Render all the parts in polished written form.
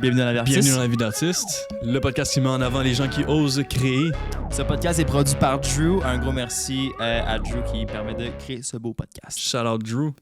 Bienvenue dans la vie Bienvenue artiste. dans la vie d'artiste, le podcast qui met en avant les gens qui osent créer. Ce podcast est produit par Drew. Un gros merci à Drew qui permet de créer ce beau podcast. Shout out Drew.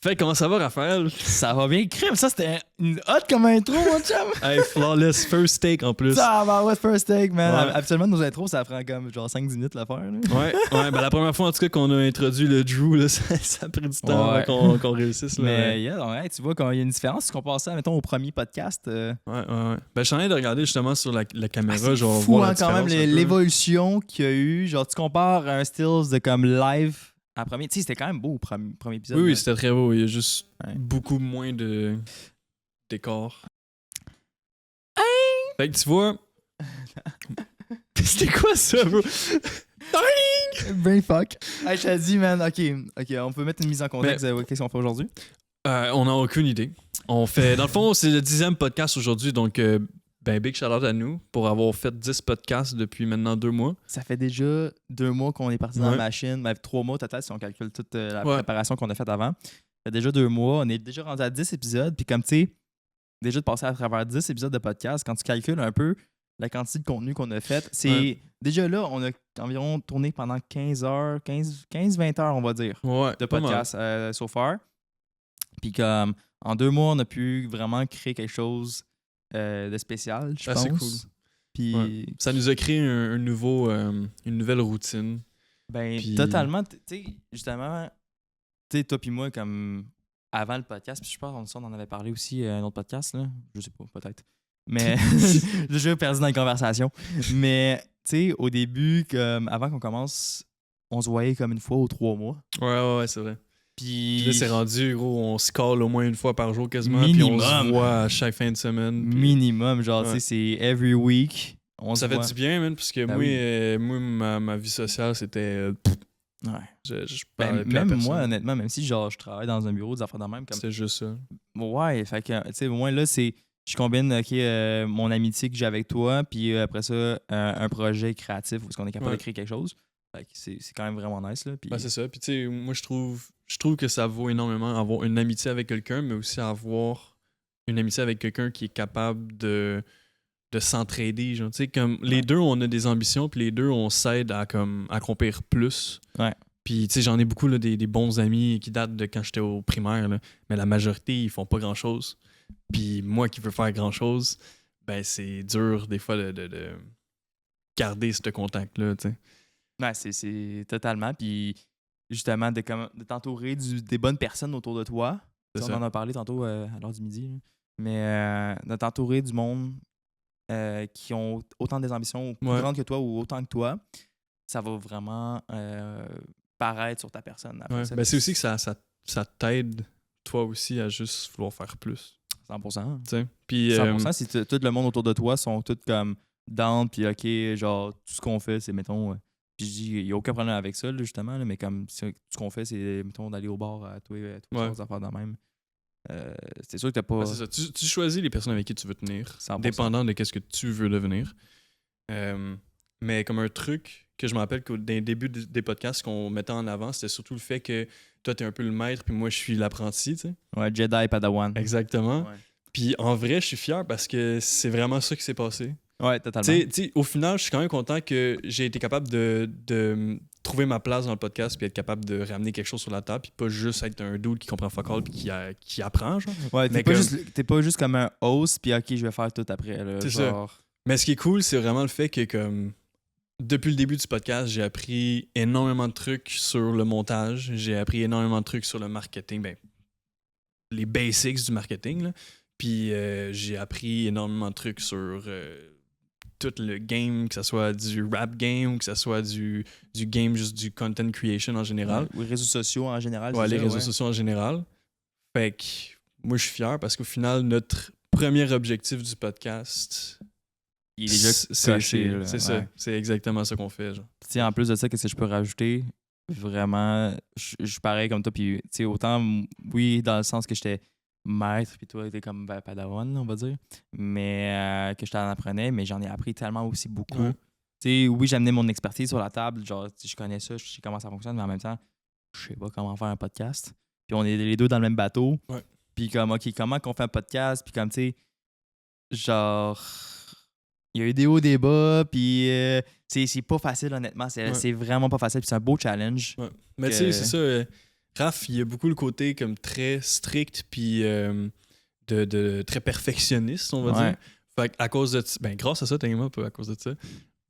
Fait, comment ça va, Raphaël? Ça va bien, crime. Ça, c'était une hot comme intro, mon chum. Hey, flawless first take en plus. Ça va, what first take, man. Ouais. Habituellement, nos intros, ça prend comme genre 5-10 minutes à faire. Là. Ouais, ben la première fois en tout cas qu'on a introduit le Drew, là, ça a pris du temps Ouais. avant qu'on réussisse. Là. Mais yeah, ouais, tu vois qu'il y a une différence si on passe ça, mettons, au premier podcast. Ouais. Ben, je suis en train de regarder justement sur la caméra, c'est genre fou, voir la hein, quand même, différence un peu. l'évolution qu'il y a eu. Genre, tu compares un Stills de comme live à premier. Tu sais, c'était quand même beau au premier épisode. Oui, là. c'était très beau. Il y a juste Ouais. beaucoup moins de décor. Fait que tu vois... C'était quoi ça, bro? Brain fuck. Hey, je t'ai dit, man, ok, on peut mettre une mise en contexte de qu'est-ce qu'on fait aujourd'hui. On n'a aucune idée. On fait... Dans le fond, c'est le 10e podcast aujourd'hui, donc big shout-out à nous pour avoir fait 10 podcasts depuis maintenant 2 mois. Ça fait déjà 2 mois qu'on est parti dans Ouais. la machine. 3 mois total si on calcule toute la Ouais. préparation qu'on a faite avant. Ça fait déjà 2 mois. On est déjà rendu à 10 épisodes. Puis comme tu sais, déjà de passer à travers 10 épisodes de podcast, quand tu calcules un peu la quantité de contenu qu'on a fait, c'est Ouais. déjà là, on a environ tourné pendant 15-20 heures, on va dire, Ouais, de pas mal. podcast so far. Puis comme en 2 mois, on a pu vraiment créer quelque chose de spécial, je Ah, pense. c'est cool. Puis Ouais. Ça nous a créé un nouveau, une nouvelle routine. ben Puis- totalement, tu sais, justement, tu sais, toi puis moi, comme avant le podcast, puis je pense qu'on en avait parlé aussi à un autre podcast, là. Je sais pas, peut-être. Mais j'ai déjà perdu dans la conversation. Mais tu sais, au début, comme avant qu'on commence, on se voyait comme une fois ou 3 mois. Ouais, c'est vrai. Puis Puis là, c'est rendu, gros, on se call au moins une fois par jour quasiment. Puis on se Minimum. voit à chaque fin de semaine. puis minimum, genre, tu Ouais. sais, c'est every week. On Ça se fait voit. du bien, man, parce que Ben moi, oui. ma vie sociale, c'était... Ouais. je Ben, parlais plus à même personne. moi, honnêtement, même si genre je travaille dans un bureau, des affaires de même, comme C'était juste ça. ouais, fait que, tu sais, moi, là, c'est. Je combine mon amitié que j'ai avec toi, puis après ça, un projet créatif où on est capable Ouais. de créer quelque chose. Fait que c'est quand même vraiment nice, là. Puis, Ben, c'est ça. Puis, tu sais, moi, je trouve que ça vaut énormément avoir une amitié avec quelqu'un, mais aussi avoir une amitié avec quelqu'un qui est capable de s'entraider. Genre, tu sais, comme les Ouais. deux, on a des ambitions, puis les deux, on s'aide à comme accomplir plus. Ouais. Puis, tu sais, j'en ai beaucoup là, des bons amis qui datent de quand j'étais au primaire, là, mais la majorité, ils font pas grand-chose. Puis, moi qui veux faire grand-chose, ben, c'est dur, des fois, de garder ce contact-là, tu sais. ouais, c'est totalement. Puis, justement, de t'entourer des bonnes personnes autour de toi. C'est On ça. en a parlé tantôt à l'heure du midi. Là. Mais de t'entourer du monde qui ont autant des ambitions ou plus Ouais. grandes que toi ou autant que toi, ça va vraiment paraître sur ta personne. Après Ouais. ça. Ben, c'est aussi que ça t'aide, toi aussi, à juste vouloir faire plus. 100%. Tu sais. Puis, 100%, si tout le monde autour de toi sont tous comme down, puis ok, genre, tout ce qu'on fait, c'est, mettons, puis je dis, il n'y a aucun problème avec ça, là, justement, là, mais comme tout ce qu'on fait, c'est, mettons, d'aller au bar à tous les Ouais. affaires de même. C'est sûr que t'as pas. ben, c'est ça. Tu choisis les personnes avec qui tu veux tenir, 100%. dépendant de qu'est-ce que tu veux devenir. Mais comme un truc que je me rappelle qu'au des débuts des podcasts qu'on mettait en avant, c'était surtout le fait que toi, t'es un peu le maître, puis moi, je suis l'apprenti, tu sais. Ouais, Jedi Padawan. Exactement. Ouais. Puis en vrai, je suis fier parce que c'est vraiment ça qui s'est passé. Ouais, totalement. Tu sais, au final, je suis quand même content que j'ai été capable de trouver ma place dans le podcast puis être capable de ramener quelque chose sur la table puis pas juste être un dude qui comprend fuck all puis qui apprend, genre. Ouais, mais t'es pas juste comme un host, puis ok, je vais faire tout après. Là, C'est ça. genre. Mais ce qui est cool, c'est vraiment le fait que comme depuis le début du podcast, j'ai appris énormément de trucs sur le montage, j'ai appris énormément de trucs sur le marketing, ben les basics du marketing là. Puis j'ai appris énormément de trucs sur tout le game, que ce soit du rap game ou que ce soit du game, juste du content creation en général. Ouais, les réseaux sociaux en général. Ouais, c'est les ça, réseaux ouais. sociaux en général. Fait que moi, je suis fier parce qu'au final, notre premier objectif du podcast, Il est déjà c'est coché, là, c'est ça. ouais. C'est exactement ça qu'on fait. Genre. Tu sais, en plus de ça, qu'est-ce que je peux rajouter? Vraiment, je suis pareil comme toi. Puis, tu sais, autant, oui, dans le sens que j'étais maître, puis toi, t'es comme padawan, on va dire. Mais que je t'en apprenais, mais j'en ai appris tellement aussi beaucoup. Ouais. Tu sais, oui, j'amenais mon expertise sur la table. Genre, je connais ça, je sais comment ça fonctionne, mais en même temps, je sais pas comment faire un podcast. Puis on est les deux dans le même bateau. Ouais. Puis comme, OK, comment qu'on fait un podcast? Puis comme, tu sais, genre, il y a eu des hauts, des bas, puis c'est pas facile, honnêtement. C'est vraiment pas facile, puis c'est un beau challenge. Ouais. Mais tu sais, c'est ça. Raph, il y a beaucoup le côté comme très strict, puis de très perfectionniste, on va dire. Fait à cause de grâce à ça, techniquement, pas à cause de ça.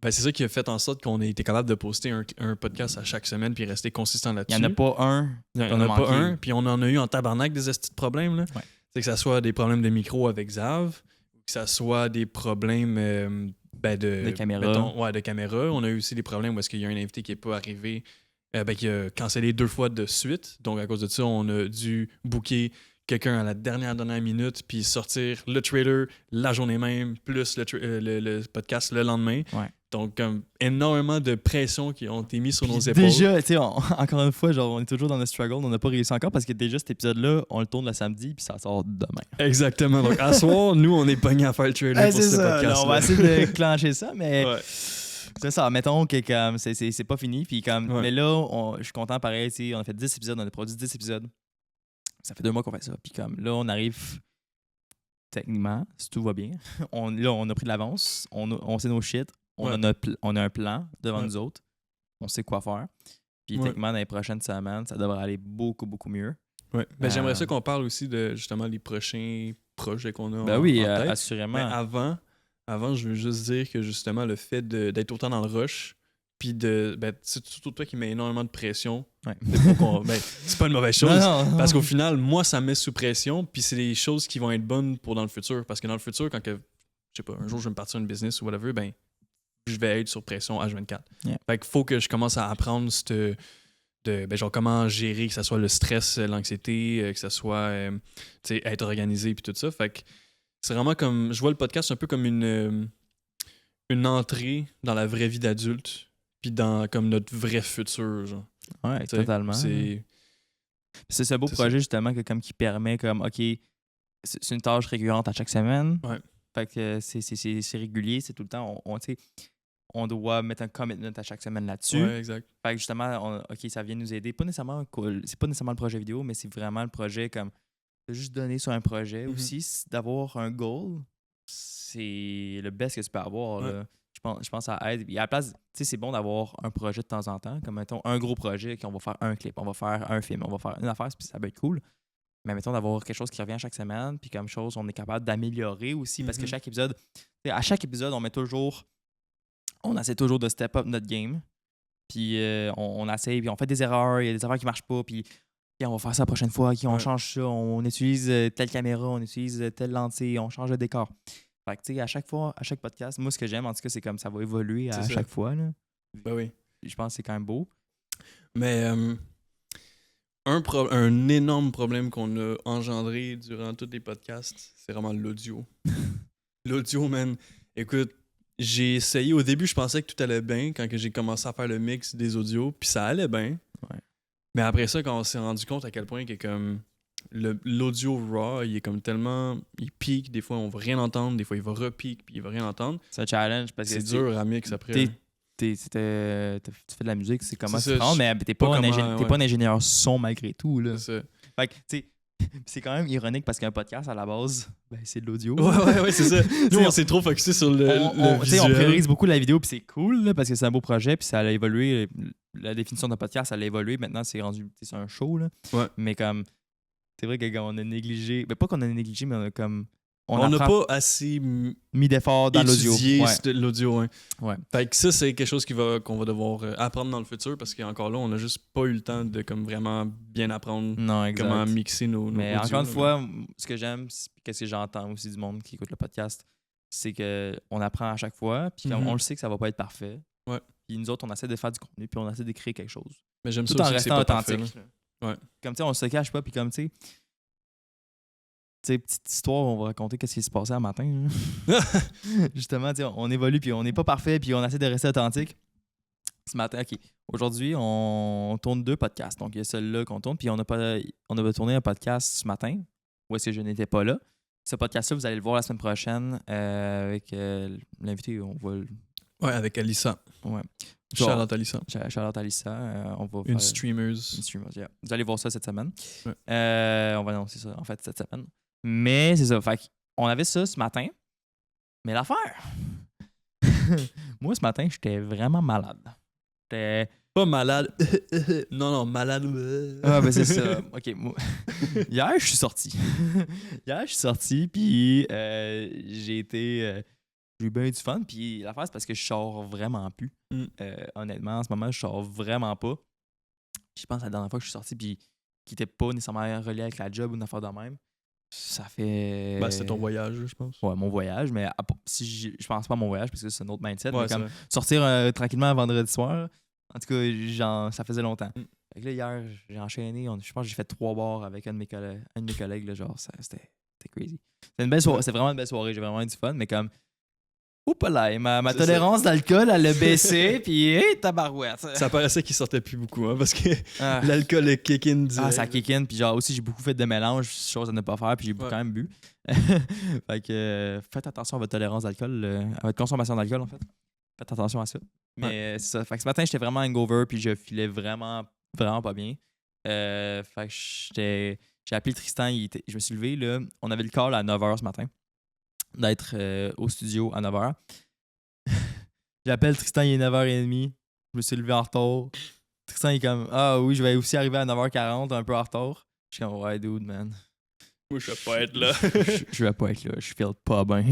Ben, c'est ça qui a fait en sorte qu'on a été capable de poster un podcast à chaque semaine puis rester consistant là-dessus. Il n'y en a pas un. Il n'y en a pas un. Puis on en a eu en tabarnak des estis de problèmes. Là. Ouais. C'est que ça soit des problèmes de micro avec Xav, que ça soit des problèmes de caméra. De caméra. On a eu aussi des problèmes où est-ce qu'il y a un invité qui n'est pas arrivé, qui a cancellé 2 fois de suite. Donc à cause de ça, on a dû booker quelqu'un à la dernière minute puis sortir le trailer la journée même, plus le podcast le lendemain. Ouais. Donc, énormément de pression qui ont été mises sur nos épaules. Déjà, tu sais, encore une fois, genre, on est toujours dans le struggle. On n'a pas réussi encore parce que déjà, cet épisode-là, on le tourne le samedi puis ça sort demain. Exactement. Donc, à soir, nous, on est pognés à faire le trailer pour ce podcast. Là, on va essayer de clencher ça, mais c'est ça. Mettons que comme, c'est pas fini. Puis comme, mais là, je suis content pareil. On a fait 10 épisodes, on a produit 10 épisodes. Ça fait 2 mois qu'on fait ça. Puis comme là, on arrive techniquement, si tout va bien. On a pris de l'avance. On sait nos shit. On a un plan devant nous autres. On sait quoi faire. Puis techniquement, dans les prochaines semaines, ça devrait aller beaucoup, beaucoup mieux. Ouais. Ben, j'aimerais ça qu'on parle aussi de justement les prochains projets qu'on a en tête. Assurément. Mais avant, je veux juste dire que justement, le fait d'être autant dans le rush, puis c'est surtout toi qui mets énormément de pression. C'est pas une mauvaise chose. Non. Parce qu'au final, moi, ça me met sous pression, puis c'est des choses qui vont être bonnes pour dans le futur. Parce que dans le futur, quand je sais pas, un jour je vais me partir une business ou whatever, ben je vais être sur pression H24. Yeah. Fait qu'il faut que je commence à apprendre genre comment gérer, que ce soit le stress, l'anxiété, que ce soit être organisé puis tout ça. Fait que c'est vraiment comme, je vois le podcast un peu comme une entrée dans la vraie vie d'adulte puis dans comme notre vrai futur, genre. Ouais, totalement. C'est ce beau projet justement qui permet comme, OK, c'est une tâche récurrente à chaque semaine. Ouais. Fait que c'est régulier, c'est tout le temps. On doit mettre un commitment à chaque semaine là-dessus. Ouais, exact. Fait que justement, OK, ça vient nous aider. Pas nécessairement c'est pas nécessairement le projet vidéo, mais c'est vraiment le projet comme de juste donner sur un projet aussi, d'avoir un goal. C'est le best que tu peux avoir. Ouais. Là. Je pense à aide. Et à la place, tu sais, c'est bon d'avoir un projet de temps en temps, comme mettons un gros projet, qu'on va faire un clip, on va faire un film, on va faire une affaire, puis ça va être cool. Mais mettons d'avoir quelque chose qui revient chaque semaine, puis comme chose, on est capable d'améliorer aussi, parce que à chaque épisode, on essaie toujours de step up notre game. Puis on essaie, puis on fait des erreurs, il y a des affaires qui marchent pas, puis on va faire ça la prochaine fois, on change ça, on utilise telle caméra, on utilise telle lentille, on change le décor. Fait que tu sais, à chaque podcast, moi ce que j'aime en tout cas, c'est comme ça va évoluer à chaque fois. Là. Ben oui. Je pense que c'est quand même beau. Mais un énorme problème qu'on a engendré durant tous les podcasts, c'est vraiment l'audio. L'audio, man. Écoute, j'ai essayé, au début, je pensais que tout allait bien quand j'ai commencé à faire le mix des audios, puis ça allait bien. Ouais. Mais après ça, quand on s'est rendu compte à quel point que comme l'audio raw, il est comme tellement, il pique, des fois on va rien entendre, des fois il va repique, puis il va rien entendre. C'est un challenge parce que c'est dur à mix après. Tu fais de la musique, c'est comment tu prends, mais t'es pas un ingénieur son malgré tout. Là. C'est ça. Fait que, tu sais, c'est quand même ironique parce qu'un podcast, à la base, c'est de l'audio. Ouais, c'est ça. Nous, on s'est trop focusé sur le visuel. On priorise beaucoup la vidéo, puis c'est cool, là, parce que c'est un beau projet, puis ça a évolué. La définition d'un podcast, ça a évolué. Maintenant, c'est rendu c'est un show. Là. Ouais. Mais comme, c'est vrai que quand on a négligé... Mais pas qu'on a négligé, mais on a comme... On n'a pas assez mis d'efforts dans l'audio. L'audio, ouais. Fait que ça, c'est quelque chose qu'on va devoir apprendre dans le futur parce qu'encore là, on n'a juste pas eu le temps de comme vraiment bien apprendre comment mixer nos mais audios, encore une fois, ce que j'aime, qu'est-ce que j'entends aussi du monde qui écoute le podcast, c'est qu'on apprend à chaque fois, puis on le sait que ça va pas être parfait. Ouais. Puis nous autres, on essaie de faire du contenu, puis on essaie de créer quelque chose. Mais j'aime tout ça en aussi restant authentique. Parfait, ouais. Comme tu sais, on se cache pas, puis comme tu sais, petite histoire, on va raconter qu'est-ce qui s'est passé un matin. Justement, on évolue, puis on n'est pas parfait, puis on essaie de rester authentique. Ce matin, OK. Aujourd'hui, on tourne 2 podcasts. Donc, il y a celui-là qu'on tourne, puis on a tourné un podcast ce matin, où est-ce que je n'étais pas là. Ce podcast-là, vous allez le voir la semaine prochaine avec l'invité. On va Ouais, avec Alissa. Ouais. Charlotte Alissa. Charlotte Alissa. On va une faire streamer, yeah. Vous allez voir ça cette semaine. Ouais. On va annoncer ça, en fait, cette semaine. Mais c'est ça. Fait on avait ça ce matin. Mais l'affaire, moi, ce matin, j'étais vraiment malade. J'étais... Pas malade. Non, malade. Ah, ben c'est ça. OK, moi... Hier, je suis sorti. Puis j'ai été... j'ai eu bien du fun. Puis l'affaire, c'est parce que je sors vraiment plus. Honnêtement, en ce moment, je sors vraiment pas. Je pense à la dernière fois que je suis sorti, puis qui n'était pas nécessairement relié avec la job ou une affaire de même. Ça fait... Ben, c'était ton voyage, je pense. Ouais, mon voyage, mais si je pense pas à mon voyage parce que c'est un autre mindset. Ouais, mais comme sortir tranquillement un vendredi soir, en tout cas, ça faisait longtemps. Fait que là, hier, j'ai enchaîné. Je pense que j'ai fait 3 bars avec un de mes collègues. Là, genre, c'était crazy. C'était une belle soirée. C'est vraiment une belle soirée. J'ai vraiment eu du fun, mais comme. Oups là, ma tolérance d'alcool, elle a baissé, puis hey, tabarouette. Ça paraissait qu'il sortait plus beaucoup, hein, parce que l'alcool est kick-in direct. Ah, ça kick-in, puis genre aussi, j'ai beaucoup fait de mélange, chose à ne pas faire, puis j'ai quand même bu. Fait que faites attention à votre tolérance d'alcool, à votre consommation d'alcool, en fait. Faites attention à ça. Mais c'est ça. Fait que ce matin, j'étais vraiment hangover, puis je filais vraiment, vraiment pas bien. Fait que j'ai appelé Tristan, je me suis levé, là. On avait le call à 9h ce matin, d'être au studio à 9h. J'appelle Tristan, il est 9h30. Je me suis levé en retard. Tristan, il est comme, ah oui, je vais aussi arriver à 9h40, un peu en retard. Je suis comme, ouais, dude, man. Moi, je vais pas être là. Je vais pas être là. Je feel pas bien.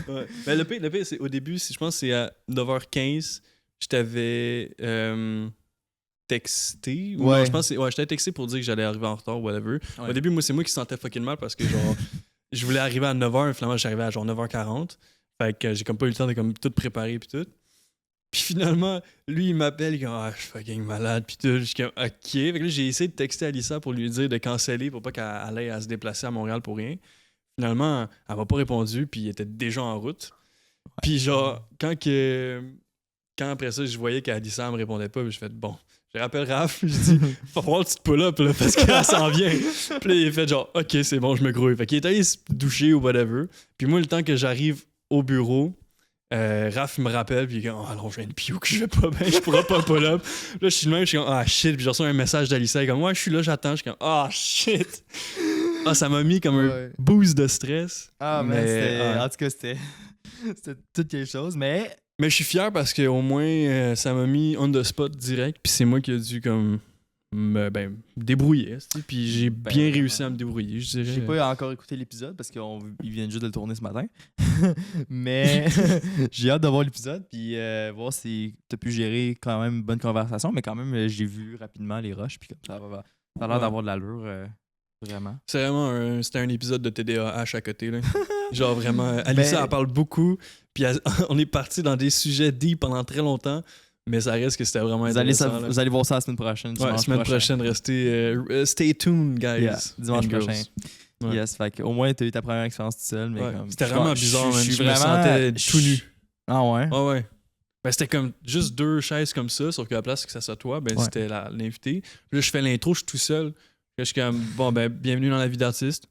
Ouais. Mais le pire, c'est au début, je pense que c'est à 9h15, je t'avais texté. Ouais. Non, je pense que je t'avais texté pour dire que j'allais arriver en retard, whatever. Ouais. Au début, moi, c'est moi qui sentais fucking mal parce que, genre, je voulais arriver à 9h, finalement, j'arrivais à genre 9h40. Fait que j'ai comme pas eu le temps de comme tout préparer pis tout. Puis finalement, lui, il m'appelle, il dit « Ah, je suis fucking malade. » Puis tout, je suis comme « OK. » Fait que là, j'ai essayé de texter Alissa pour lui dire de canceller pour pas qu'elle aille à se déplacer à Montréal pour rien. Finalement, elle m'a pas répondu, puis il était déjà en route. Puis genre, quand après ça, je voyais qu'Alissa me répondait pas, puis je fais « Bon. » Je rappelle Raph, je dis « Faut falloir que tu te pull up, là, parce qu'elle s'en vient. » Puis là, il a fait genre « OK, c'est bon, je me grouille. » Fait qu'il est allé se doucher ou whatever. Puis moi, le temps que j'arrive au bureau, Raph me rappelle, puis il dit « Oh non, je viens de puke, je vais pas bien, je pourrais pas pull up. » Là, je suis le même, je suis comme « Ah shit. » Puis j'ai reçu un message d'Alissa, elle est comme « Ouais, je suis là, j'attends. » Je suis comme « Ah shit. » Ah, ça m'a mis comme un boost de stress. Ah, mais en tout cas, c'était toute quelque chose, mais je suis fier parce qu'au moins, ça m'a mis on the spot direct, puis c'est moi qui ai dû comme me débrouiller. Puis j'ai bien réussi à me débrouiller, je dirais. J'ai pas encore écouté l'épisode parce qu'ils viennent juste de le tourner ce matin. Mais j'ai hâte de voir l'épisode, puis voir si t'as pu gérer quand même une bonne conversation, mais quand même, j'ai vu rapidement les rushs, puis comme ça a l'air d'avoir de l'allure. Vraiment. C'est vraiment c'était un épisode de TDAH à côté, là. Genre vraiment, Alissa, elle parle beaucoup, puis on est parti dans des sujets deep pendant très longtemps, mais ça reste que c'était vraiment intéressant. Vous allez voir ça la semaine prochaine. Ouais, la semaine prochaine, restez stay tuned, guys. Yeah, dimanche prochain. Ouais. Yes, fait au moins, t'as eu ta première expérience tout seul. Mais comme, c'était vraiment bizarre, je me vraiment sentais tout nu. Ah ouais? Ah ouais. Ben, c'était comme juste 2 chaises comme ça, sauf qu'à la place que ça soit toi, c'était l'invité. Puis là, je fais l'intro, je suis tout seul. Je suis comme, bon, bienvenue dans la vie d'artiste.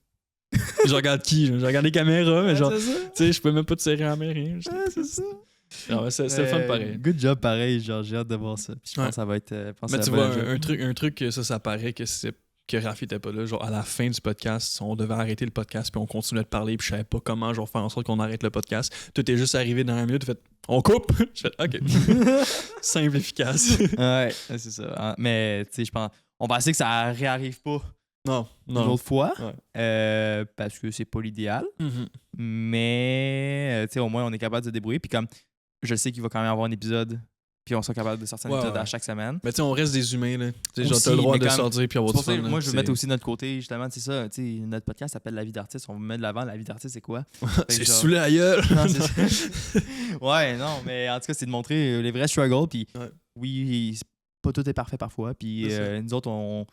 Je regarde qui? Je regarde les caméras, mais genre, tu sais, je peux même pas te serrer en main, rien. C'est ça. Non, c'est le fun pareil. Good job pareil, genre, j'ai hâte de voir ça. Puis je pense que ça va être. Mais tu vois, un truc que ça paraît que Raph était pas là. Genre, à la fin du podcast, on devait arrêter le podcast, puis on continuait de parler, puis je savais pas comment genre faire en sorte qu'on arrête le podcast. Tout est juste arrivé dans la minute, fait, on coupe! Je fais, OK. Simple, efficace. Ouais, c'est ça. Mais, tu sais, je pense. On pensait que ça réarrive pas. Non. Une autre fois, parce que c'est pas l'idéal. Mm-hmm. Mais, tu sais, au moins, on est capable de se débrouiller. Puis comme, je sais qu'il va quand même avoir un épisode, puis on sera capable de sortir un épisode à chaque semaine. Mais tu sais, on reste des humains, là. Genre, t'as le droit de sortir puis avoir du fun. Moi, je veux mettre aussi notre côté, justement, tu sais ça, tu sais, notre podcast s'appelle La vie d'artiste. On met de l'avant, la vie d'artiste, c'est quoi? C'est saoulé à gueule. Ouais, non, mais en tout cas, c'est de montrer les vrais struggles. Puis oui, pas tout est parfait parfois. Puis nous autres,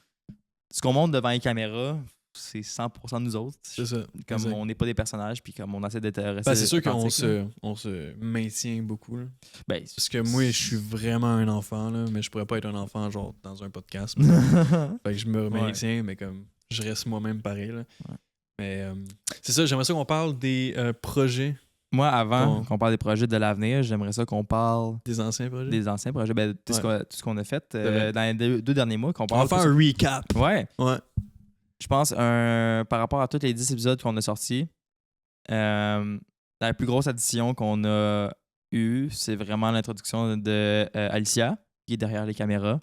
ce qu'on montre devant les caméras, c'est 100% de nous autres. C'est ça. Comme on n'est pas des personnages, puis comme on essaie d'être c'est sûr qu'on se maintient beaucoup. Là. Parce que moi, je suis vraiment un enfant, là, mais je pourrais pas être un enfant genre dans un podcast. Fait que je me maintiens, mais comme je reste moi-même pareil. Là. Ouais. Mais c'est ça, j'aimerais ça qu'on parle des projets. Moi, avant qu'on parle des projets de l'avenir, j'aimerais ça qu'on parle... Des anciens projets? Des anciens projets. Tout ce qu'on a fait dans les 2 derniers mois. On va faire un recap. Ouais. Je pense, par rapport à tous les 10 épisodes qu'on a sortis, la plus grosse addition qu'on a eue, c'est vraiment l'introduction de Alicia, qui est derrière les caméras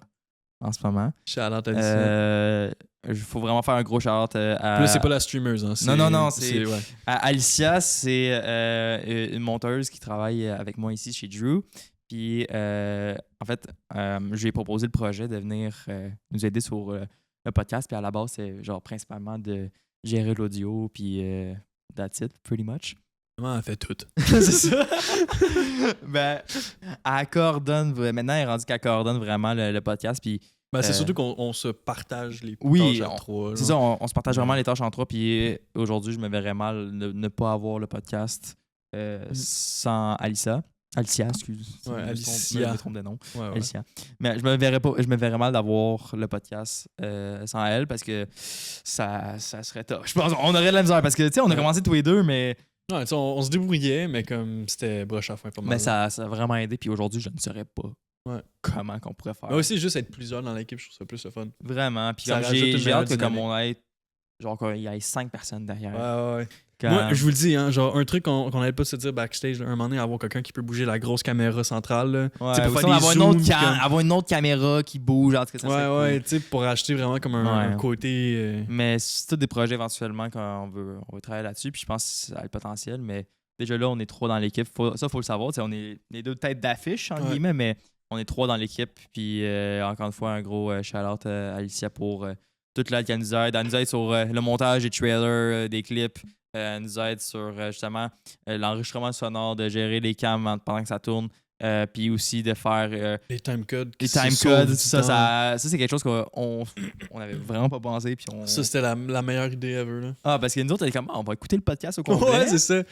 en ce moment. Shout-out Alicia. Il faut vraiment faire un gros shout-out à... Là, c'est pas la streameuse. Hein. Non, c'est ouais. Alicia, c'est une monteuse qui travaille avec moi ici chez Drew. Puis, en fait, je lui ai proposé le projet de venir nous aider sur le podcast. Puis, à la base, c'est genre principalement de gérer l'audio. Puis, that's it, pretty much. Elle fait tout. C'est ça. Ben, elle coordonne. Maintenant, elle est rendue qu'elle coordonne vraiment le podcast. Puis, c'est surtout qu'on se partage les oui, tâches en trois. C'est ça, on se partage vraiment les tâches en trois. Puis aujourd'hui, je me verrais mal ne pas avoir le podcast sans Alicia. Alicia, excuse. Ouais, Alicia. Je me trompe de nom. Ouais. Alicia. Mais je me verrais mal d'avoir le podcast sans elle parce que ça serait tough. Je pense qu'on aurait de la misère parce que, tu sais, on a commencé tous les deux, mais. Ouais, on se débrouillait, mais comme c'était broche à fin pas mal. Mais ça a vraiment aidé. Puis aujourd'hui, je ne saurais pas comment qu'on pourrait faire. Mais aussi, juste être plusieurs dans l'équipe, je trouve ça plus le fun. Vraiment. Puis ça j'ai hâte que comme on ait. Genre qu'il y ait 5 personnes derrière. Ouais. Moi, je vous le dis, hein, genre un truc qu'on n'allait pas se dire backstage, là, un moment donné, avoir quelqu'un qui peut bouger la grosse caméra centrale. Là, pour faire des avoir zooms, avoir une autre caméra qui bouge. En tout cas, ça ouais, tu sais, pour acheter vraiment comme un côté. Mais c'est tous des projets éventuellement qu'on veut travailler là-dessus. Puis je pense que ça a le potentiel. Mais déjà là, on est 3 dans l'équipe. Ça, faut le savoir. On est les 2 têtes d'affiche, entre guillemets, mais on est 3 dans l'équipe. Puis encore une fois, un gros shout-out à Alicia pour toute l'aide qu'elle nous aide. Elle nous aide sur le montage des trailers, des clips. Elle nous aide sur justement l'enregistrement sonore, de gérer les cams pendant que ça tourne. Puis aussi de faire les timecodes. Les timecodes, ça c'est quelque chose qu'on avait vraiment pas pensé. Puis ça, c'était la meilleure idée ever. Là. Ah, parce que nous autres, on est comme, on va écouter le podcast au complet. Ouais, c'est ça.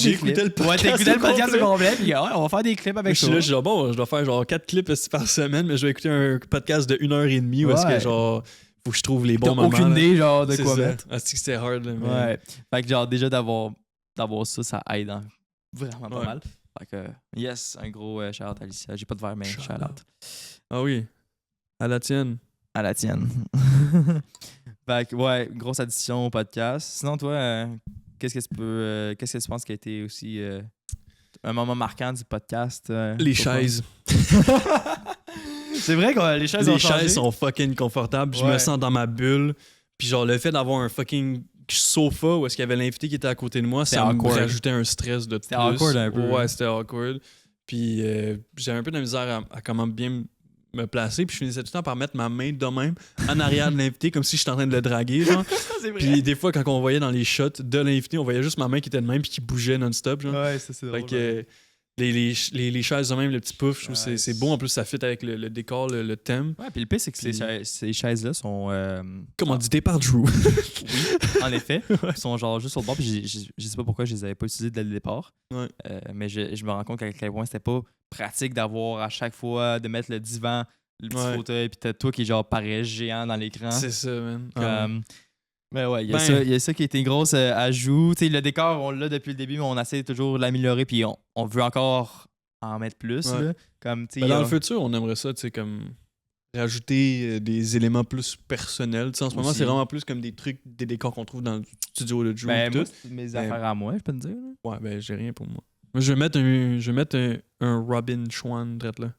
J'ai écouté le podcast. Ouais, t'as écouté le podcast au complet. Puis on va faire des clips avec ça. Je suis là, bon, je dois faire genre 4 clips par semaine, mais je vais écouter un podcast de 1h30 où est-ce que genre. Faut que je trouve les bons moments. Aucune idée, genre, de quoi mettre. Ah, c'est que c'était hard. Là, mais... Ouais. Fait que, genre, déjà d'avoir ça aide vraiment pas mal. Fait que, yes, un gros shout-out à Alicia. J'ai pas de verre, mais shout-out. Ah oui. À la tienne. À la tienne. Fait que, ouais, grosse addition au podcast. Sinon, toi, qu'est-ce que tu penses qui a été aussi un moment marquant du podcast? Les chaises. C'est vrai que les chaises ont changé. Les chaises sont fucking confortables. Je me sens dans ma bulle. Puis genre, le fait d'avoir un fucking sofa où est-ce qu'il y avait l'invité qui était à côté de moi, ça me rajoutait un stress de plus. C'était awkward un peu. Ouais, c'était awkward. Puis j'avais un peu de la misère à comment bien me placer. Puis je finissais tout le temps par mettre ma main de même en arrière de l'invité, comme si j'étais en train de le draguer. Genre. C'est vrai. Puis des fois, quand on voyait dans les shots de l'invité, on voyait juste ma main qui était de même puis qui bougeait non-stop. Genre. Ouais, ça c'est drôle. Fait que, les chaises de même, le petit pouf, je trouve que c'est beau. En plus, ça fit avec le décor, le thème. Ouais, puis le pire, c'est que ces chaises-là sont... commanditées par Drew. Oui, en effet. Ils sont genre juste sur le bord, puis je sais pas pourquoi je les avais pas utilisées dès le départ. Ouais. Mais je me rends compte qu'à quel point c'était pas pratique d'avoir à chaque fois, de mettre le divan, le petit fauteuil, puis t'as toi qui est genre pareil, géant dans l'écran. C'est ça, man. Mais ouais, il y a ça qui a été une grosse ajout. T'sais, le décor, on l'a depuis le début, mais on essaie toujours de l'améliorer, puis on veut encore en mettre plus. Ouais. Là. Comme, dans le futur, on aimerait ça, comme rajouter des éléments plus personnels. T'sais, en ce moment, c'est vraiment plus comme des trucs, des décors qu'on trouve dans le studio de Drew. Moi, c'est mes affaires à moi, je peux te dire. Là. Ouais, j'ai rien pour moi. Je vais mettre un Robin Schwan drette là.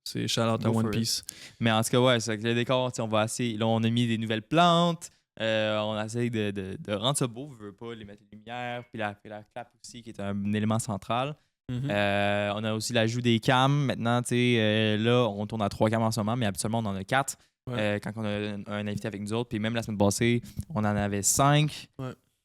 C'est shout-out à One Piece. Mais en tout cas, ouais, c'est que le décor, on va assez. Là, on a mis des nouvelles plantes. On essaie de rendre ça beau, on veut pas les mettre les lumières, puis la clap aussi qui est un élément central. Mm-hmm. On a aussi l'ajout des cams. Maintenant, là, on tourne à 3 cams en ce moment, mais habituellement, on en a 4 quand on a un invité avec nous autres. Puis même la semaine passée, on en avait 5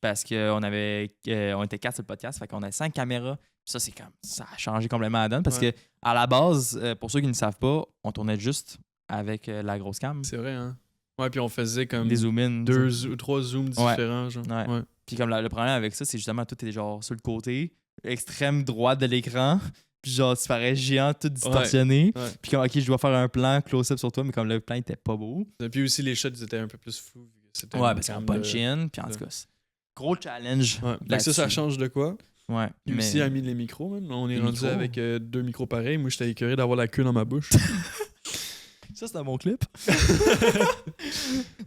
parce qu'on était 4 sur le podcast, fait qu'on a 5 caméras. Puis ça, ça a changé complètement la donne parce que à la base, pour ceux qui ne savent pas, on tournait juste avec la grosse cam. C'est vrai, hein? Ouais, puis on faisait comme des zoom-in, 2 ou 3 zooms différents. Genre. Ouais. Puis comme le problème avec ça, c'est justement tout est genre sur le côté, extrême droite de l'écran. Puis genre, tu parais géant, tout distorsionné. Ouais. Puis comme, ok, je dois faire un plan close-up sur toi, mais comme le plan était pas beau. Et puis aussi, les shots ils étaient un peu plus flous. Parce qu'on punch-in. Puis en tout cas, gros challenge. Ouais. Ça change de quoi? Ouais. Puis aussi, a mis les micros, man. On est rendu avec 2 micros pareils. Moi, j'étais écœuré d'avoir la queue dans ma bouche. Ça, c'est un bon clip.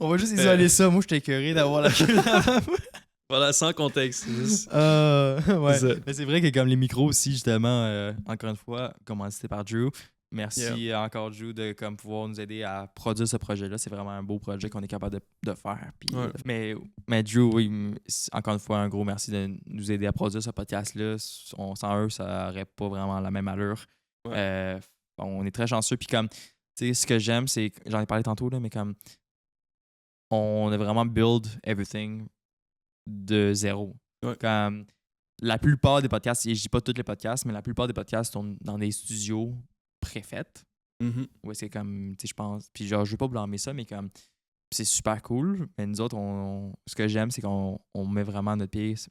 On va juste isoler ça. Moi, j'étais écœuré d'avoir la queue dans ma bouche. Voilà, sans contexte. Ouais. C'est ça. Mais c'est vrai que comme les micros aussi, justement, encore une fois, commencé par Drew. Merci encore, Drew, de comme, pouvoir nous aider à produire ce projet-là. C'est vraiment un beau projet qu'on est capable de faire. Puis, Ouais. mais Drew, oui, encore une fois, un gros merci de nous aider à produire ce podcast-là. Sans eux, ça n'aurait pas vraiment la même allure. Ouais. On est très chanceux. Puis comme, tu sais, ce que j'aime, c'est, j'en ai parlé tantôt, là, mais comme, on a vraiment build everything de zéro. Ouais. Comme, la plupart des podcasts, et je dis pas tous les podcasts, mais la plupart des podcasts sont dans des studios préfaites. Mhm. Ouais, c'est comme, tu sais, je pense. Puis genre, je veux pas blâmer ça, mais comme, c'est super cool. Mais nous autres, ce que j'aime, c'est qu'on met vraiment notre pied sur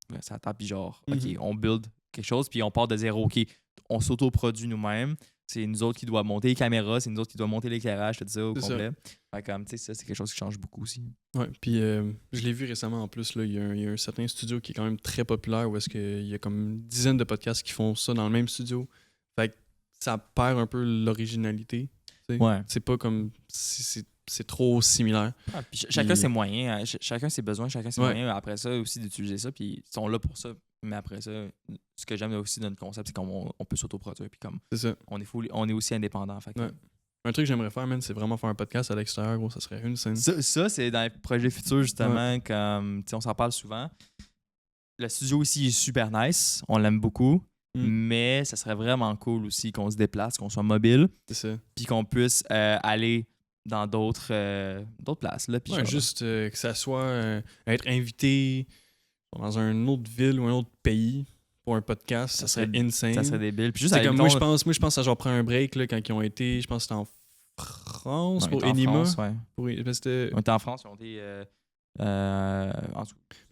la table, puis genre, OK, on build quelque chose, puis on part de zéro. OK, on s'autoproduit nous-mêmes. C'est nous autres qui doivent monter les caméras, c'est nous autres qui doivent monter l'éclairage, tout ça au complet. Fait comme, tu sais, ça, c'est quelque chose qui change beaucoup aussi. Ouais, puis je l'ai vu récemment en plus, là, il y a un certain studio qui est quand même très populaire où est-ce qu'il y a comme une dizaine de podcasts qui font ça dans le même studio. Fait que ça perd un peu l'originalité. Ouais. C'est pas comme... C'est trop similaire. Ah, puis chacun ses moyens, chacun ses besoins, chacun ses moyens. Après ça, aussi d'utiliser ça, puis ils sont là pour ça. Mais après ça, ce que j'aime aussi de notre concept, c'est qu'on peut s'autoproduire. Puis comme C'est ça. on est aussi indépendant. Fait que, Ouais. Un truc que j'aimerais faire, man, c'est vraiment faire un podcast à l'extérieur, gros, ça serait une scène. Ça, c'est dans les projets futurs, justement, comme on s'en parle souvent. Le studio ici est super nice, on l'aime beaucoup, mais ça serait vraiment cool aussi qu'on se déplace, qu'on soit mobile, c'est ça. Puis qu'on puisse aller dans d'autres places. Là, puis ouais, juste que ça soit être invité dans une autre ville ou un autre pays pour un podcast, ça serait insane. Ça serait débile. Puis juste c'est comme moi, je pense à genre prendre un break là, quand ils ont été, je pense que c'était en France pour Enima. On était en France, ils ont été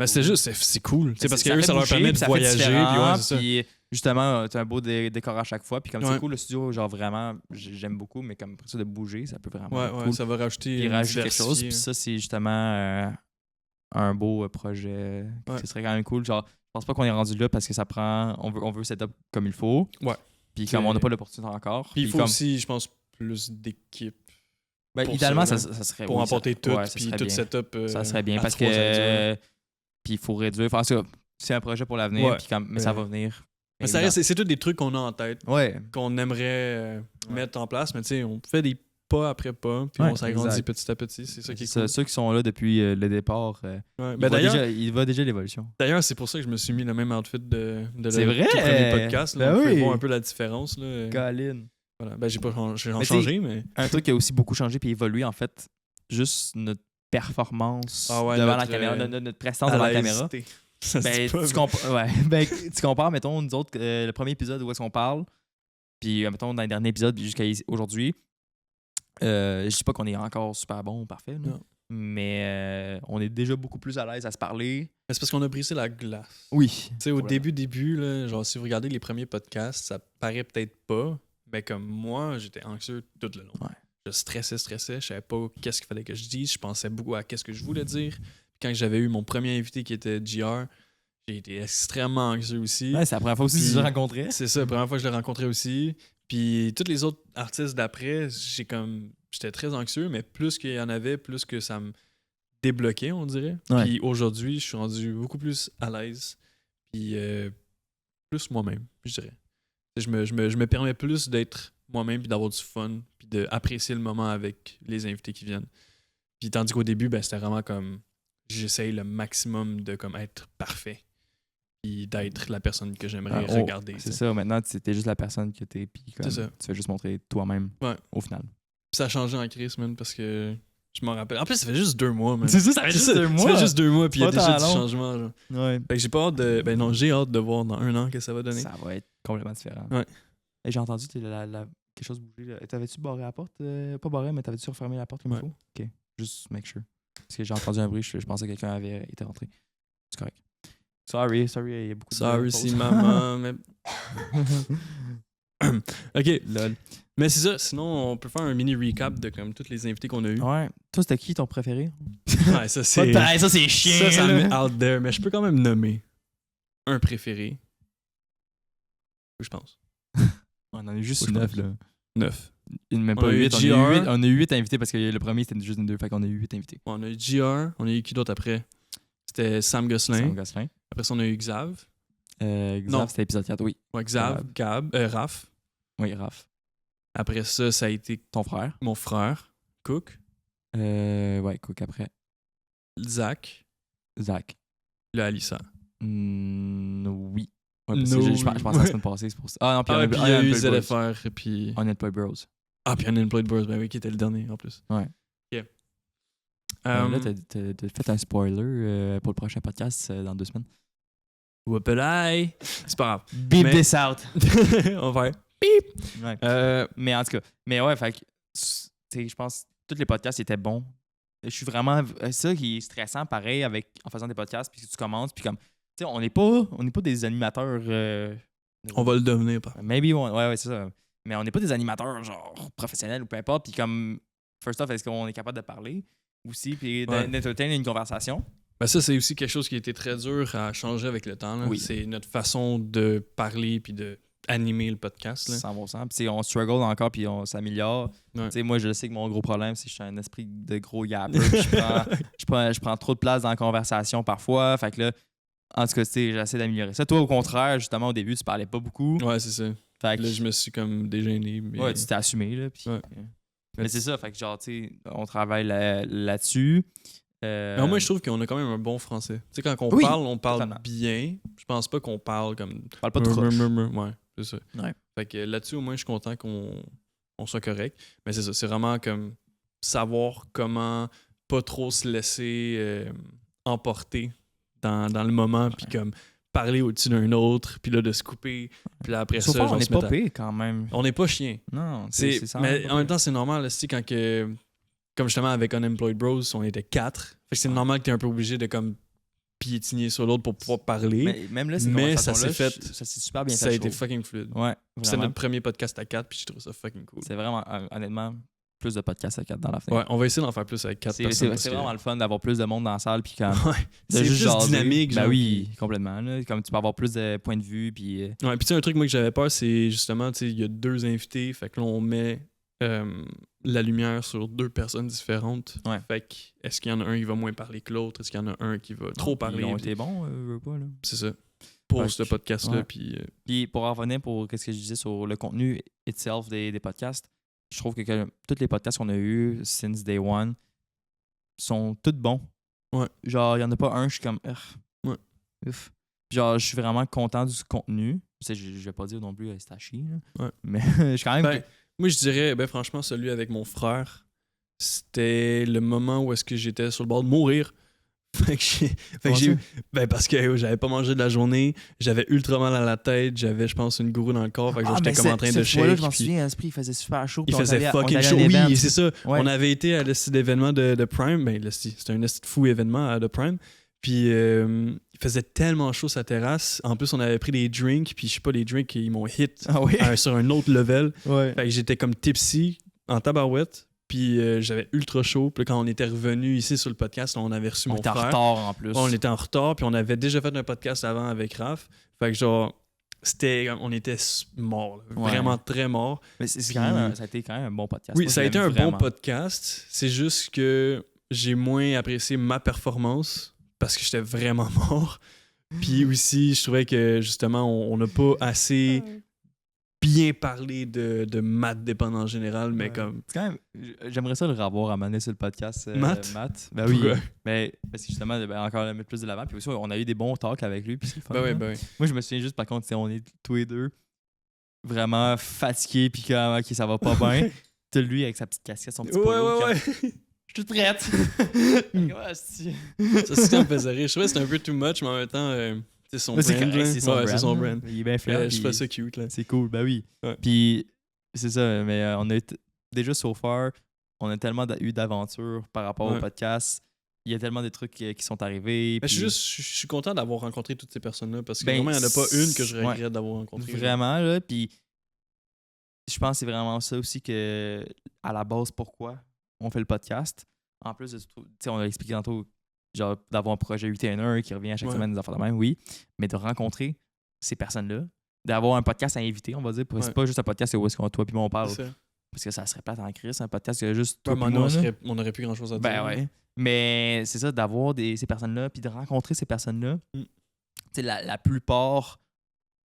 c'était juste, c'est cool. Parce que eux, ça leur permet de voyager. Puis justement, t'as un beau décor à chaque fois. Puis comme c'est cool, le studio, genre vraiment, j'aime beaucoup, mais comme ça de bouger, ça peut vraiment être cool. Ça va rajouter quelque chose. Puis ça, c'est justement un beau projet. Ce serait quand même cool. Genre, je pense pas qu'on est rendu là parce que ça prend. On veut setup comme il faut. Ouais. Puis comme on n'a pas l'opportunité encore. Puis il faut aussi, je pense, plus d'équipe. Ben, idéalement, ça serait pour emporter tout, puis tout setup. Ça serait bien parce que. Puis il faut réduire. Enfin, ça, c'est un projet pour l'avenir, mais ça va venir. Mais c'est tous des trucs qu'on a en tête, qu'on aimerait mettre en place, mais tu sais, on fait des pas après pas, puis on s'agrandit petit à petit. C'est ça qui est cool. Ceux qui sont là depuis le départ, il va déjà l'évolution. D'ailleurs, c'est pour ça que je me suis mis le même outfit de c'est vrai? tout premier podcast. Là, on peut voir un peu la différence. Colin. Voilà. Ben, j'ai changé, mais... Un truc qui a aussi beaucoup changé puis évolué, en fait, juste notre performance devant la caméra, notre prestance devant la caméra. Tu compares, mettons, nous autres, le premier épisode où est-ce qu'on parle, puis, mettons, dans le dernier épisode jusqu'à aujourd'hui, je dis pas qu'on est encore super bon ou parfait, là, mais on est déjà beaucoup plus à l'aise à se parler. Mais c'est parce qu'on a brisé la glace. Oui. Tu sais, au début, là, genre, si vous regardez les premiers podcasts, ça paraît peut-être pas, mais comme moi, j'étais anxieux tout le long. Ouais. Je stressais, je savais pas qu'est-ce qu'il fallait que je dise, je pensais beaucoup à qu'est-ce que je voulais dire. Puis quand j'avais eu mon premier invité qui était JR, j'ai été extrêmement anxieux aussi. Ouais, c'est la première fois aussi que je le rencontrais. C'est ça, la première fois que je l'ai rencontré aussi. Puis tous les autres artistes d'après, j'étais très anxieux, mais plus qu'il y en avait, plus que ça me débloquait, on dirait. Ouais. Puis aujourd'hui, je suis rendu beaucoup plus à l'aise. Puis plus moi-même, je dirais. Je me permets plus d'être moi-même, puis d'avoir du fun, puis d'apprécier le moment avec les invités qui viennent. Puis tandis qu'au début, c'était vraiment comme j'essaye le maximum de comme être parfait. Puis d'être la personne que j'aimerais regarder. C'est ça, maintenant, t'es juste la personne que t'es, puis comme, tu fais juste montrer toi-même au final. Puis ça a changé en crise, man, parce que je m'en rappelle. En plus, ça fait juste 2 mois, man. C'est ça, ça fait juste 2 mois. Ça fait juste 2 mois, puis il y a déjà du changement. Genre. Ouais. Fait que j'ai pas hâte de. Ben non, j'ai hâte de voir dans 1 an que ça va donner. Ça va être complètement différent. Ouais. Et j'ai entendu quelque chose bouger. Là. T'avais-tu barré la porte? Pas barré, mais t'avais-tu refermé la porte comme il faut? Ok. Juste make sure. Parce que j'ai entendu un bruit, je pensais que quelqu'un avait été rentré. C'est correct. Sorry, il y a beaucoup de... Sorry, si maman, mais... OK. Lol. Mais c'est ça, sinon on peut faire un mini recap de comme tous les invités qu'on a eu. Ouais. Toi, c'était qui ton préféré? Ouais, ça c'est... ça c'est chiant. Ça me met out there, mais je peux quand même nommer un préféré. Je pense. On en a juste 9, là. 9. Même pas 8. On a eu 8 invités parce que le premier c'était juste une 2, fait qu'on a eu 8 invités. On a eu JR, on a eu qui d'autre après? c'était Sam Gosselin. Sam Gosselin. Après ça, on a eu Xav. Xav, Non. c'était épisode 4, oui. Ouais, Xav, Raph. Oui, Raph. Après ça a été Ton frère. mon frère, Cook. Ouais, Cook après. Zach. Zach. Là, Alissa. Oui. Ouais, parce No, que je pense à la semaine passée, c'est pour ça. Ah non, puis Ah, on puis il y a eu ZFR, et puis... Unemployed Bros. Ah, puis Unemployed Bros, ben oui, qui était le dernier, en plus. Ouais. OK. Là, t'as fait un spoiler pour le prochain podcast dans 2 semaines. Whoopelay! C'est pas grave. Beep Mais- this out! On va faire... Ouais. Mais en tout cas, fait que, tu sais, je pense que tous les podcasts étaient bons. Je suis vraiment. C'est ça qui est stressant, pareil, en faisant des podcasts, puis que tu commences, puis comme. Tu sais, on n'est pas des animateurs. On va le devenir, pas. Maybe, ouais, c'est ça. Mais on n'est pas des animateurs, genre, professionnels ou peu importe. Puis comme, first off, est-ce qu'on est capable de parler aussi, puis Ouais. d'entertainer une conversation? Ben ça, c'est aussi quelque chose qui a été très dur à changer avec le temps. Là. Oui. C'est notre façon de parler puis de animer le podcast. Là. 100%. Puis on struggle encore, puis on s'améliore. Ouais. Tu sais, moi, je sais que mon gros problème, c'est que je suis un esprit de gros yapper. Puis je prends trop de place dans la conversation parfois. Fait que là, en tout cas, tu sais, j'essaie d'améliorer ça. Toi, au contraire, justement, au début, tu parlais pas beaucoup. Ouais, c'est ça. Fait que, Là, je me suis comme dégêné. Mais... ouais, tu t'es assumé, là. Puis, Ouais. mais c'est ça, fait que genre, tu sais, on travaille là-dessus. Mais moi, je trouve qu'on a quand même un bon français. Tu sais, quand on Oui, on parle totalement. bien. Je pense pas qu'on parle comme... On parle pas de croche. Ouais, c'est ça. Ouais. Fait que là-dessus, au moins, je suis content qu'on soit correct. Mais c'est ça, c'est vraiment comme savoir comment pas trop se laisser emporter dans le moment, puis comme parler au-dessus d'un autre, puis là, de se couper. Puis là, après Sauf ça, on genre, n'est se mettre pas pire quand même. On n'est pas chien. Non, C'est, ça. mais en même temps, c'est normal, là, quand que... Comme justement avec Unemployed Bros, on était 4. Fait que c'est normal que t'es un peu obligé de comme piétiner sur l'autre pour pouvoir parler. Mais même là, Mais ça s'est fait... Ça s'est super bien Ça a fait. été je trouve. fucking fluide. Ouais, C'était vraiment. notre premier podcast à 4, puis je trouve ça fucking cool. C'est vraiment, honnêtement, plus de podcasts à 4 dans la fenêtre. Ouais, on va essayer d'en faire plus avec 4 personnes. C'est parce que- vraiment le fun d'avoir plus de monde dans la salle. Puis quand. Ouais, de c'est juste plus jaser. dynamique. Ben genre. oui, complètement. Là. Comme tu peux avoir plus de points de vue. Puis. Ouais, puis tu sais, un truc moi que j'avais peur, c'est justement, tu sais, il y a 2 invités, fait que là, on met la lumière sur 2 personnes différentes. Ouais. Fait que, est-ce qu'il y en a un qui va moins parler que l'autre? Est-ce qu'il y en a un qui va trop parler? Ils ont Puis été bons, veux pas, là. c'est ça. Pour Fait ce que- podcast-là, ouais. puis... Puis pour en revenir pour ce que je disais sur le contenu itself des podcasts, je trouve que tous les podcasts qu'on a eus since day one sont tous bons. Ouais. Genre, il n'y en a pas un, je suis comme. Ouais. Ouf. Puis genre, je suis vraiment content du contenu. Tu sais, je vais pas dire non plus c'est à chier, là. Ouais. Mais je suis quand même. Ben, moi, je dirais, ben franchement, celui avec mon frère, c'était le moment où est-ce que j'étais sur le bord de mourir. Fait que j'ai... Ben parce que j'avais pas mangé de la journée, j'avais ultra mal à la tête, j'avais, je pense, une gourou dans le corps, fait que genre, j'étais comme en train de shake. Je m'en puis souviens, l'esprit, il faisait super chaud. il puis on faisait allait- fucking on allait à chaud. l'événement, Oui, c'est ça. Ouais. On avait été à l'événement de Prime. Ben, c'était un fou événement à The Prime. Puis il faisait tellement chaud sa terrasse. En plus, on avait pris des drinks. Puis je sais pas, les drinks, ils m'ont hit Ah oui. sur un autre level. Ouais. Fait que j'étais comme tipsy en tabarouette. Puis j'avais ultra chaud. Puis là, quand on était revenu ici sur le podcast, là, on avait reçu On mon était en frère. retard en plus. On était en retard. Puis on avait déjà fait un podcast avant avec Raph. Fait que genre, on était morts. Ouais. Vraiment très morts. Mais c'est Puis- quand même ça a été quand même un bon podcast. Oui, Moi, ça a je été l'aime un vraiment. bon podcast. C'est juste que j'ai moins apprécié ma performance parce que j'étais vraiment mort. Puis aussi, je trouvais que justement, on n'a pas assez bien parlé de maths dépendant en général, mais Ouais. comme. C'est quand même. J'aimerais ça le revoir à mener sur le podcast. Matt? Ben oui. Pourquoi? Mais parce que justement, encore le mettre plus de l'avant. Puis aussi, on a eu des bons talks avec lui. Puis c'est le fun, Ben oui, hein. ben oui. Moi, je me souviens juste, par contre, on est tous les deux vraiment fatigués. Puis comme, ok, ça va pas bien. T'as lui avec sa petite casquette, son petit polo. Ouais, comme, ouais. Je suis toute prête. Ouais, c'est- Ça me faisait rire. Je trouvais que c'était un peu too much, mais en même temps, c'est son Mais c'est brand. correct, là. c'est son Ouais, brand. c'est son là. brand. Il est bien fier. Je puis trouvais ça cute, là. C'est cool, ben oui. Ouais. Puis c'est ça, mais on a déjà so far, on a tellement eu d'aventures par rapport Ouais. au podcast. Il y a tellement de trucs qui sont arrivés. Mais puis je suis content d'avoir rencontré toutes ces personnes-là parce que Ben, vraiment, il n'y en a pas une que je ouais. regrette d'avoir rencontrée. Vraiment, là. Puis je pense que c'est vraiment ça aussi que, à la base, pourquoi on fait le podcast. En plus de, tu sais, on a expliqué tantôt, genre, d'avoir un projet 8-1 qui revient à chaque Ouais. semaine, des affaires de même, oui. Mais de rencontrer ces personnes-là, d'avoir un podcast à inviter, on va dire. Ouais. C'est pas juste un podcast où est-ce qu'on toi puis moi on parle. C'est ça. parce que ça serait plate en crise, un podcast que juste Ouais, toi mais pis moi, là. on aurait plus grand chose à dire. Ben ouais. Mais c'est ça, d'avoir ces personnes-là, puis de rencontrer ces personnes-là. Mm. Tu sais, la plupart,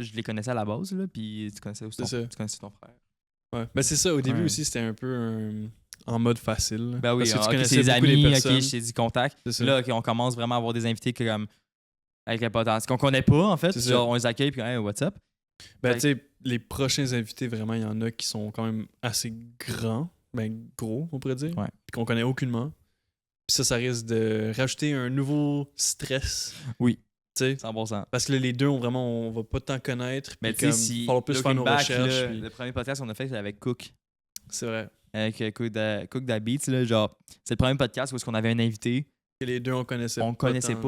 je les connaissais à la base, là, puis tu connaissais aussi ton frère. Ouais. Ben c'est ça, au début Ouais. aussi, c'était un peu en mode facile. Là. Ben oui, parce que tu ok, connaissais c'est des beaucoup les amis, personnes. ok, je t'ai dit contact. C'est ça. Là, ok, on commence vraiment à avoir des invités que, comme, avec un potentiel qu'on connaît pas, en fait. C'est Genre, ça. on les accueille, puis hey, what's up? Ben, Fait- tu sais, les prochains invités, vraiment, il y en a qui sont quand même assez grands, ben gros, on pourrait dire, Ouais. puis qu'on connaît aucunement. Puis ça risque de rajouter un nouveau stress. Oui. Tu sais, 100%. parce que là, les deux, on va pas tant connaître. Mais puis tu sais, comme, si. falloir plus faire looking nos back, recherches. là, puis- le premier podcast qu'on a fait, c'était avec Cook. C'est vrai. Avec Cook Da Beats, là, genre, c'est le premier podcast où est-ce qu'on avait un invité. Et les deux, on connaissait On connaissait tant.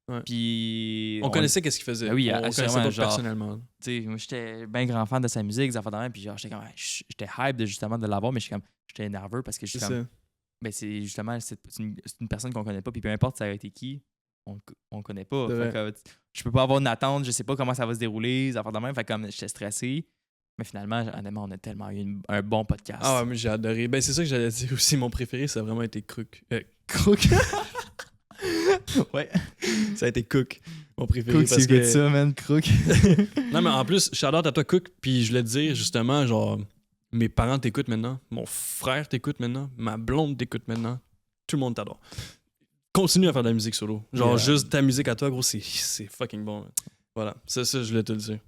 pas. Ouais. Puis. On connaissait qu'est-ce qu'il faisait. Ben oui, on connaissait assurément, pas genre, personnellement. Tu sais, moi, j'étais bien grand fan de sa musique, des affaires de même, puis genre, j'étais comme, j'étais hype de justement de l'avoir, mais j'étais nerveux parce que je C'est suis comme, ça. ben c'est justement, c'est une personne qu'on connaît pas, puis peu importe ça a été qui, on connaît pas. C'est Fait vrai. que, je peux pas avoir une attente, je sais pas comment ça va se dérouler, des affaires de même, fait comme, j'étais stressé. Mais finalement, honnêtement, on a tellement eu un bon podcast. Ah ouais, mais j'ai adoré. Ben c'est ça que j'allais dire aussi. Mon préféré, ça a vraiment été Crook. Cook. Ouais. Ça a été Cook. Mon préféré. Cook, parce c'est que... good ça, man. Cook. Non, mais en plus, shout-out à toi, Cook. Puis je voulais te dire, justement, genre, mes parents t'écoutent maintenant. Mon frère t'écoute maintenant. Ma blonde t'écoute maintenant. Tout le monde t'adore. Continue à faire de la musique solo. Genre, Yeah. juste ta musique à toi, gros, c'est fucking bon. Man. Voilà. Ça, je voulais te le dire.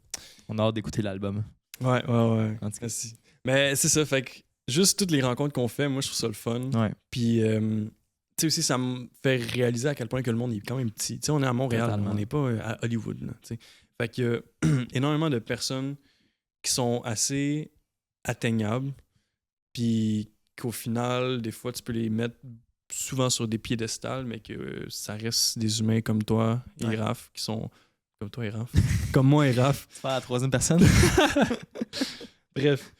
On a hâte d'écouter l'album. Ouais. En tout cas. Merci. Mais c'est ça, fait que juste toutes les rencontres qu'on fait, moi, je trouve ça le fun. Ouais. Puis, tu sais aussi, ça me fait réaliser à quel point que le monde est quand même petit. Tu sais, on est à Montréal, Totalement. on n'est pas à Hollywood. Là, tu sais. Fait qu'il y a énormément de personnes qui sont assez atteignables, puis qu'au final, des fois, tu peux les mettre souvent sur des piédestals, mais que ça reste des humains comme toi et Ouais. Raph, qui sont comme toi et Raph, comme moi et Raph. Tu fais la troisième personne? Bref.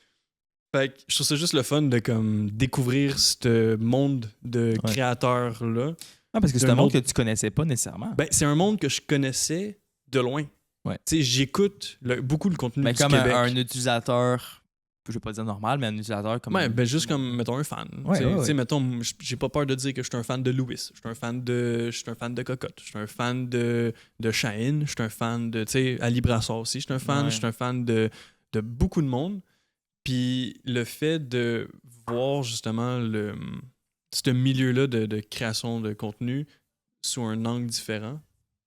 Fait que je trouve ça juste le fun de comme découvrir ce monde de Ouais. créateurs-là. Ah, parce que c'est D'un un monde autre- que tu connaissais pas nécessairement. Ben, c'est un monde que je connaissais de loin. Ouais. Tu sais, j'écoute beaucoup le contenu Mais du comme Québec. un utilisateur, je vais pas dire normal, mais un utilisateur comme. Ouais, ben juste comme, mettons, un fan. Ouais, Tu sais, ouais, tu sais, ouais. mettons, j'ai pas peur de dire que je suis un fan de Louis. Je suis un fan de Cocotte. Je suis un fan de Shaheen. Je suis un fan de, tu sais, Ali Brassard aussi. Je suis un fan. Ouais. Je suis un fan de beaucoup de monde. Puis le fait de voir justement ce milieu-là de création de contenu sous un angle différent,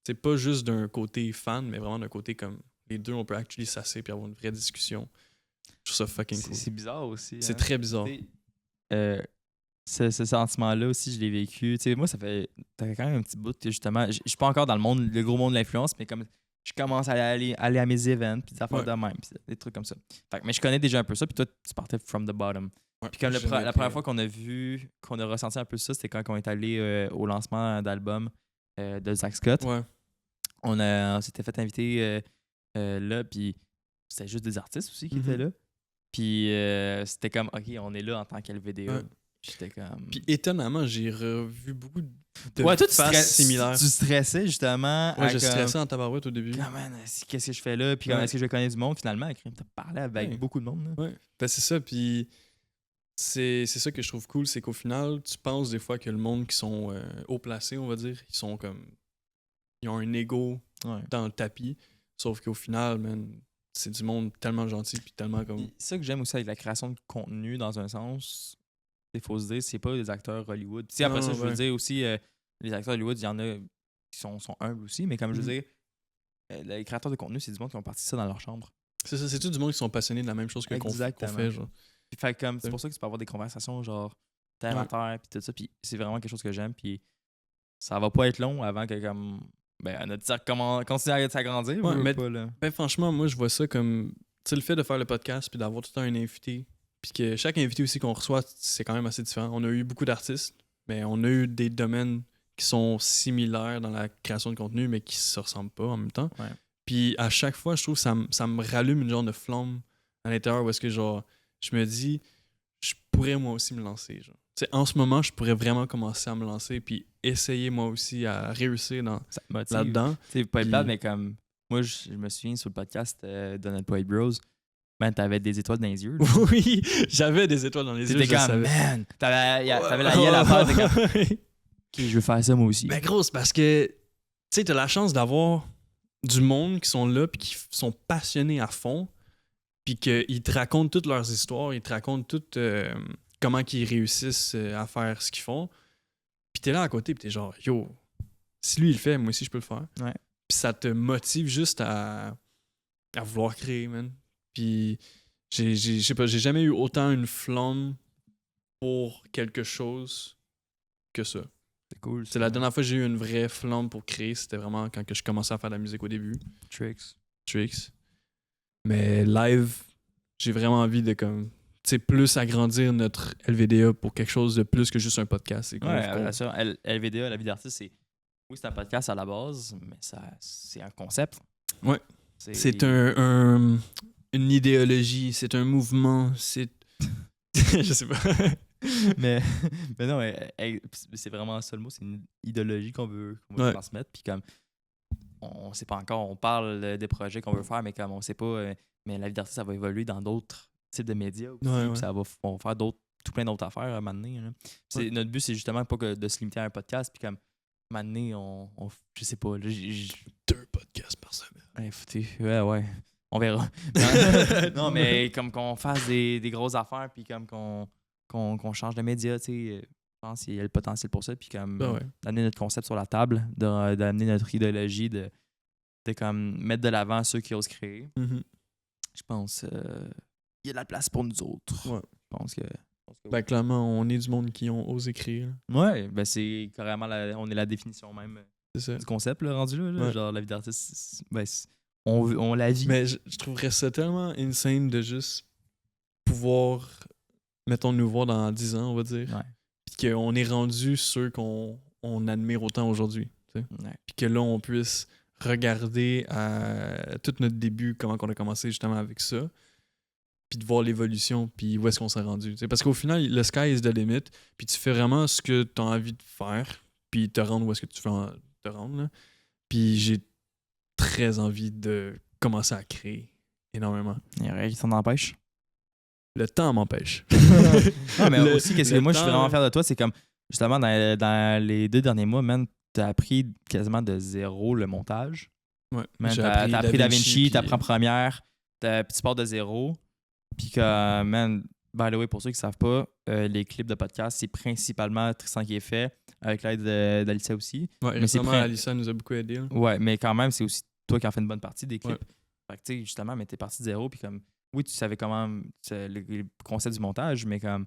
c'est pas juste d'un côté fan, mais vraiment d'un côté comme les deux, on peut actually s'asseoir puis avoir une vraie discussion. Je trouve ça fucking cool. C'est bizarre aussi. C'est hein. très bizarre. Tu sais, ce sentiment-là aussi, je l'ai vécu. Tu sais, moi, ça fait quand même un petit bout que justement, je suis pas encore dans le gros monde de l'influence, mais comme je commence à aller à mes events, puis des affaires Ouais. de même, puis des trucs comme ça. Fait que, mais je connais déjà un peu ça, puis toi, tu partais from the bottom. Ouais, Puis comme j'ai jamais la été- première fois qu'on a ressenti un peu ça, c'était quand on est allé au lancement d'album de Zach Scott. Ouais. On s'était fait inviter là, puis c'était juste des artistes aussi qui Mhm. étaient là. Puis c'était comme, OK, on est là en tant qu'LVDE. Ouais. J'étais comme. Puis étonnamment, j'ai revu beaucoup de Ouais, toi, tu faces similaires. Tu stressais justement. Ouais, à je comme, stressais en tabarouette au début. Ah, man, qu'est-ce que je fais là? Puis comment Ouais. est-ce que je connais du monde finalement? Tu as parlé avec Ouais. beaucoup de monde. Là. Ouais. Ben, c'est ça, puis c'est ça que je trouve cool, c'est qu'au final, tu penses des fois que le monde qui sont haut placés, on va dire, ils sont comme. Ils ont un ego Ouais. dans le tapis, sauf qu'au final, man, c'est du monde tellement gentil, puis tellement comme. Puis ça que j'aime aussi avec la création de contenu, dans un sens, il faut se dire, c'est pas des acteurs Hollywood. Puis après Non, ça, je veux ouais. dire aussi, les acteurs Hollywood, il y en a qui sont humbles aussi, mais comme je veux Mhm. dire, les créateurs de contenu, c'est du monde qui ont parti ça dans leur chambre. C'est ça, c'est tout du monde qui sont passionnés de la même chose que qu'on Exactement. fait, genre. Puis fait comme, c'est Ouais. pour ça que tu peux avoir des conversations genre terre à Ouais. terre, puis tout ça, puis c'est vraiment quelque chose que j'aime, puis ça va pas être long avant que comme notre cercle continue à s'agrandir. Ouais, veux mais- pas, là. Ben, franchement, moi, je vois ça comme. Tu sais, le fait de faire le podcast puis d'avoir tout le temps un invité, puis que chaque invité aussi qu'on reçoit, c'est quand même assez différent. On a eu beaucoup d'artistes, mais on a eu des domaines qui sont similaires dans la création de contenu, mais qui se ressemblent pas en même temps. Ouais. Puis à chaque fois, je trouve que ça me rallume une genre de flamme à l'intérieur où est-ce que, genre, je me dis, je pourrais moi aussi me lancer, genre. Tu sais, en ce moment, je pourrais vraiment commencer à me lancer puis essayer moi aussi à réussir Ça te motive. là-dedans. Tu sais, pas être Puis- plate, mais comme moi, je me souviens sur le podcast Donald Boy Bros. Man, t'avais des étoiles dans les yeux. Là. Oui, j'avais des étoiles dans les yeux, T'étais je comme, savais. man, t'avais la gueule à faire. T'étais comme, ok, je veux faire ça moi aussi. Ben gros, c'est parce que, tu sais, t'as la chance d'avoir du monde qui sont là puis qui sont passionnés à fond puis qu'ils te racontent toutes leurs histoires, ils te racontent tout comment ils réussissent à faire ce qu'ils font. Puis t'es là à côté puis t'es genre, yo, si lui il le fait, moi aussi je peux le faire. Ouais. Puis ça te motive juste à vouloir créer, man. Puis je sais pas, j'ai jamais eu autant une flamme pour quelque chose que ça. C'est cool. C'est la dernière fois que j'ai eu une vraie flamme pour créer, c'était vraiment quand que je commençais à faire de la musique au début. Tricks. Mais live, j'ai vraiment envie de comme, tu sais, plus agrandir notre LVDA pour quelque chose de plus que juste un podcast. C'est Ouais, ça, LVDA, la vie d'artiste, c'est un podcast à la base, mais c'est un concept. Ouais. C'est une idéologie, c'est un mouvement, c'est... je sais pas. mais non, c'est vraiment ça le mot, c'est une idéologie qu'on veut transmettre. Puis comme, on sait pas encore, on parle des projets qu'on veut faire, mais comme on sait pas, mais la vie d'artiste, ça va évoluer dans d'autres types de médias aussi. Ouais. On va faire tout plein d'autres affaires à un moment donné. Ouais. Notre but, c'est justement pas de se limiter à un podcast, puis comme, à un moment donné, je sais pas. 2 podcasts par semaine. Ouais. On verra. Non, mais comme qu'on fasse des grosses affaires, puis comme qu'on change de média, tu sais, je pense qu'il y a le potentiel pour ça, puis comme d'amener notre concept sur la table, d'amener notre idéologie, de comme mettre de l'avant ceux qui osent créer. Mm-hmm. Je pense il y a de la place pour nous autres. Ouais. Je pense que ben clairement, on est du monde qui ont osé créer. Ouais, ben c'est carrément on est la définition même du concept là, rendu là. Ouais. Genre la vie d'artiste, on la vit. Mais je trouverais ça tellement insane de juste pouvoir, mettons, nous voir dans 10 ans, on va dire. Ouais. Puis qu'on est rendu ceux qu'on admire autant aujourd'hui. Ouais. Puis que là, on puisse regarder à tout notre début, comment on a commencé justement avec ça, puis de voir l'évolution, puis où est-ce qu'on s'est rendu. T'sais. Parce qu'au final, le sky is the limit, puis tu fais vraiment ce que tu as envie de faire, puis te rendre où est-ce que tu veux te rendre. Là. Puis j'ai très envie de commencer à créer énormément. Il y a rien qui s'en empêche. Le temps m'empêche. Non, mais aussi, qu'est-ce que moi je suis vraiment fier de toi, c'est comme justement dans les 2 derniers mois, man, t'as appris quasiment de zéro le montage. Ouais. T'as appris DaVinci, t'apprends Première, puis tu pars de zéro. Puis que, man, by the way, pour ceux qui ne savent pas, les clips de podcast, c'est principalement Tristan qui est fait, avec l'aide d'Alicia aussi. Ouais, récemment, Alicia nous a beaucoup aidé. Là. Ouais, mais quand même, c'est aussi toi qui en fais une bonne partie des clips. Ouais. Fait que, tu sais, justement, mais t'es parti de zéro, puis comme, oui, tu savais comment le concept du montage, mais comme,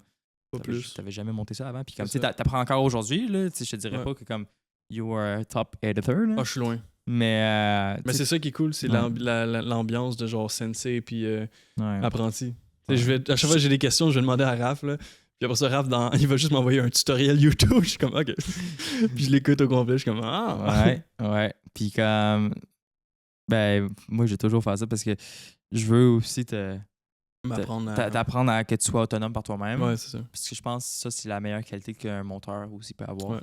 pas plus. T'avais jamais monté ça avant. Puis comme, tu sais, t'apprends encore aujourd'hui, là, je te dirais pas que comme, you are a top editor, là. Ah, je suis loin. Mais c'est ça qui est cool, c'est l'ambiance de genre sensei puis apprenti. À chaque fois que j'ai des questions, je vais demander à Raph, là. Puis après ça, Raph, il va juste m'envoyer un tutoriel YouTube. Je suis comme, OK. Puis je l'écoute au complet. Je suis comme, ah. Ouais. Puis comme, ben, moi, j'ai toujours fait ça parce que je veux aussi t'apprendre à que tu sois autonome par toi-même. Ouais, c'est ça. Parce que je pense que ça, c'est la meilleure qualité qu'un monteur aussi peut avoir.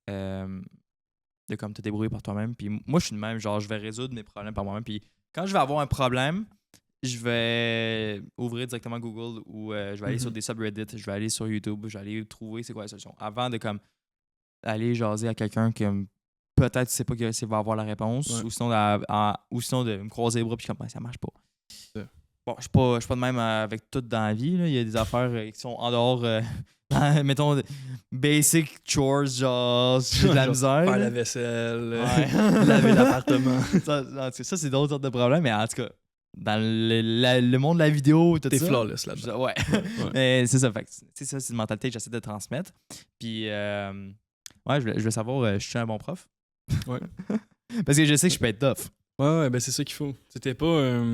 Ouais. De comme te débrouiller par toi-même. Puis moi, je suis de même, genre, je vais résoudre mes problèmes par moi-même. Puis quand je vais avoir un problème, je vais ouvrir directement Google ou je vais aller sur des subreddits, je vais aller sur YouTube, je vais aller trouver c'est quoi la solution. Avant de comme aller jaser à quelqu'un qui peut-être tu sais pas qu'il va avoir la réponse, ou sinon de me croiser les bras puis comme ça marche pas. Ouais. Bon, je suis pas de même avec tout dans la vie. Là. Il y a des affaires qui sont en dehors, mettons, basic chores, genre, j'ai de la misère. Faire la vaisselle, laver l'appartement. Ça, c'est d'autres sortes de problèmes, mais en tout cas, dans le monde de la vidéo, tout ça. T'es flawless là-dedans. Ouais. Mais c'est ça, fait c'est ça, c'est une mentalité que j'essaie de transmettre. Puis, ouais, je veux savoir, je suis un bon prof. Ouais. Parce que je sais que je peux être tough. Ouais, ben c'est ça qu'il faut. C'était pas.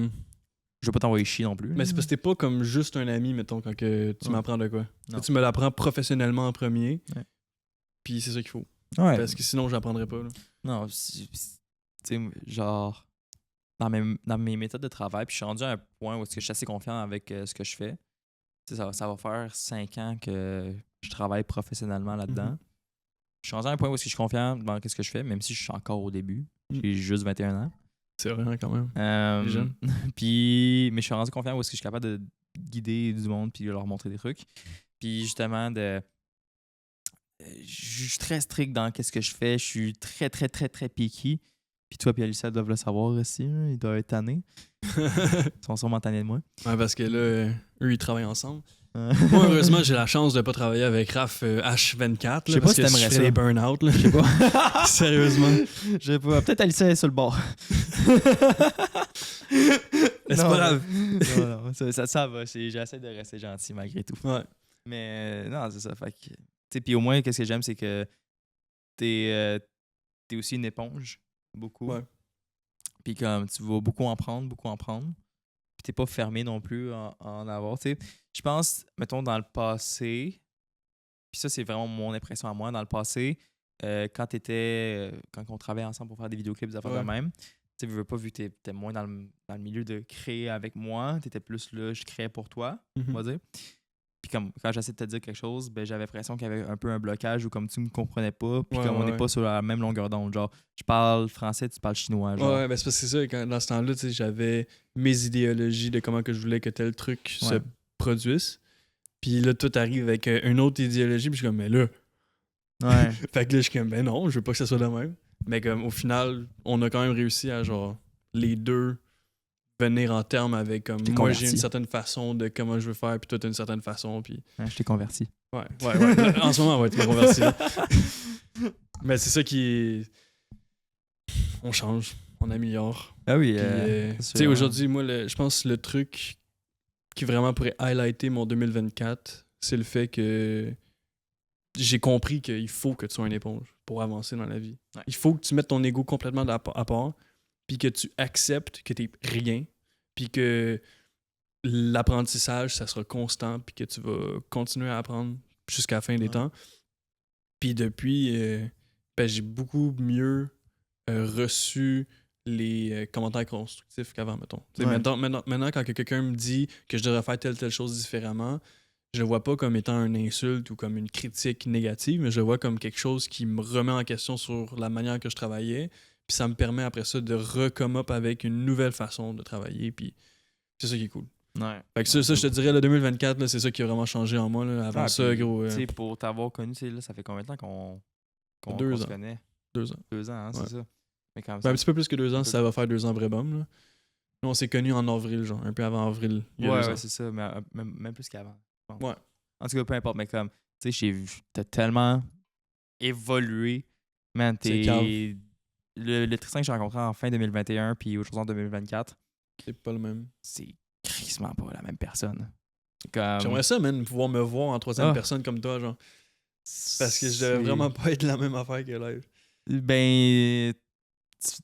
Je veux pas t'envoyer chier non plus. Mais c'est parce que t'es pas comme juste un ami, mettons, quand que tu m'apprends de quoi. Tu me l'apprends professionnellement en premier. Ouais. Puis c'est ça qu'il faut. Ouais. Parce que sinon, j'apprendrais pas. Là. Non, tu sais, genre, dans mes méthodes de travail, puis je suis rendu à un point où je suis assez confiant avec ce que je fais. Ça va faire 5 ans que je travaille professionnellement là-dedans. Mm-hmm. Je suis rendu à un point où je suis confiant dans ce que je fais, même si je suis encore au début. J'ai juste 21 ans. C'est vrai, quand même. Les jeunes. Puis, mais je suis rendu confiant où est-ce que je suis capable de guider du monde puis de leur montrer des trucs. Puis justement, je suis très strict dans qu'est-ce que je fais. Je suis très, très, très, très picky. Puis toi puis Alicia doivent le savoir aussi. Hein. Ils doivent être tannés. Ils sont sûrement tannés de moi. Ouais, parce que là, eux, ils travaillent ensemble. Moi, heureusement, j'ai la chance de pas travailler avec Raph H24. Je sais pas si t'aimerais ça. Je ferais des burn-out. Je sais pas. Sérieusement. Je sais pas. Peut-être Alicia est sur le bord. Mais c'est pas grave. Non, ça va. J'essaie de rester gentil malgré tout. Ouais. Mais non, c'est ça. Fait que, tu sais, puis au moins, qu'est-ce que j'aime, c'est que t'es aussi une éponge. Beaucoup. Ouais. Puis comme tu vas beaucoup en prendre. Puis t'es pas fermé non plus à en avoir. Tu sais, je pense, mettons, dans le passé, puis ça, c'est vraiment mon impression à moi, dans le passé, quand on travaillait ensemble pour faire des vidéoclips, des affaires de même, tu sais, veux pas, vu que t'étais moins dans le milieu de créer avec moi, t'étais plus là, je créais pour toi, on va dire. Puis comme quand j'essaie de te dire quelque chose, ben j'avais l'impression qu'il y avait un peu un blocage ou comme tu me comprenais pas, puis comme on n'est pas sur la même longueur d'onde. Genre, je parle français, tu parles chinois. Genre. Ouais, ben c'est parce que c'est ça, dans ce temps-là, tu sais, j'avais mes idéologies de comment que je voulais que tel truc se produise. Puis là, tout arrive avec une autre idéologie, puis je suis comme, mais là. Ouais. Fait que là, je suis comme, ben non, je veux pas que ça soit de même. Mais comme, au final, on a quand même réussi à, genre, les deux venir en terme avec, comme, moi, converti. j'ai une certaine façon de comment je veux faire, puis toi, t'as une certaine façon, puis... Ouais, je t'ai converti. Ouais. Là, en ce moment, ouais, tu m'as converti, là. Mais c'est ça qui est... On change, on améliore. Ah oui. Tu sais, aujourd'hui, moi, je pense que le truc qui vraiment pourrait highlighter mon 2024, c'est le fait que j'ai compris qu'il faut que tu sois une éponge pour avancer dans la vie. Ouais. Il faut que tu mettes ton ego complètement à part, puis que tu acceptes que t'es rien, puis que l'apprentissage, ça sera constant, puis que tu vas continuer à apprendre jusqu'à la fin des temps. Puis depuis, j'ai beaucoup mieux reçu les commentaires constructifs qu'avant, mettons. Maintenant, quand quelqu'un me dit que je devrais faire telle chose différemment, je le vois pas comme étant une insulte ou comme une critique négative, mais je le vois comme quelque chose qui me remet en question sur la manière que je travaillais, puis ça me permet après ça de recome up avec une nouvelle façon de travailler, puis c'est ça qui est cool. Ouais. Fait que ça, je te dirais, le 2024, là, c'est ça qui a vraiment changé en moi. Là. Avant ça, gros... Tu sais, pour t'avoir connu, là, ça fait combien de temps qu'on se connaît? 2 ans. 2 ans, hein, c'est ça. Mais quand même, un petit peu plus que 2 ans, ça va faire 2 ans vrai bum. Là. Nous, on s'est connus en avril, genre, un peu avant avril. Ouais, c'est ça, mais même plus qu'avant. Ouais. En tout cas, peu importe, mais comme, tu sais, t'as tellement évolué. Man, t'es... Le Tristan que j'ai rencontré en fin 2021 puis aujourd'hui en 2024, c'est pas le même. C'est crissement pas la même personne. Comme... J'aimerais ça, man, pouvoir me voir en troisième personne comme toi, genre. Parce que je devrais vraiment pas être la même affaire que live. Ben,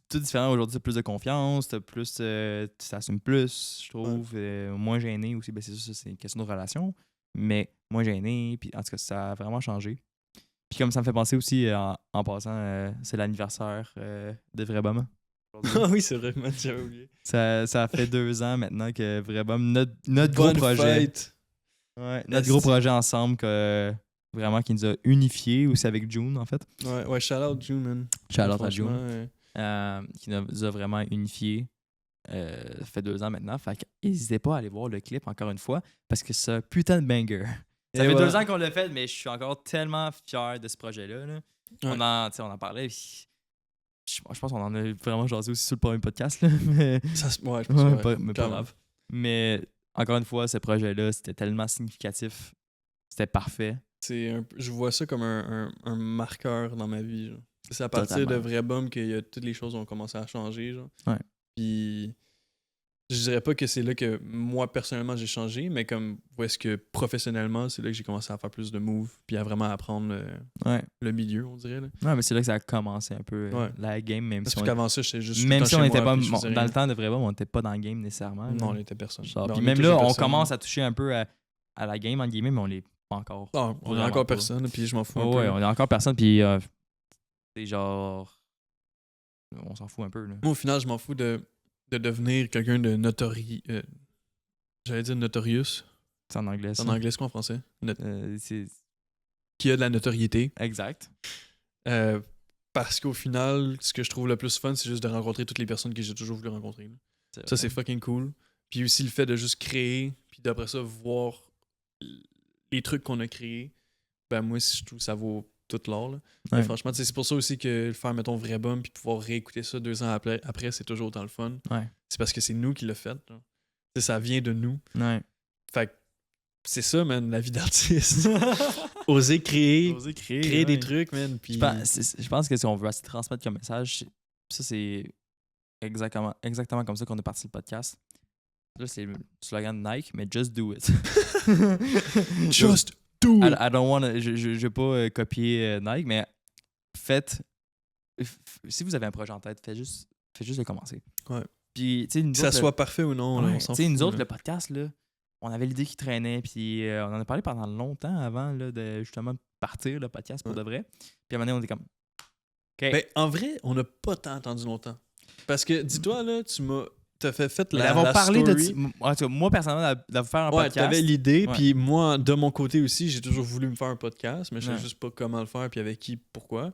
tout différent. Aujourd'hui, t'as plus de confiance, t'as plus, tu t'assumes plus, je trouve. Moins gêné aussi. Ben, c'est ça, c'est une question de relation. Mais moins gêné. Puis en tout cas, ça a vraiment changé. Puis comme ça me fait penser aussi, en passant, c'est l'anniversaire de Vrai Bum. Ah oui, c'est vrai, man, j'avais oublié. Ça fait 2 ans maintenant que Vrai Bum, notre gros projet. Fête. Ouais, notre gros projet ensemble vraiment qui nous a unifiés aussi avec June en fait. Ouais, shout out June, man. Shout out à June. Qui nous a vraiment unifiés. Ça fait 2 ans maintenant. Fait n'hésitez pas à aller voir le clip encore une fois parce que c'est un putain de banger. Ça fait 2 ans qu'on l'a fait, mais je suis encore tellement fier de ce projet-là. Là. Ouais. On en parlait. Je pense qu'on en a vraiment jasé aussi sur le premier podcast. Là, mais... je pense pas grave. Mais encore une fois, ce projet-là, c'était tellement significatif. C'était parfait. Je vois ça comme un marqueur dans ma vie. Genre. C'est à partir de Vrai Bum que toutes les choses ont commencé à changer. Genre. Ouais. Puis je dirais pas que c'est là que moi personnellement j'ai changé, mais comme où est-ce que professionnellement, c'est là que j'ai commencé à faire plus de moves puis à vraiment apprendre le milieu, on dirait. Là. Ouais, mais c'est là que ça a commencé un peu la game. Même parce qu'avant ça, j'étais juste. Même si on n'était pas. Dans le temps de Vrai Bum, on n'était pas dans le game nécessairement. Non, on n'était personne. Puis même là, on commence à toucher un peu à la game, entre guillemets, mais on l'est pas encore. Non, on est encore personne, puis je m'en fous. Ouais, on est encore personne, puis c'est genre. On s'en fout un peu. Là. Moi, au final, je m'en fous de devenir quelqu'un de j'allais dire notorious. C'est en anglais, ça. C'est en anglais, c'est quoi en français? Qui a de la notoriété. Exact. Parce qu'au final, ce que je trouve le plus fun, c'est juste de rencontrer toutes les personnes que j'ai toujours voulu rencontrer. Là. Ça, c'est fucking cool. Puis aussi le fait de juste créer, puis d'après ça, voir les trucs qu'on a créés. Ben moi, je trouve que ça vaut tout l'or. Là. Ouais. Mais franchement, c'est pour ça aussi que faire, mettons, vrai bum, puis pouvoir réécouter ça 2 ans après c'est toujours autant le fun. Ouais. C'est parce que c'est nous qui l'a fait. Ça vient de nous. Ouais. Fait que c'est ça, man, la vie d'artiste. Oser créer, créer des trucs, man. Puis... Je pense que si on veut assez transmettre comme message, ça c'est exactement comme ça qu'on a parti le podcast. Là, c'est le slogan de Nike, mais just do it. Just do it! I don't wanna, je vais pas copier Nike, mais faites. Si vous avez un projet en tête, faites juste le commencer. Ouais. Puis, tu sais, que ça soit parfait ou non, là, on s'en fout. Nous autres, là. le podcast, là, on avait l'idée qui traînait, puis on en a parlé pendant longtemps avant là, de justement partir le podcast pour de vrai. Puis à un moment donné, on était comme. OK. Ben, en vrai, on n'a pas tant attendu longtemps. Parce que, dis-toi, là, t'as fait Mais la d'avoir parlé story. moi, personnellement, d'avoir faire un Ouais, podcast. t'avais l'idée, Ouais. puis moi, de mon côté aussi, j'ai toujours voulu me faire un podcast, mais je savais Ouais. juste pas comment le faire, puis avec qui, pourquoi.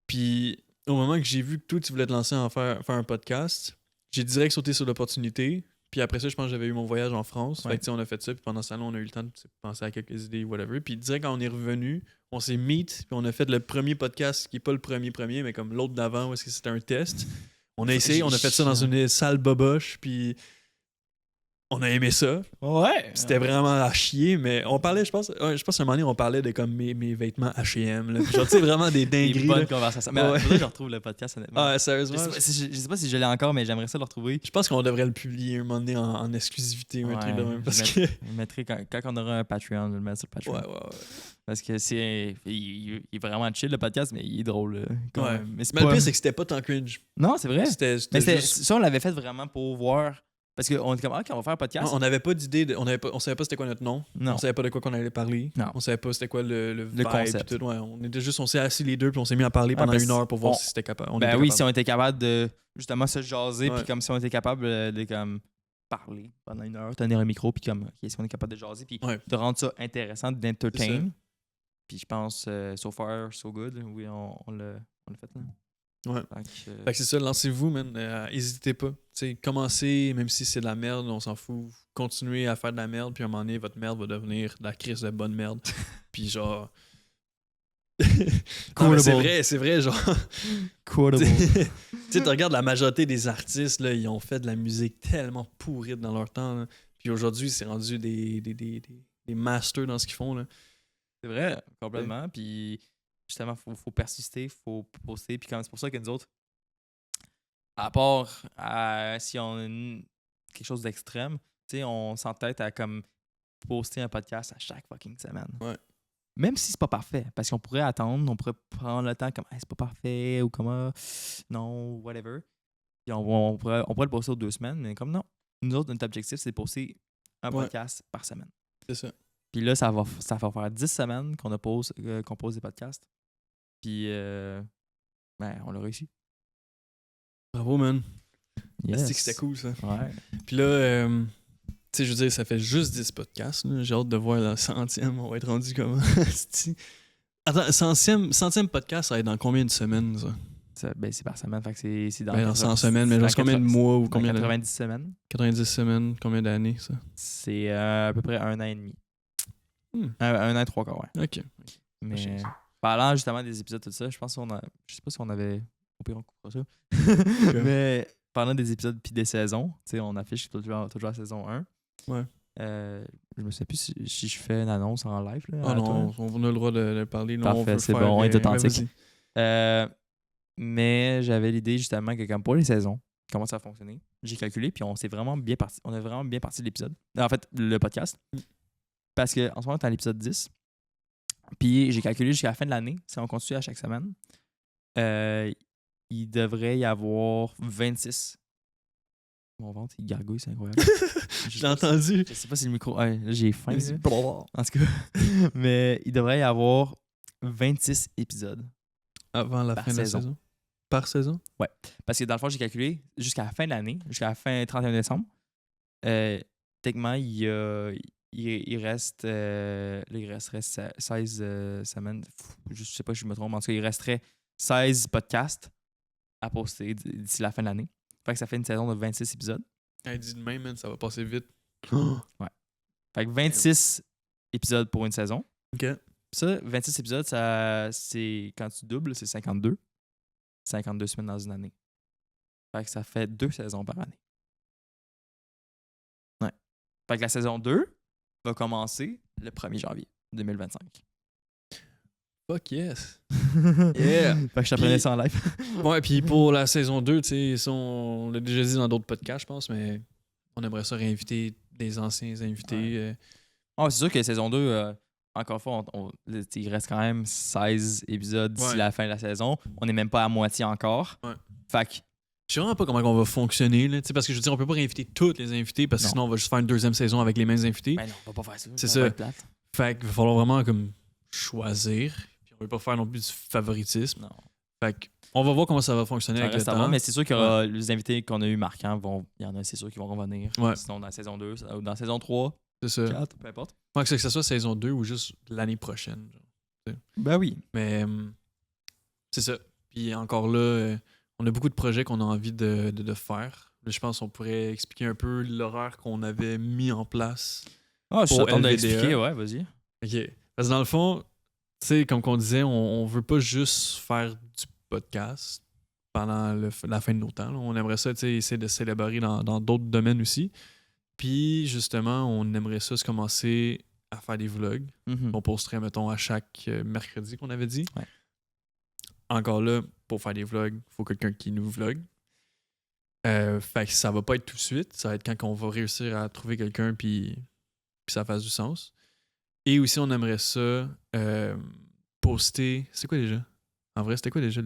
Puis au moment que j'ai vu que toi, tu voulais te lancer en faire un podcast, j'ai direct sauté sur l'opportunité. Puis après ça, je pense que j'avais eu mon voyage en France. Ouais. Fait que, tu sais, on a fait ça, puis pendant ce temps-là, on a eu le temps de penser à quelques idées, whatever. Puis direct, quand on est revenu, on s'est meet, puis on a fait le premier podcast, qui est pas le premier, mais comme l'autre d'avant, où est-ce que c'était un test. On a essayé, on a fait ça dans une salle boboche, puis on a aimé ça. Ouais. C'était vraiment à chier, mais on parlait, je pense à un moment donné, on parlait de comme mes vêtements H&M, là. Genre, tu sais, vraiment des Des dingueries. bonnes là. conversations. Mais Ouais. faudrait que je retrouve le podcast, honnêtement. Ah, Je sérieusement? sais pas si je l'ai encore, mais j'aimerais ça le retrouver. Je pense qu'on devrait le publier un moment donné en exclusivité ou un truc de même. Parce que. Je mettrai quand on aura un Patreon, je vais le mettre sur le Patreon. Ouais. Parce que il est vraiment chill le podcast, mais il est drôle. Quand Ouais. même. Mais c'est Mais pas... le pire, c'est que c'était pas tant cringe. Non, c'est vrai. C'était Mais juste. ça, on l'avait fait vraiment pour voir. Parce qu'on était comme, OK, on va faire un podcast. On n'avait pas d'idée, on savait pas c'était quoi notre nom. Non. On savait pas de quoi qu'on allait parler. Non. On savait pas c'était quoi le vibe concept. et tout. Ouais, on s'est assis les deux puis on s'est mis à parler pendant ben, 1 heure pour voir si c'était capable. Ben oui, si on était capable de justement se jaser, Ouais. puis comme si on était capable de comme parler pendant 1 heure, tenir un micro, puis comme, OK, si on est capable de jaser, puis Ouais. de rendre ça intéressant, C'est ça. d'entertain. Puis je pense, so far, so good. Oui, on l'a fait. Là. Ouais. Fait Fait que c'est ça, lancez-vous, man. N'hésitez pas. T'sais, commencez, même si c'est de la merde, on s'en fout. Continuez à faire de la merde, puis à un moment donné, votre merde va devenir de la crise de bonne merde. Puis genre. Non, mais c'est vrai, genre. Quotable. Tu sais, tu regardes la majorité des artistes, là, ils ont fait de la musique tellement pourrite dans leur temps. Là. Puis aujourd'hui, c'est rendu des masters dans ce qu'ils font. Là. C'est vrai, complètement. Puis justement, faut persister, faut poster. Puis c'est pour ça que nous autres, à part si on a quelque chose d'extrême, tu sais, on s'entête à comme poster un podcast à chaque fucking semaine. Ouais. Même si c'est pas parfait, parce qu'on pourrait attendre, on pourrait prendre le temps comme hey, c'est pas parfait ou comment non, whatever. Puis on pourrait le poster aux 2 semaines, mais comme non. Nous autres, notre objectif, c'est de poster un podcast par semaine. C'est ça. Puis là, ça va faire 10 semaines qu'on pose des podcasts. Puis, ben, on l'a réussi. Bravo, man. Yes. C'est que c'était cool, ça. Ouais. Puis là, tu sais, je veux dire, ça fait juste 10 podcasts. Là. J'ai hâte de voir le 100e. On va être rendu comment? Attends, 100e podcast, ça va être dans combien de semaines, ça? Ben, c'est par semaine. Fait que c'est dans, Dans 100 semaines, mais genre combien de mois ou combien de... 90 semaines. 90 semaines, combien d'années, ça? C'est à peu près 1 an et demi. 1 an et 3 quarts, ouais. OK. Mais parlant justement des épisodes, tout ça, je pense je sais pas si on avait... Au pire, on coupera ça. Mais parlant des épisodes puis des saisons, tu sais, on affiche toujours la saison 1. Ouais. Je me sais plus si je fais une annonce en live. Là, Ah non, on a le droit de parler. Non, parfait, on veut c'est faire, bon, on est authentique. vas-y. Mais j'avais l'idée justement que comme pour les saisons, comment ça va fonctionner, j'ai calculé puis on est vraiment bien parti de l'épisode. En fait, le podcast. Parce qu'en ce moment, on est à l'épisode 10. Puis j'ai calculé jusqu'à la fin de l'année, si on continue à chaque semaine, il devrait y avoir 26. Mon ventre, il gargouille, c'est incroyable. Je l'ai entendu. Je sais pas si le micro... Ouais, là, j'ai faim. Là. En tout cas. Mais il devrait y avoir 26 épisodes. Avant la fin de la saison. Par saison? Ouais. Parce que dans le fond, j'ai calculé jusqu'à la fin de l'année, jusqu'à la fin 31 décembre. Techniquement, il resterait 16 semaines. Je sais pas si je me trompe. En tout cas, il resterait 16 podcasts à poster d'ici la fin de l'année. Fait que ça fait une saison de 26 épisodes. Elle dit de même, man, ça va passer vite. Ouais. Fait que 26 épisodes pour une saison. OK. Ça, 26 épisodes, ça, c'est quand tu doubles, c'est 52. 52 semaines dans une année. Fait que ça fait 2 saisons par année. Ouais. Fait que la saison 2 va commencer le 1er janvier 2025. Fuck yes. Yeah. Fait que je t'apprenais Puis- ça en live. Ouais, puis pour la saison 2, tu sais, ça, on l'a déjà dit dans d'autres podcasts, je pense, mais on aimerait ça réinviter des anciens invités. Oh, c'est sûr que la saison 2, encore une fois, il reste quand même 16 épisodes d'ici Ouais. la fin de la saison. On n'est même pas à moitié encore. Ouais. Fait que, Je sais vraiment pas comment on va fonctionner, là, tu sais, parce que je veux dire, on peut pas réinviter tous les invités parce que Non. sinon on va juste faire une deuxième saison avec les mêmes invités. ben non, on va pas faire ça. C'est va ça. être plate. Fait qu'il va falloir vraiment comme choisir. Puis on veut pas faire non plus du favoritisme. Non. Fait que on va voir comment ça va fonctionner Ça avec le reste à temps. voir, mais c'est sûr qu'il y aura les invités qu'on a eu marquants, il y en a, c'est sûr, qui vont revenir. Ouais. Sinon, dans la saison 2, ou dans la saison 3, C'est ça. 4, peu importe. Faut que ça soit saison 2 ou juste l'année prochaine. Genre. Ben oui. Mais c'est ça. Puis encore là, on a beaucoup de projets qu'on a envie de faire. Là, je pense qu'on pourrait expliquer un peu l'horaire qu'on avait mis en place. Ah, je suis Pour content de LVDA. l'expliquer, ouais, vas-y. OK. Parce que dans le fond, tu sais, comme qu'on disait, on veut pas juste faire du podcast pendant la fin de nos temps. Là. On aimerait ça, tu sais, essayer de s'élaborer dans d'autres domaines aussi. Puis, justement, on aimerait ça se commencer à faire des vlogs. Mhm. On posterait, mettons, à chaque mercredi qu'on avait dit. Ouais. Encore là, pour faire des vlogs, il faut quelqu'un qui nous vlogue. Fait que ça va pas être tout de suite. Ça va être quand on va réussir à trouver quelqu'un puis ça fasse du sens. Et aussi, on aimerait ça poster... C'est quoi déjà? En vrai, c'était quoi déjà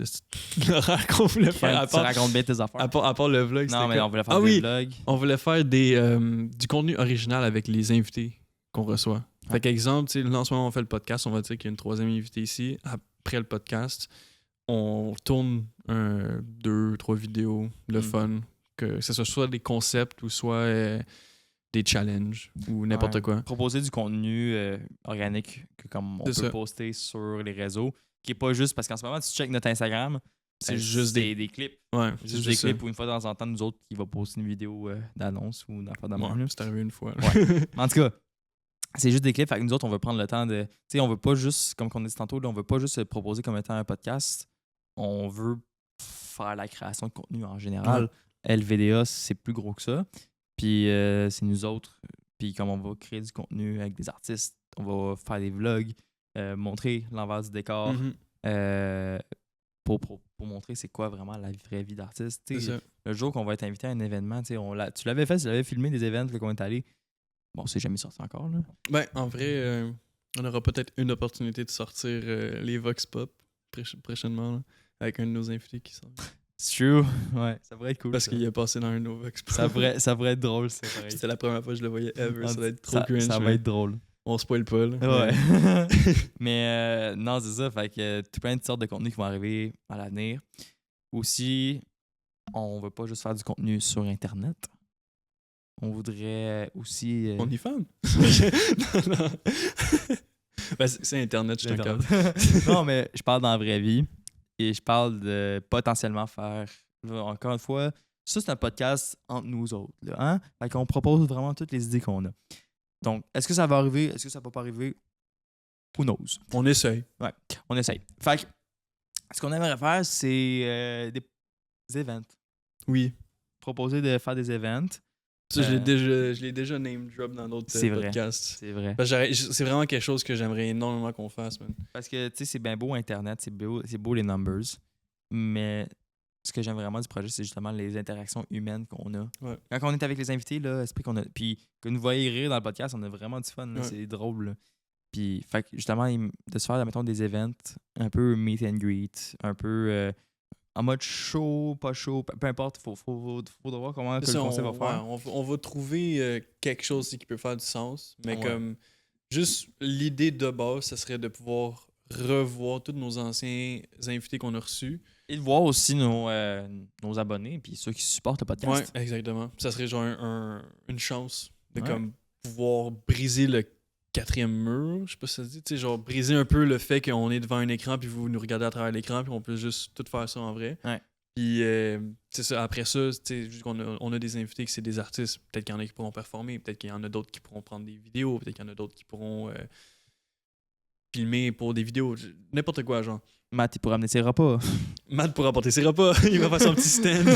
l'horaire qu'on voulait faire? À Tu part, racontes bien tes affaires. à part le vlog, Non, c'était mais quoi? on voulait faire Ah des oui! vlogs. On voulait faire du contenu original avec les invités qu'on reçoit. Fait qu'exemple, tu sais, là, en ce moment, on fait le podcast, on va dire qu'il y a une troisième invitée ici. Après le podcast, on tourne 2-3 vidéos de fun, que ce soit des concepts ou soit des challenges ou n'importe Ouais. quoi. Proposer du contenu organique que comme on peut C'est ça. poster sur les réseaux, qui est pas juste parce qu'en ce moment, tu checkes notre Instagram, C'est juste des clips. Ouais, C'est juste des clips où une fois de temps en temps, nous autres, qui va poster une vidéo d'annonce ou d'affaire de même. Ouais, c'est arrivé une fois. Ouais. En tout cas, c'est juste des clips. Fait que nous autres, on veut prendre le temps de. Tu sais, on veut pas juste, comme on a dit tantôt, là, on veut pas juste se proposer comme étant un podcast. On veut faire la création de contenu en général. LVDA, c'est plus gros que ça. Puis c'est nous autres. Puis comme on va créer du contenu avec des artistes, on va faire des vlogs, montrer l'envers du décor. Mhm. Pour montrer c'est quoi vraiment la vraie vie d'artiste. Tu sais, C'est ça. le jour qu'on va être invité à un événement, tu sais, tu l'avais fait, tu l'avais filmé des événements là, qu'on est allé. Bon, c'est jamais sorti encore. Là. Ben, en vrai, on aura peut-être une opportunité de sortir les Vox Pop prochainement là, avec un de nos invités qui sort. C'est true. Ouais, ça pourrait être cool. Parce ça. qu'il est passé dans un de nos Vox Pop. Ça pourrait être drôle, c'est pareil. C'était la première fois que je le voyais ever. Ça va être trop ça, cringe. ça va mais être drôle. On spoil pas. Là. Ouais. Mais non, c'est ça. Fait que tout plein de sortes de contenus qui vont arriver à l'avenir. Aussi, on veut pas juste faire du contenu sur Internet. On voudrait aussi. On y fan. non. Ben, c'est Internet, je suis un câble. Non, mais je parle dans la vraie vie. Et je parle de potentiellement faire. Encore une fois, ça, c'est un podcast entre nous autres. Là, hein? Fait qu'on propose vraiment toutes les idées qu'on a. Donc, est-ce que ça va arriver? Est-ce que ça va pas arriver? Who knows? On essaye. On essaye. Fait que, ce qu'on aimerait faire, c'est des events. Oui. Proposer de faire des events. Ça, je l'ai déjà name drop dans d'autres C'est vrai. podcasts. C'est vrai. Parce que c'est vraiment quelque chose que j'aimerais énormément qu'on fasse, man. Parce que, tu sais, c'est bien beau Internet, c'est beau les numbers. Mais ce que j'aime vraiment du projet, c'est justement les interactions humaines qu'on a. Ouais. Quand on est avec les invités, là, esprit qu'on a. Puis que nous voyez rire dans le podcast, on a vraiment du fun. Là, Ouais. C'est drôle. Là. Puis, fait que justement, de se faire, mettons, des events un peu meet and greet, un peu en mode chaud, pas chaud, peu importe, faudra voir comment que Ça, le concept va faire. on va trouver quelque chose qui peut faire du sens. Mais Ouais. comme juste l'idée de base, ça serait de pouvoir revoir tous nos anciens invités qu'on a reçus. Et de voir aussi nos abonnés, puis ceux qui supportent le podcast. Ouais, exactement. Ça serait genre une chance de Ouais. comme pouvoir briser quatrième mur, je sais pas si ça se dit, tu sais, genre briser un peu le fait qu'on est devant un écran puis vous nous regardez à travers l'écran puis on peut juste tout faire ça en vrai. Ouais. Puis c'est ça, après ça, tu sais, vu qu'on a, on a des invités que c'est des artistes, peut-être qu'il y en a qui pourront performer, peut-être qu'il y en a d'autres qui pourront prendre des vidéos, peut-être qu'il y en a d'autres qui pourront filmer pour des vidéos, n'importe quoi, genre. Matt, il pourra amener ses repas. Matt pourra apporter ses repas, il va faire son petit stand.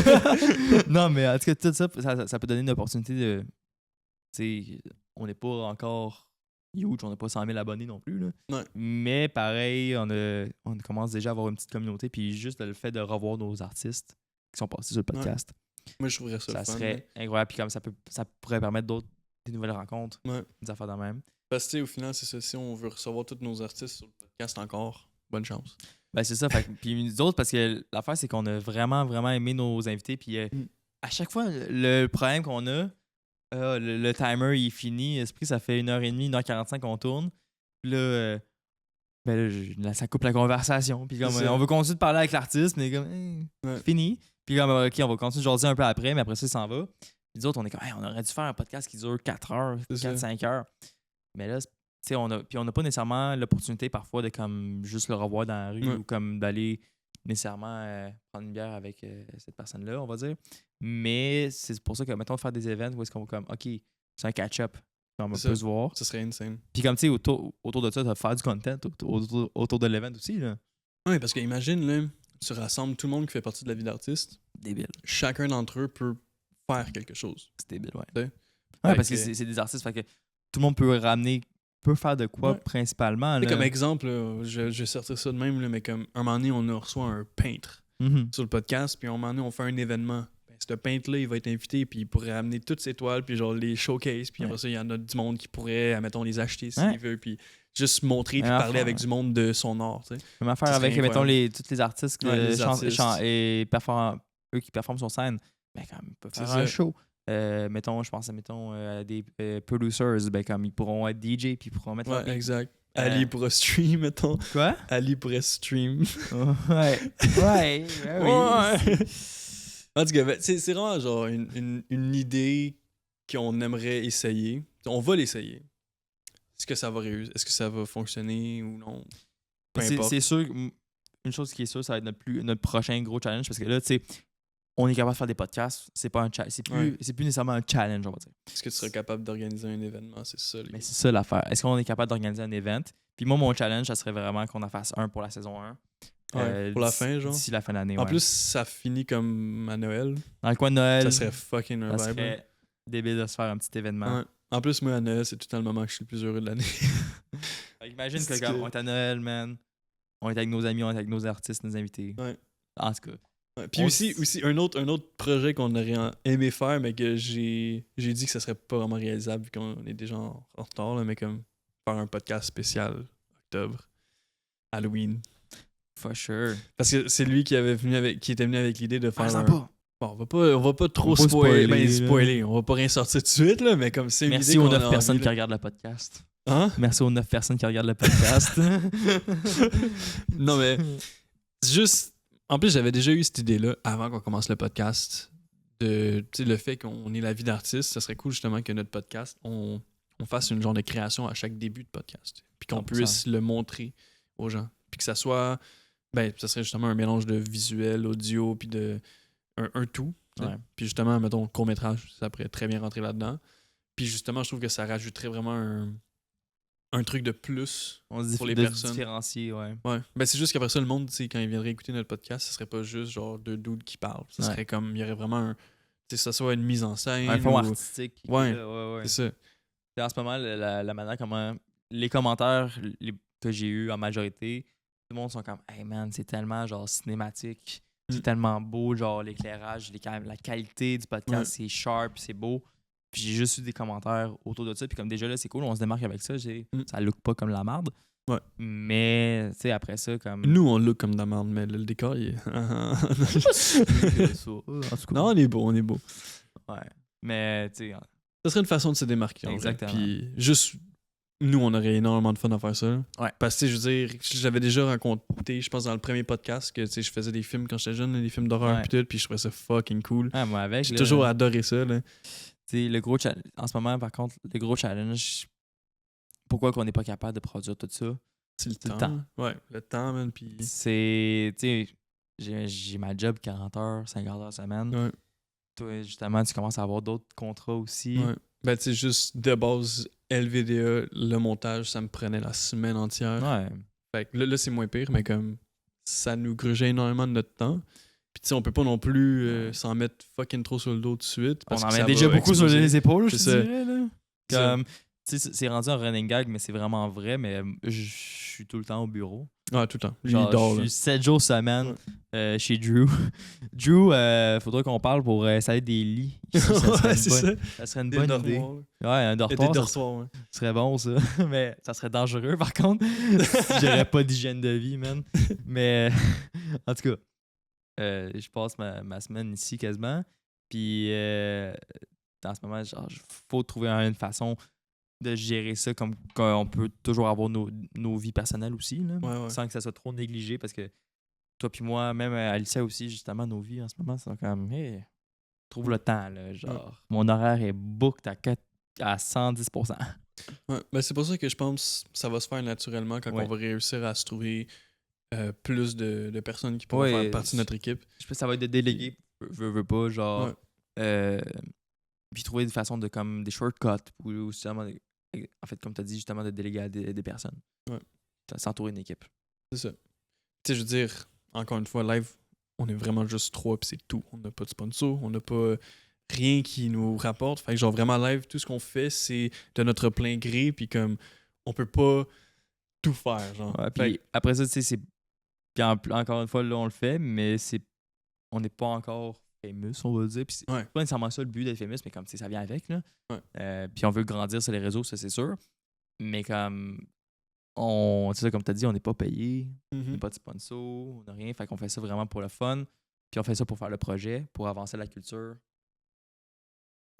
Non, mais en tout cas, tout ça, ça peut donner une opportunité de. Tu sais, on n'est pas encore huge, on n'a pas 100 000 abonnés non plus. Là. Ouais. Mais pareil, on commence déjà à avoir une petite communauté. Puis juste le fait de revoir nos artistes qui sont passés sur le podcast, Moi, je trouverais ça ça le fun. serait incroyable. Puis comme ça pourrait permettre des nouvelles rencontres, Ouais. des affaires de même. Parce que, tu sais, au final, c'est ça. Si on veut recevoir tous nos artistes sur le podcast encore, bonne chance. Ben, c'est ça. Puis nous autres, parce que l'affaire, c'est qu'on a vraiment, vraiment aimé nos invités. Puis à chaque fois, le problème qu'on a, le timer, il est fini. Esprit, ça fait 1h30, 1h45 qu'on tourne. Puis là, là, ça coupe la conversation. Puis comme, on veut continuer de parler avec l'artiste, mais comme, fini. Puis comme, OK, on va continuer de jaser un peu après, mais après ça, il s'en va. Puis nous autres, on est comme, on aurait dû faire un podcast qui dure 4 heures, 4-5 heures. Mais là, on n'a pas nécessairement l'opportunité parfois de comme juste le revoir dans la rue ou comme d'aller nécessairement prendre une bière avec cette personne-là, on va dire. Mais c'est pour ça que, mettons, de faire des events où est-ce qu'on va comme, OK, c'est un catch-up, on va plus se voir. Ça serait insane. Puis comme, tu sais, autour de ça, tu vas faire du content autour de l'event aussi, là. Oui, parce qu'imagine, là, tu rassembles tout le monde qui fait partie de la vie d'artiste. Débile. Chacun d'entre eux peut faire quelque chose. C'est débile, ouais. Ouais, parce que c'est des artistes, fait que tout le monde peut faire de quoi principalement. Là. Comme exemple, là, je vais sortir ça de même, là, mais comme un moment donné, on reçoit un peintre sur le podcast, puis un moment donné, on fait un événement. Ben, ce peintre-là, il va être invité, puis il pourrait amener toutes ses toiles, puis genre les showcase, puis après ça, il y en a du monde qui pourrait, admettons, les acheter s'il veut, puis juste montrer, puis parler avec du monde de son art. T'sais. Même affaire avec, mettons, tous les artistes, eux qui performent sur scène, ben, quand même, ils peuvent faire un show. Je pense à des producers, ben, comme ils pourront être DJ, puis ils pourront mettre leur beat. Exact. Ali pourra stream, mettons. Quoi? Ali pourrait stream. Ouais. En tout cas, c'est vraiment genre une idée qu'on aimerait essayer. On va l'essayer. Est-ce que ça va réussir? Est-ce que ça va fonctionner ou non? Peu importe. C'est sûr, une chose qui est sûre, ça va être notre prochain gros challenge, parce que là, tu sais, on est capable de faire des podcasts, c'est plus nécessairement un challenge, on va dire. Est-ce que tu serais capable d'organiser un événement? C'est ça. Mais c'est ça l'affaire. Est-ce qu'on est capable d'organiser un event? Puis moi, mon challenge, ça serait vraiment qu'on en fasse un pour la saison 1. Pour la fin, genre? D'ici la fin de l'année, En plus, ça finit comme à Noël. Dans le coin de Noël. Ça serait fucking un vibe. Ça serait débile de se faire un petit événement. Ouais. En plus, moi, à Noël, c'est tout le temps le moment que je suis le plus heureux de l'année. Imagine que comme on est à Noël, man. On est avec nos amis, on est avec nos artistes, nos invités. Ouais. En tout cas. Ouais. Puis aussi un autre projet qu'on aurait aimé faire, mais que j'ai dit que ça serait pas vraiment réalisable vu qu'on est déjà en retard, là, mais comme faire un podcast spécial octobre, Halloween. For sure. Parce que c'est lui qui était venu avec l'idée de faire Bon, on va pas trop spoiler. On va pas rien sortir tout de suite, là, mais comme c'est une Merci idée aux qu'on 9 personnes qui regardent le podcast. Hein? Merci aux 9 personnes qui regardent le podcast. Non, mais c'est juste... En plus, j'avais déjà eu cette idée-là avant qu'on commence le podcast. Le fait qu'on ait la vie d'artiste, ça serait cool justement que notre podcast, on fasse une genre de création à chaque début de podcast. Puis qu'on 100%. puisse le montrer aux gens. Puis que ça soit... Ben, ça serait justement un mélange de visuel, audio, puis de... Un tout. Ouais. Puis justement, mettons, court-métrage, ça pourrait très bien rentrer là-dedans. Puis justement, je trouve que ça rajouterait vraiment un truc de plus pour les personnes. Différencier, ouais. Ben, c'est juste qu'après ça, le monde, quand il viendrait écouter notre podcast, ce serait pas juste genre deux dudes qui parlent. Ça serait comme, il y aurait vraiment ça soit une mise en scène. Un fond artistique. Ouais, c'est ça. Et en ce moment, la manière comment les commentaires que j'ai eus en majorité, tout le monde sont comme, hey man, c'est tellement genre cinématique. C'est tellement beau, genre l'éclairage, la qualité du podcast, c'est sharp, c'est beau. Puis j'ai juste eu des commentaires autour de ça. Puis comme déjà là, c'est cool, on se démarque avec ça. Ça look pas comme la merde. Ouais. Mais, tu sais, après ça, comme. Nous, on look comme de la merde, mais le décor, il est. Non, on est beau. Ouais. Mais, tu sais. Ça serait une façon de se démarquer. Exactement. Puis juste. Nous, on aurait énormément de fun à faire ça. Ouais. Parce que, je veux dire, j'avais déjà raconté, je pense, dans le premier podcast, que je faisais des films quand j'étais jeune, des films d'horreur, puis je trouvais ça fucking cool. Ah, moi, avec. J'ai toujours adoré ça, là. En ce moment, par contre, le gros challenge, pourquoi qu'on n'est pas capable de produire tout ça. C'est le C'est le temps. temps. Ouais, le temps, man. Puis. C'est, tu sais, j'ai ma job 40 heures, 50 heures semaine. Ouais. Toi, justement, tu commences à avoir d'autres contrats aussi. Ouais. Ben, tu sais, juste de base, LVDA, le montage, ça me prenait la semaine entière. Ouais. Fait que là, c'est moins pire, mais comme ça nous grugeait énormément de notre temps. Puis, tu sais, on peut pas non plus s'en mettre fucking trop sur le dos tout de suite. On Parce en que met ça déjà va beaucoup sur exploser. les épaules, je C'est ça. dirais. Là. C'est ça. Comme, tu sais, c'est rendu un running gag, mais c'est vraiment vrai. Mais je suis tout le temps au bureau. Ouais, tout le temps. Lui, Genre, il dort, je là. suis 7 jours semaine chez Drew. Drew, faudrait qu'on parle pour installer des lits. Ici, Ouais, c'est ça. ça serait une Des bonne idée. dortoirs, là. Ouais, un Des dortoir, ça dortoirs, ouais. serait bon, ça. Mais ça serait dangereux, par contre. Si j'aurais pas d'hygiène de vie, man. Mais en tout cas, je passe ma semaine ici quasiment. Puis en ce moment, genre, faut trouver une façon de gérer ça comme qu'on peut toujours avoir nos vies personnelles aussi, là, Ouais. sans que ça soit trop négligé. Parce que toi puis moi, même Alicia aussi, justement, nos vies en ce moment, c'est comme, hey, trouve le temps. Là, genre, mon horaire est booked à 110%. Ouais. Ben, c'est pour ça que je pense que ça va se faire naturellement quand Ouais. on va réussir à se trouver plus de personnes qui pourront Ouais, faire partie de notre équipe. Je pense que ça va être de déléguer, veux pas, genre. Ouais. Puis trouver des façons de, comme, des shortcuts ou justement, en fait, comme tu as dit, justement, de déléguer à des personnes. Ouais. S'entourer d'une équipe. C'est ça. Tu sais, je veux dire, encore une fois, live, on est vraiment juste 3 puis c'est tout. On n'a pas de sponsor, on n'a pas rien qui nous rapporte. Fait que genre vraiment live, tout ce qu'on fait, c'est de notre plein gré puis comme on peut pas tout faire, genre. Ouais, Fait puis après ça, tu sais, c'est. Puis encore une fois, là, on le fait, mais on n'est pas encore famous, on va dire. Puis c'est Ouais. pas nécessairement ça le but d'être famous, mais comme, tu sais, ça vient avec, là. Ouais. Puis on veut grandir sur les réseaux, ça, c'est sûr. Mais comme. Tu sais, comme tu as dit, on n'est pas payé. On Mhm. n'a pas de sponsor, on n'a rien. Fait qu'on fait ça vraiment pour le fun. Puis on fait ça pour faire le projet, pour avancer la culture.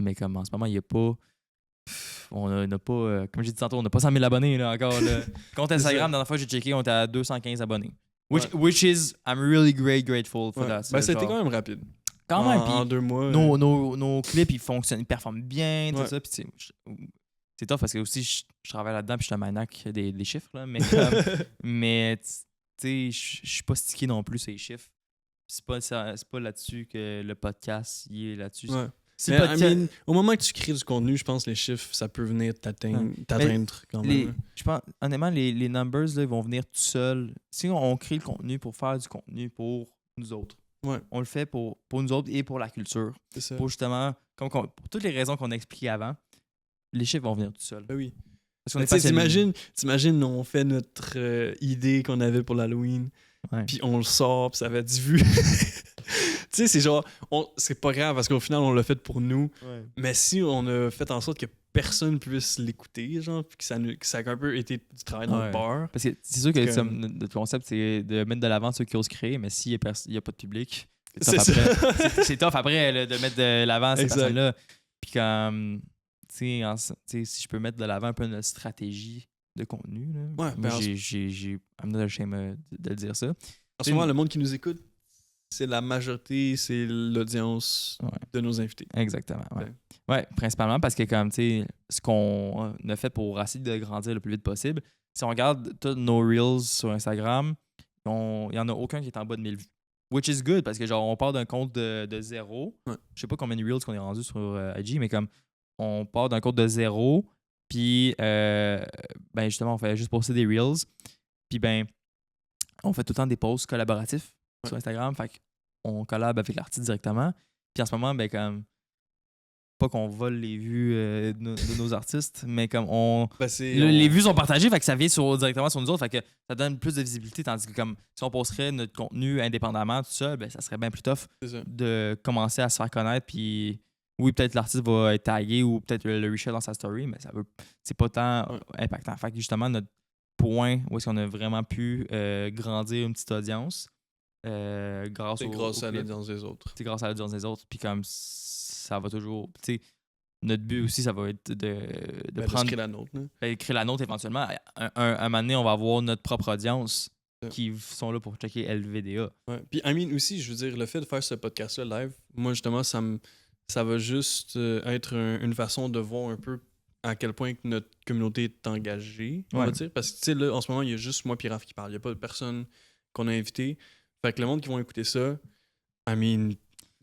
Mais comme en ce moment, il n'y a pas. On n'a pas. Comme j'ai dit tantôt, on n'a pas 100 000 abonnés là, encore. Là. Compte Instagram, la dernière fois que j'ai checké, on était à 215 abonnés. Which is, I'm really grateful for Ouais. that. Ben, ça, c'était genre. quand même rapide. Quand même. En Puis 2 mois. nos clips, ils fonctionnent, ils performent bien, tout Ouais. ça. Puis c'est tough parce que aussi, je travaille là-dedans, puis je suis un maniaque des chiffres. Là, mais mais tu sais, je suis pas stické non plus sur les chiffres. C'est pas là-dessus que le podcast y est là-dessus. Ouais. C'est Mais, le podcast. I mean, au moment que tu crées du contenu, je pense que les chiffres, ça peut venir t'atteindre quand même. Je pense, honnêtement, les numbers là, ils vont venir tout seuls. Si on crée le contenu pour faire du contenu pour nous autres, Ouais. on le fait pour nous autres et pour la culture. C'est ça. Pour justement, pour toutes les raisons qu'on a expliquées avant, les chiffres vont venir tout seuls. Ben oui. Parce qu'on Ben, est pas t'imagines, on fait notre idée qu'on avait pour l'Halloween, Ouais. puis on le sort, puis ça va 10 vues. Tu sais, c'est genre, c'est pas grave parce qu'au final, on l'a fait pour nous. Ouais. Mais si on a fait en sorte que personne puisse l'écouter, genre, puis que ça a un peu été du travail dans Ouais. le bar. Parce que c'est sûr que C'est comme- notre concept, c'est de mettre de l'avant ceux qui osent créer, mais s'il n'y a pas de public, C'est tough ça. après. C'est tough après là, de mettre de l'avant ces Exact. personnes-là. Puis comme, tu sais, si je peux mettre de l'avant un peu notre stratégie de contenu, là, Ouais, moi, ben, I'm not ashamed de le dire ça. En ce moment, le monde qui nous écoute, c'est la majorité, c'est l'audience de nos invités. Exactement. Ouais, principalement parce que, comme, tu sais, ce qu'on a fait pour essayer de grandir le plus vite possible, si on regarde tous nos Reels sur Instagram, il n'y en a aucun qui est en bas de 1000 vues. Which is good parce que, genre, on part d'un compte de zéro. Ouais. Je sais pas combien de Reels qu'on est rendu sur IG, mais comme, on part d'un compte de zéro, puis, ben, justement, on fait juste poster des Reels, puis, ben, on fait tout le temps des posts collaboratifs sur Instagram, fait qu'on collab avec l'artiste directement. Puis en ce moment, ben comme pas qu'on vole les vues de nos artistes, mais comme les vues sont partagées, fait que ça vient directement sur nous autres, fait que ça donne plus de visibilité, tandis que comme si on posterait notre contenu indépendamment, tout ça, ben ça serait bien plus tough de commencer à se faire connaître, puis oui, peut-être l'artiste va être tagué ou peut-être le reshare dans sa story, mais c'est pas tant impactant. Fait que justement, notre point où est-ce qu'on a vraiment pu grandir une petite audience grâce à l'audience des autres. C'est grâce à l'audience des autres. Puis comme ça va toujours. Tu sais, notre but aussi, ça va être de prendre. créer la nôtre. Créer la nôtre éventuellement. Un moment donné, on va avoir notre propre audience qui sont là pour checker LVDA. Ouais. Puis, I mean, aussi, je veux dire, le fait de faire ce podcast-là live, moi, justement, ça va juste être une façon de voir un peu à quel point que notre communauté est engagée, on va dire. Parce que, tu sais, là, en ce moment, il y a juste moi et Raph qui parlent. Il n'y a pas de personne qu'on a invité. Fait que le monde qui vont écouter ça, venez nous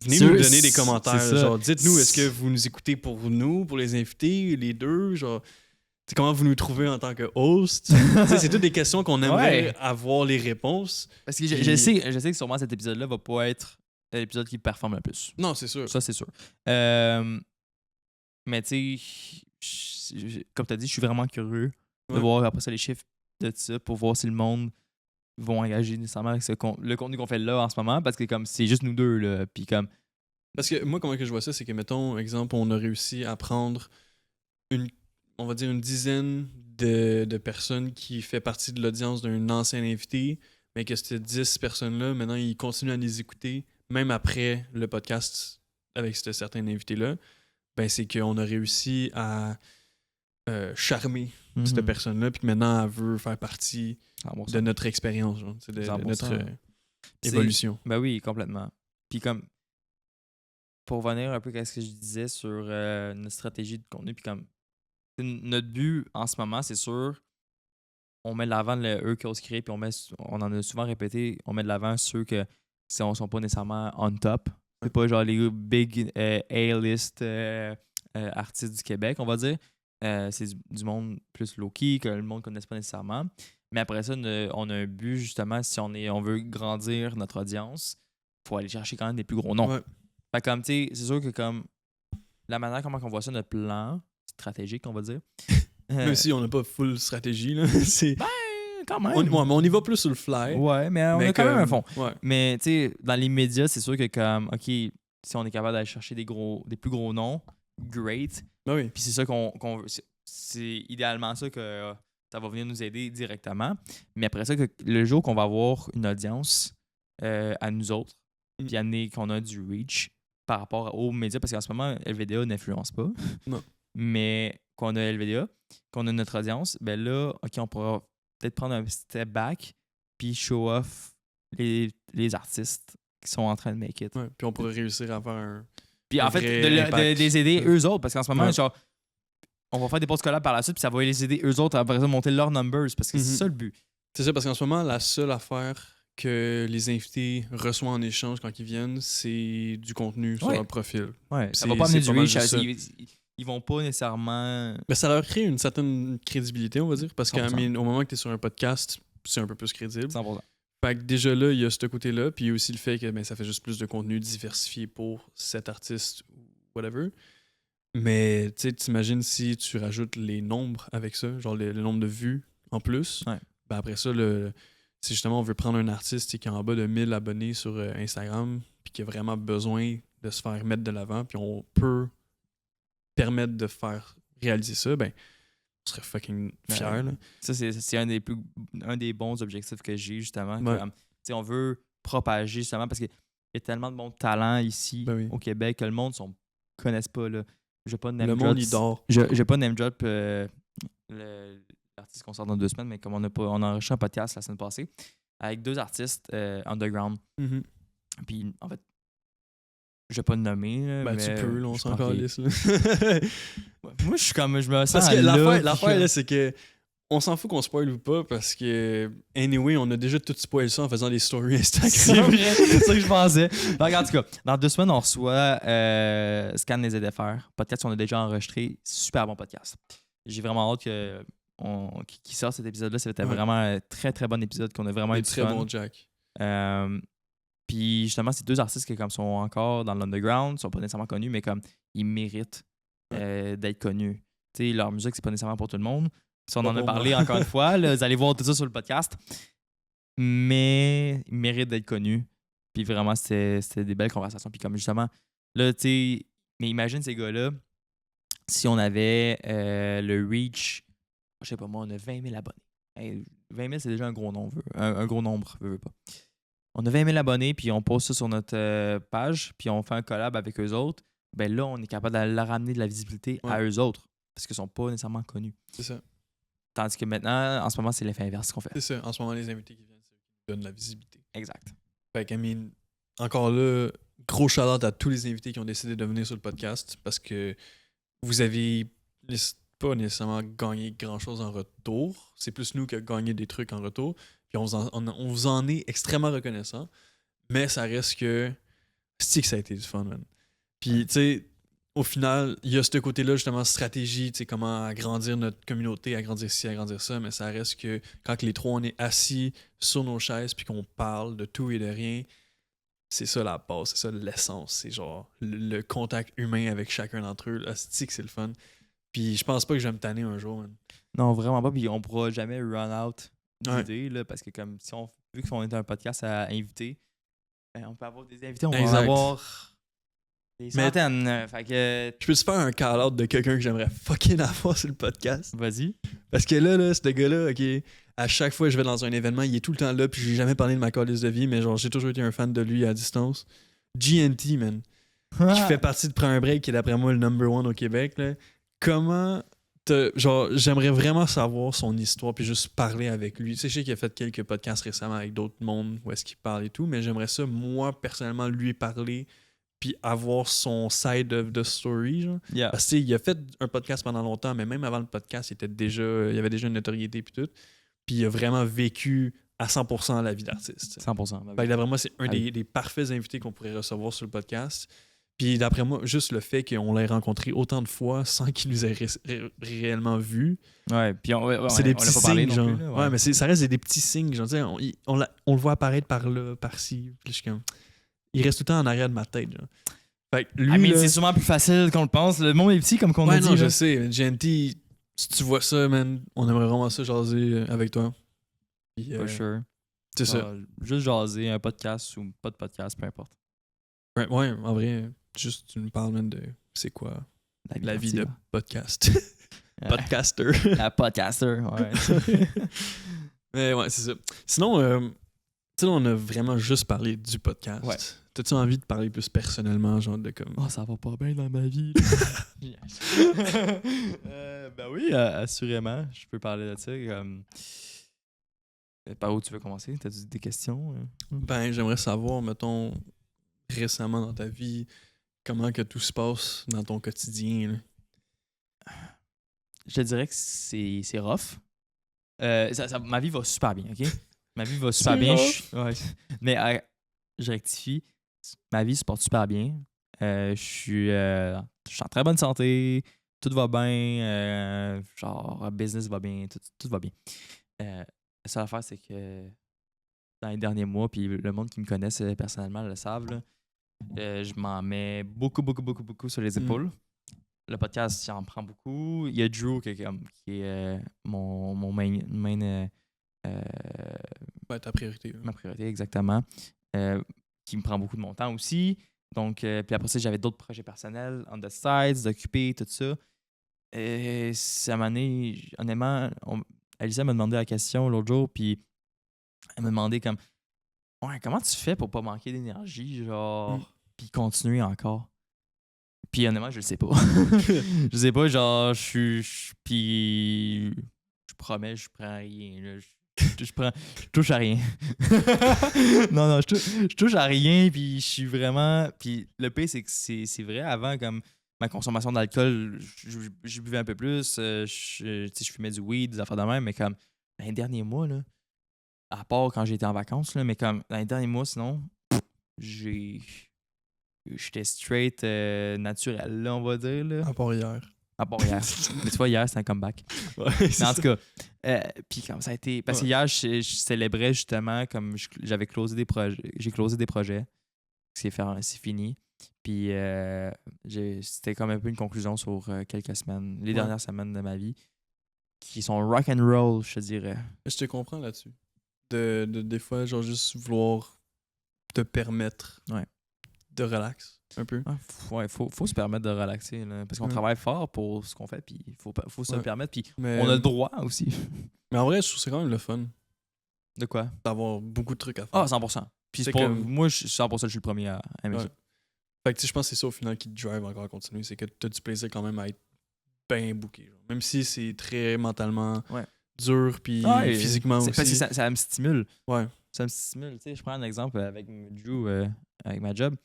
donner des commentaires. Genre, dites-nous, est-ce que vous nous écoutez pour nous, pour les invités, les deux? Genre, comment vous nous trouvez en tant que host? C'est toutes des questions qu'on aimerait avoir les réponses. Parce que je sais que sûrement cet épisode-là va pas être l'épisode qui performe le plus. Non, c'est sûr. Ça, c'est sûr. Mais tu sais, comme tu as dit, je suis vraiment curieux de voir après ça les chiffres de ça pour voir si le monde va engager nécessairement avec le contenu qu'on fait là en ce moment, parce que comme c'est juste nous deux, là, puis comme... Parce que moi, comment que je vois ça, c'est que, mettons, exemple, on a réussi à prendre on va dire une dizaine de personnes qui fait partie de l'audience d'un ancien invité, mais que ces 10 personnes-là, maintenant, ils continuent à les écouter, même après le podcast avec ce certain invité-là. Ben, c'est qu'on a réussi à charmer cette personne-là, puis que maintenant, elle veut faire partie de notre expérience, de notre évolution. Ben oui, complètement. Puis comme, pour revenir un peu à ce que je disais sur notre stratégie de contenu, puis comme, notre but en ce moment, c'est sûr, on met de l'avant eux qui osent créer, puis on en a souvent répété, on met de l'avant ceux qui ne sont pas nécessairement on top. C'est pas genre les big A-list artistes du Québec, on va dire. C'est du monde plus low-key, que le monde ne connaisse pas nécessairement. Mais après ça, on a un but, justement, si on veut grandir notre audience, il faut aller chercher quand même des plus gros noms. Ouais. Fait comme, tu sais, c'est sûr que comme la manière comment on voit ça, notre plan stratégique, on va dire. Même si on n'a pas full stratégie, là. C'est... Ben, quand même. On y va plus sur le fly. Ouais, mais on a quand même un fond. Ouais. Mais, tu sais, dans les médias, c'est sûr que comme, OK, si on est capable d'aller chercher des plus gros noms, great. Ben oui. Puis c'est ça qu'on veut. C'est idéalement ça que ça va venir nous aider directement. Mais après ça, que le jour qu'on va avoir une audience à nous autres, puis qu'on a du reach par rapport aux médias, parce qu'en ce moment, LVDA n'influence pas. Non. Mais qu'on a LVDA, qu'on a notre audience, ben là, OK, on pourra peut-être prendre un step back puis show off les artistes qui sont en train de make it. Ouais, puis on pourrait réussir à faire un... Puis en fait, de les aider eux autres, parce qu'en ce moment, genre, on va faire des posts collabs par la suite, puis ça va les aider eux autres à après ça monter leurs numbers, parce que c'est ça le but. C'est ça, parce qu'en ce moment, la seule affaire que les invités reçoivent en échange quand ils viennent, c'est du contenu sur leur profil. Ouais, ça va pas amener du reach. Ils vont pas nécessairement... Mais ça leur crée une certaine crédibilité, on va dire, parce qu'au moment que tu es sur un podcast, c'est un peu plus crédible. 100%. Fait que déjà là, il y a ce côté-là, puis il y a aussi le fait que ça fait juste plus de contenu diversifié pour cet artiste ou whatever. Mais tu sais, t'imagines si tu rajoutes les nombres avec ça, genre le nombre de vues en plus, ben après ça, si justement on veut prendre un artiste qui est en bas de 1000 abonnés sur Instagram, puis qui a vraiment besoin de se faire mettre de l'avant, puis on peut permettre de faire réaliser ça, ben on serait fucking fiers. Là. Ça, c'est un des bons objectifs que j'ai, justement. Que, on veut propager, justement, parce qu'il y a tellement de bons talents ici, au Québec, que le monde ne connaisse pas. Là. Le monde, il dort. Je vais pas name drop l'artiste qu'on sort dans 2 semaines, mais comme on a enregistré un podcast la semaine passée avec 2 artistes underground. Puis, en fait, je vais pas le nommer. Là, ben, mais tu peux, là, on s'en calisse. Moi, je suis comme, je me sens. Parce que l'affaire, là, c'est que on s'en fout qu'on spoil ou pas, parce que, anyway, on a déjà tout spoilé ça en faisant des stories Instagram. C'est vrai, c'est ça que je pensais. Donc, en tout cas, dans 2 semaines, on reçoit Scan les ZFR. Podcast qu'on a déjà enregistré. Super bon podcast. J'ai vraiment hâte qu'il sorte cet épisode-là. C'était vraiment un très, très bon épisode qu'on a vraiment eu du fun. Très bon Jack. Puis justement, ces 2 artistes qui comme, sont encore dans l'underground, sont pas nécessairement connus, mais comme ils méritent d'être connus. T'sais, leur musique, c'est pas nécessairement pour tout le monde. Si on en a parlé encore une fois, là, vous allez voir tout ça sur le podcast. Mais ils méritent d'être connus. Puis vraiment, c'était des belles conversations. Puis comme justement, là, tu sais, mais imagine ces gars-là, si on avait le reach, je sais pas moi, on a 20 000 abonnés. Hey, 20 000, c'est déjà un gros nombre. Un gros nombre, veux pas. On a 20 000 abonnés, puis on poste ça sur notre page, puis on fait un collab avec eux autres. Ben là, on est capable de leur ramener de la visibilité à eux autres, parce qu'ils sont pas nécessairement connus. C'est ça. Tandis que maintenant, en ce moment, c'est l'effet inverse qu'on fait. C'est ça. En ce moment, les invités qui viennent, c'est eux qui donnent la visibilité. Exact. Fait que, encore là, gros shout-out à tous les invités qui ont décidé de venir sur le podcast, parce que vous avez pas nécessairement gagner grand-chose en retour. C'est plus nous qui avons gagné des trucs en retour. Puis on vous en est extrêmement reconnaissant. Mais ça reste que... C'est que ça a été du fun, man. Puis, tu sais, au final, il y a ce côté-là, justement, stratégie, tu sais, comment agrandir notre communauté, agrandir ci, agrandir ça. Mais ça reste que quand les trois, on est assis sur nos chaises puis qu'on parle de tout et de rien, c'est ça la base, c'est ça l'essence. C'est genre le contact humain avec chacun d'entre eux. Là, c'est que c'est le fun. Puis je pense pas que je vais me tanner un jour, man. Non, vraiment pas. Puis on pourra jamais run out Ouais. d'idées, là, parce que comme si on vu qu'on est un podcast à inviter, ben, on peut avoir des invités, on va en Exact. avoir des Mais- centaines. Fait que Je peux te faire un call-out de quelqu'un que j'aimerais fucking avoir sur le podcast. vas-y. Parce que là, ce gars-là, ok, à chaque fois que je vais dans un événement, il est tout le temps là, puis j'ai jamais parlé de ma calice de vie, mais genre, j'ai toujours été un fan de lui à distance. GNT, man. Qui fait partie de Prends un break, qui est d'après moi le number one au Québec, là. Comment. Genre, j'aimerais vraiment savoir son histoire, puis juste parler avec lui. Tu sais, je sais qu'il a fait quelques podcasts récemment avec d'autres mondes où est-ce qu'il parle et tout, mais j'aimerais ça, moi, personnellement, lui parler, puis avoir son side of the story, genre. Yeah. Parce que tu sais, il a fait un podcast pendant longtemps, mais même avant le podcast, il avait déjà une notoriété puis tout. Puis il a vraiment vécu à 100% la vie d'artiste. 100%. Fait que d'après moi, c'est un Ah oui. des parfaits invités qu'on pourrait recevoir sur le podcast. Puis d'après moi, juste le fait qu'on l'ait rencontré autant de fois sans qu'il nous ait réellement vu, Ouais, puis ouais, c'est des on petits l'a pas parlé signes, non genre. plus, là, ouais, mais ça reste des petits signes, genre, tu sais, on le voit apparaître par là, par-ci. Puis je suis comme... Il reste tout le temps en arrière de ma tête, genre. Fait que lui, I mean, là- c'est sûrement plus facile qu'on le pense. Le monde est petit, comme qu'on a Ouais, dit. non, je là. sais. GNT, si tu vois ça, man, on aimerait vraiment ça jaser avec toi. Puis, For sure. c'est ça. Genre, juste jaser, un podcast ou pas de podcast, peu importe. Ouais, en vrai, juste tu nous parles, man, de c'est quoi la vie de active. podcast. Podcaster. La podcaster, ouais. Mais ouais, c'est ça. Sinon, tu sais, là, on a vraiment juste parlé du podcast. Ouais. T'as-tu envie de parler plus personnellement, genre de comme. Oh, ça va pas bien dans ma vie. Ben oui, assurément. Je peux parler de ça. Par où tu veux commencer? T'as-tu des questions? Ben, j'aimerais savoir, mettons, récemment dans ta vie, comment que tout se passe dans ton quotidien. Là. Je te dirais que c'est rough. Ma vie va super bien, OK? Ma vie va super C'est bien. rough. Ouais. Mais je rectifie. Ma vie se porte super bien. Je suis en très bonne santé. Tout va bien. Genre, business va bien. Tout va bien. La seule affaire, c'est que dans les derniers mois, puis le monde qui me connaisse personnellement le savent, là, je m'en mets beaucoup sur les épaules. Le podcast, j'en prends beaucoup. Il y a Drew qui est mon main Ouais, ta priorité. Là. ma priorité, exactement. Qui me prend beaucoup de mon temps aussi. Donc, puis après ça, j'avais d'autres projets personnels, on the sides, d'occuper, tout ça. Et ça m'a donné, honnêtement, Alisa m'a demandé la question l'autre jour, puis elle m'a demandé comme, ouais, comment tu fais pour pas manquer d'énergie, genre, puis continuer encore? Puis honnêtement, je le sais pas. Je sais pas, genre, puis je promets, je prends rien, là. Je touche à rien. non, je touche à rien, puis je suis vraiment... Puis le pire, c'est que c'est vrai, avant, comme ma consommation d'alcool, je buvais un peu plus, je fumais du weed, des affaires de même, mais comme dans les derniers mois, là, à part quand j'étais en vacances, là, mais comme dans les derniers mois, sinon, j'étais straight naturel, là, on va dire, là. À part hier. À part hier. Mais tu vois, hier, c'est un comeback. Ouais, Mais en tout cas, puis comme ça a été... Parce que hier, je célébrais justement comme j'avais closé des projets. J'ai closé des projets. C'est fini. Puis c'était comme un peu une conclusion sur quelques semaines, les dernières semaines de ma vie, qui sont rock and roll, je te dirais. Je te comprends là-dessus. Des fois, genre juste vouloir te permettre de relax un peu. Ouais, faut se permettre de relaxer, là, parce qu'on travaille fort pour ce qu'on fait, puis il faut se le permettre, puis Mais, on a le droit aussi. Mais en vrai, je trouve que c'est quand même le fun De quoi? d'avoir beaucoup de trucs à faire. Ah, 100%. Puis moi, 100%, je suis le premier à aimer ça. Fait que tu sais, je pense que c'est ça au final qui te drive encore à continuer, c'est que tu as du plaisir quand même à être bien booké. Genre. Même si c'est très mentalement dur, puis physiquement aussi. Parce que ça me stimule. Ouais. Ça me stimule. Tu sais, je prends un exemple avec Drew, avec ma job.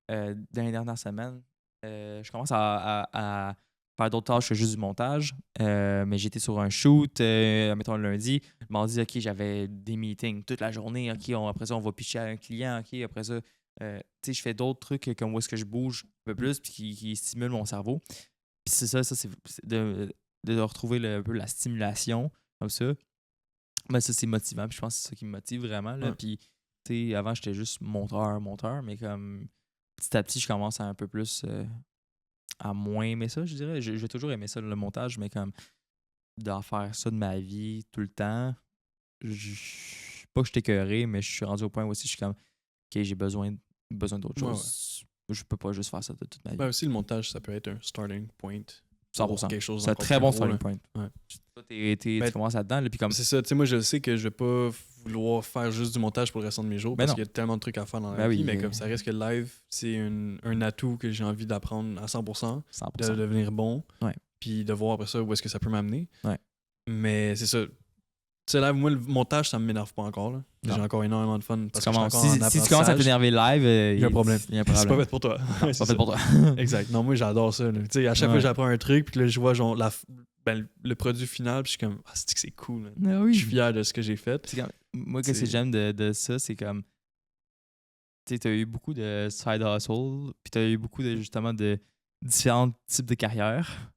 Dans les dernières semaines, je commence à faire d'autres tâches que juste du montage. Mais j'étais sur un shoot, mettons le lundi. Le mardi, OK, j'avais des meetings toute la journée. OK, après ça, on va pitcher à un client. OK, après ça, tu sais, je fais d'autres trucs comme où est-ce que je bouge un peu plus puis qui stimulent mon cerveau. Puis c'est ça c'est de retrouver un peu la stimulation comme ça. Ben, ça, c'est motivant. Puis je pense que c'est ça qui me motive vraiment. Là. Ouais. Puis, tu sais, avant, j'étais juste monteur. Mais comme petit à petit, je commence à un peu plus à moins aimer ça, je dirais. J'ai toujours aimé ça, le montage, mais comme d'en faire ça de ma vie tout le temps, pas que je suis écœuré, mais je suis rendu au point où aussi je suis comme, OK, j'ai besoin d'autre Ouais, chose. Je peux pas juste faire ça de toute ma vie. Ben aussi, le montage, ça peut être un starting point. 100%. Quelque chose C'est un d'encore très plus bon gros, starting là. point. Ouais. Toi, Ben, tu commences là-dedans, là, puis comme... C'est ça, tu sais, moi je sais que je vais pas vouloir faire juste du montage pour le restant de mes jours Ben parce non. qu'il y a tellement de trucs à faire dans la Ben vie, oui, mais comme ça reste que le live, c'est un atout que j'ai envie d'apprendre à 100%, 100%. de devenir bon, Ouais. puis de voir après ça où est-ce que ça peut m'amener. Ouais. Mais c'est ça. Tu sais, live, moi, le montage, ça me m'énerve pas encore. Là. Non. J'ai encore énormément de fun parce que je suis encore en Si tu commences à apprentissage. t'énerver live, Il y a un problème. Il y a un C'est problème. pas fait pour toi. Non, Ouais, c'est pas c'est fait pour toi. ça. Exact. Non, moi, j'adore ça. Là. Tu sais, à chaque fois Ouais. que j'apprends un truc, puis là, je vois genre le produit final, puis je suis comme, ah, c'est que c'est cool. Man. Ah Je oui. suis fier de ce que j'ai fait. C'est comme- moi, qu'est-ce que j'aime de ça, c'est comme. Tu sais, t'as eu beaucoup de side hustle, puis t'as eu beaucoup de, justement, de différents types de carrières.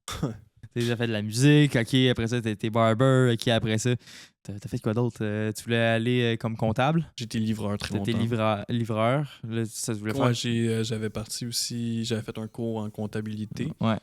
T'as fait de la musique, OK, après ça, t'es barber, OK, après ça, t'as fait quoi d'autre? Tu voulais aller comme comptable? J'étais livreur très T'étais longtemps. livreur. Là, ça, tu voulais faire. Ouais, j'avais parti aussi, j'avais fait un cours en comptabilité. Ouais.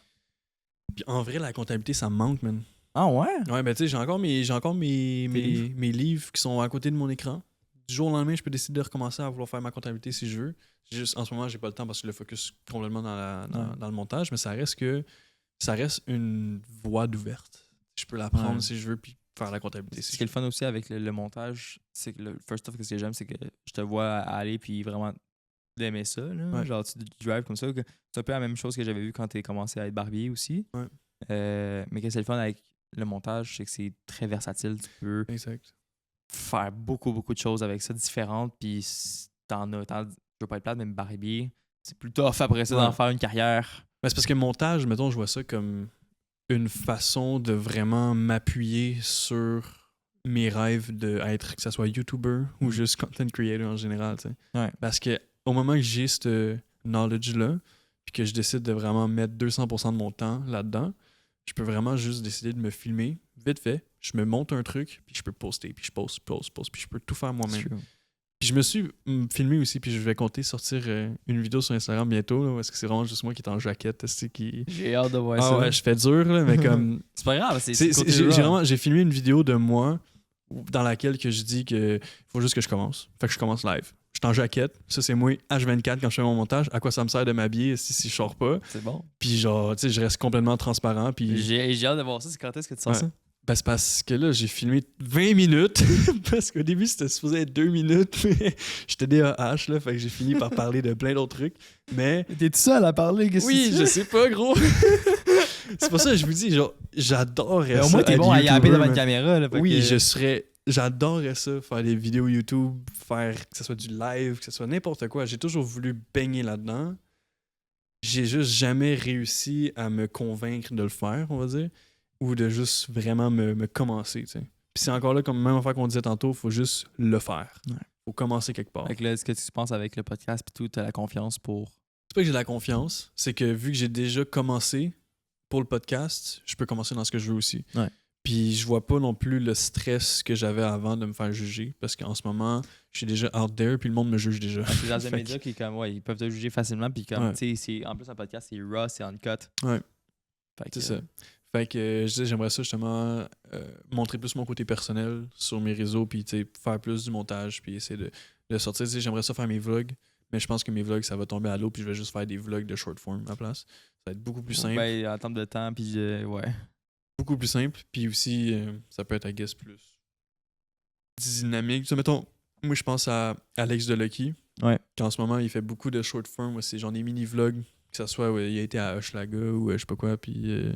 Puis en vrai, la comptabilité, ça me manque, man. Ah ouais? Ouais, ben tu sais, j'ai encore mes livres? mes livres qui sont à côté de mon écran. Du jour au lendemain, je peux décider de recommencer à vouloir faire ma comptabilité si je veux. Juste, en ce moment, j'ai pas le temps parce que le focus complètement dans le montage, mais ça reste une voie d'ouverte. Je peux l'apprendre Ouais. si je veux, puis faire la comptabilité. Ce qui est le fun aussi avec le montage, c'est que le first off, ce que j'aime, c'est que je te vois aller puis vraiment d'aimer ça. Là. Ouais. Genre, tu drives comme ça. C'est un peu la même chose que j'avais vu quand tu commencé à être barbier aussi. Ouais. Mais que c'est le fun avec le montage, c'est que c'est très versatile. Tu peux Exact. faire beaucoup, beaucoup de choses avec ça différentes. Puis je veux pas être plate, même barbier, c'est plus tough après ça Ouais. d'en faire une carrière. Ben, c'est parce que le montage, mettons, je vois ça comme une façon de vraiment m'appuyer sur mes rêves d'être, que ce soit YouTuber ou juste content creator en général. Tu sais. Ouais. Parce que au moment que j'ai ce knowledge-là, puis que je décide de vraiment mettre 200% de mon temps là-dedans, je peux vraiment juste décider de me filmer vite fait. Je me monte un truc, puis je peux poster, puis je poste, puis je peux tout faire moi-même. Puis je me suis filmé aussi, puis je vais compter sortir une vidéo sur Instagram bientôt, là, parce que c'est vraiment juste moi qui est en jaquette. Qui... J'ai hâte de voir Ah ça. ouais, je fais dur, là, mais comme... C'est pas grave, j'ai filmé une vidéo de moi dans laquelle que je dis que faut juste que je commence. Fait que je commence live. Je suis en jaquette. Ça, c'est moi H24 quand je fais mon montage. À quoi ça me sert de m'habiller si je sors pas? C'est bon. Puis genre, tu sais, je reste complètement transparent. Puis... J'ai hâte de voir ça. C'est quand est-ce que tu sors ça? Ben, c'est parce que là, j'ai filmé 20 minutes. Parce qu'au début, c'était supposé être 2 minutes. Mais j'étais DAH, là. Fait que j'ai fini par parler de plein d'autres trucs. Mais. T'es tout seul à parler? Oui, je sais pas, gros. C'est pour ça que je vous dis, genre, j'adorerais ça. Au moins, t'es bon à yapper devant une caméra. Là, oui, j'adorerais ça, faire des vidéos YouTube, faire que ce soit du live, que ce soit n'importe quoi. J'ai toujours voulu baigner là-dedans. J'ai juste jamais réussi à me convaincre de le faire, on va dire. Ou de juste vraiment me commencer, tu sais. Puis c'est encore là, comme même affaire qu'on disait tantôt, il faut juste le faire. Ouais. Faut commencer quelque part. Fait que là, ce que tu penses avec le podcast puis tout, t'as la confiance pour... C'est pas que j'ai la confiance, c'est que vu que j'ai déjà commencé pour le podcast, je peux commencer dans ce que je veux aussi. Ouais. Puis je vois pas non plus le stress que j'avais avant de me faire juger, parce qu'en ce moment, je suis déjà out there, puis le monde me juge déjà. C'est dans un média qui, comme, ouais, ils peuvent te juger facilement, puis comme, tu sais, en plus, un podcast, c'est raw, c'est uncut. Ouais. Fait que, c'est ça. Fait que je disais, j'aimerais ça justement montrer plus mon côté personnel sur mes réseaux, puis faire plus du montage, puis essayer de sortir. J'aimerais ça faire mes vlogs, mais je pense que mes vlogs, ça va tomber à l'eau, puis je vais juste faire des vlogs de short form à la place. Ça va être beaucoup plus simple. Ben, en termes de temps, puis ouais. Beaucoup plus simple, puis aussi, ça peut être, I guess, plus dynamique. Ça, mettons, moi, je pense à Alex de Lucky. Ouais. Qu'en ce moment, il fait beaucoup de short form, c'est genre des mini-vlogs, que ça soit, il a été à Hochelaga ou je sais pas quoi, puis...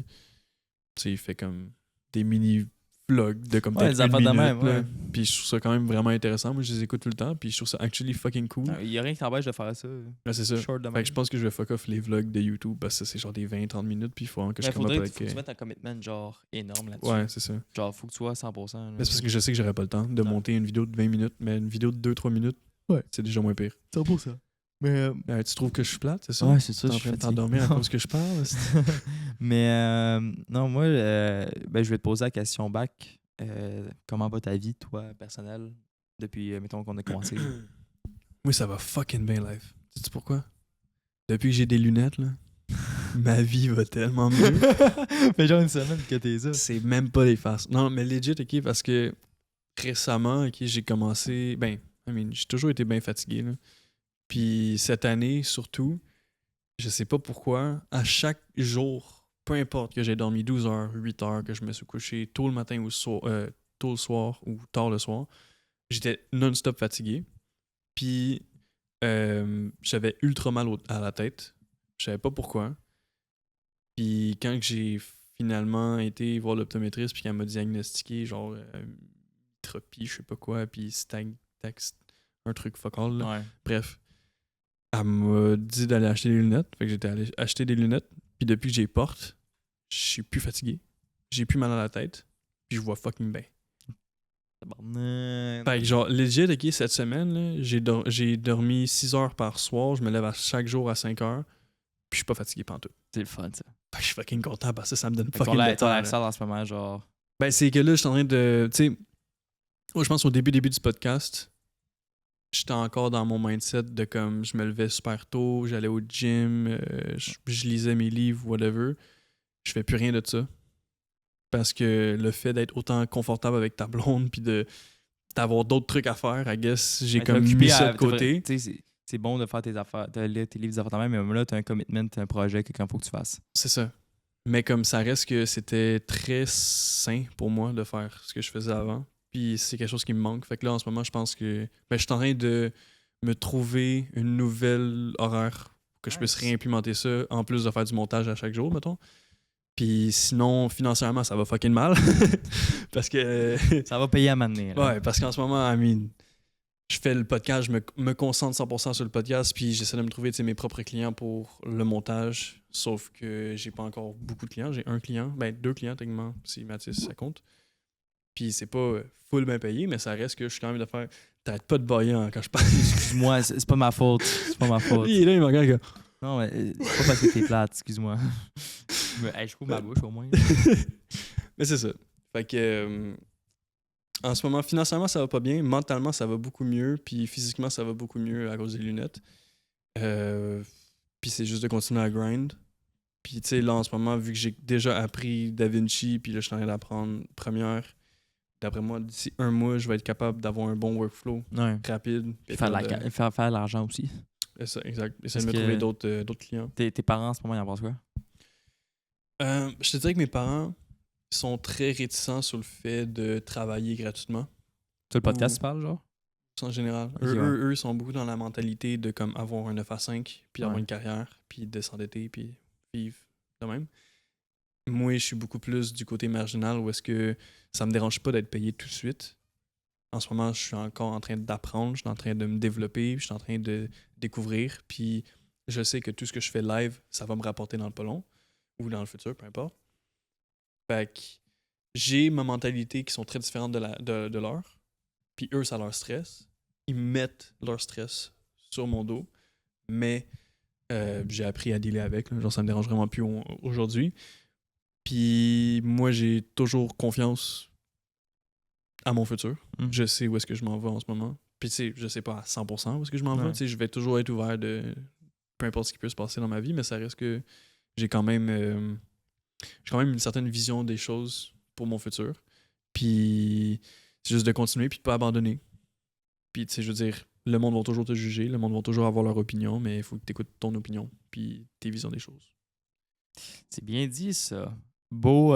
il fait comme des mini vlogs de comme Ouais, peut-être des affaires de une même, minute, là. ouais. Puis je trouve ça quand même vraiment intéressant. Moi, je les écoute tout le temps, puis je trouve ça actually fucking cool. Il y a rien qui t'empêche de faire ça. Ouais, c'est ça. Short de Fait même. que je pense que je vais fuck off les vlogs de YouTube parce que c'est genre des 20-30 minutes, puis il faut vraiment que je Mais come up faudrait avec... faut que tu mettes un commitment genre énorme là-dessus. Ouais, c'est ça. Genre, faut que tu sois à 100%. Là. Mais c'est parce que je sais que j'aurais pas le temps de Non. monter une vidéo de 20 minutes, mais une vidéo de 2-3 minutes, Ouais. c'est déjà moins pire. 100%. Mais Tu trouves que je suis plate, c'est ça? ouais, c'est ça. T'es en Je suis train de fatigué. t'endormir à cause que je parle? Mais non, moi, ben, je vais te poser la question back. Comment va ta vie, toi, personnelle, depuis, mettons, qu'on a commencé? Oui, ça va fucking bien, live. Sais-tu pourquoi? Depuis que j'ai des lunettes, là, ma vie va tellement mieux. Fait genre une semaine que t'es ça. C'est même pas les faces. Non, mais legit, ok, parce que récemment, ok, j'ai commencé... Ben, j'ai toujours été bien fatigué, là. Puis cette année, surtout, je sais pas pourquoi, à chaque jour, peu importe que j'ai dormi 12 heures, 8 heures, que je me suis couché tôt le matin ou tôt le soir ou tard le soir, j'étais non-stop fatigué. Puis j'avais ultra mal à la tête. Je savais pas pourquoi. Puis quand j'ai finalement été voir l'optométriste puis qu'elle m'a diagnostiqué genre myopie, je sais pas quoi, puis un truc fuck all, là. Ouais. Bref. Elle m'a dit d'aller acheter des lunettes. Fait que j'étais allé acheter des lunettes. Puis depuis que j'ai porte, je suis plus fatigué. J'ai plus mal à la tête. Puis je vois fucking bien. Fait que genre, legit, ok, cette semaine, là, j'ai dormi 6 heures par soir. Je me lève à chaque jour à 5 heures. Puis je suis pas fatigué pantoute. C'est le fun, ça. Fait que je suis fucking content parce que ça me donne Fait fucking ton de temps, là. lifestyle en ce moment, genre... Ben, c'est que là, je suis en train de... Tu sais, moi, je pense au début du podcast, j'étais encore dans mon mindset de comme je me levais super tôt, j'allais au gym, je lisais mes livres, whatever. Je fais plus rien de ça. Parce que le fait d'être autant confortable avec ta blonde puis d'avoir d'autres trucs à faire, I guess, j'ai Ben, comme t'es mis occupé ça de côté. Tu sais, c'est bon de faire tes affaires, de lire tes livres des affaires de même, mais là, t'as un commitment, t'as un projet, quelqu'un faut que tu fasses. C'est ça. Mais comme ça reste que c'était très sain pour moi de faire ce que je faisais avant. Puis c'est quelque chose qui me manque. Fait que là, en ce moment, je pense que je suis en train de me trouver une nouvelle horaire pour que je puisse réimplémenter ça, en plus de faire du montage à chaque jour, mettons. Puis sinon, financièrement, ça va fucking mal. Parce que... Ça va payer à m'amener. Ouais, parce qu'en ce moment, je fais le podcast, je me concentre 100% sur le podcast, puis j'essaie de me trouver mes propres clients pour le montage. Sauf que j'ai pas encore beaucoup de clients. J'ai un client, 2 clients techniquement, si Mathis, ça compte. Puis c'est pas full bien payé, mais ça reste que je suis quand même de faire... T'arrêtes pas de bailler quand je parle. Excuse-moi, c'est pas ma faute. C'est pas ma faute. Il est là, il me regarde comme... Non, mais c'est pas parce que t'es plate, excuse-moi. Je coupe ma bouche au moins. Mais c'est ça. Fait que... en ce moment, financièrement, ça va pas bien. Mentalement, ça va beaucoup mieux. Puis physiquement, ça va beaucoup mieux à cause des lunettes. Puis c'est juste de continuer à grind. Puis tu sais, là, en ce moment, vu que j'ai déjà appris DaVinci, puis là, je suis en train d'apprendre Première, d'après moi, d'ici 1 mois, je vais être capable d'avoir un bon workflow rapide. Puis faire de l'argent aussi. C'est ça, exact. Essayer de me trouver d'autres clients. Tes parents, en ce moment, ils en pensent quoi? Je te dirais que mes parents sont très réticents sur le fait de travailler gratuitement. Sur le podcast, tu parles, genre? En général. Okay, eux sont beaucoup dans la mentalité de comme avoir un 9 à 5, puis avoir une carrière, puis de s'endetter, puis vivre de même. Moi, je suis beaucoup plus du côté marginal où est-ce que ça me dérange pas d'être payé tout de suite. En ce moment, je suis encore en train d'apprendre, je suis en train de me développer, je suis en train de découvrir, puis je sais que tout ce que je fais live, ça va me rapporter dans le pas long, ou dans le futur, peu importe. Fait que j'ai ma mentalité qui sont très différentes de leur. Puis eux, ça leur stresse. Ils mettent leur stress sur mon dos. Mais j'ai appris à dealer avec. Là. Genre, ça me dérange vraiment plus aujourd'hui. Puis moi, j'ai toujours confiance à mon futur. Je sais où est-ce que je m'en vais en ce moment. Puis tu sais, je sais pas à 100% où est-ce que je m'en vais. Tu sais, je vais toujours être ouvert de peu importe ce qui peut se passer dans ma vie, mais ça reste que j'ai quand même une certaine vision des choses pour mon futur. Puis c'est juste de continuer puis de pas abandonner. Puis tu sais, je veux dire, le monde va toujours te juger, le monde va toujours avoir leur opinion, mais il faut que tu écoutes ton opinion puis tes visions des choses. C'est bien dit, ça. Beau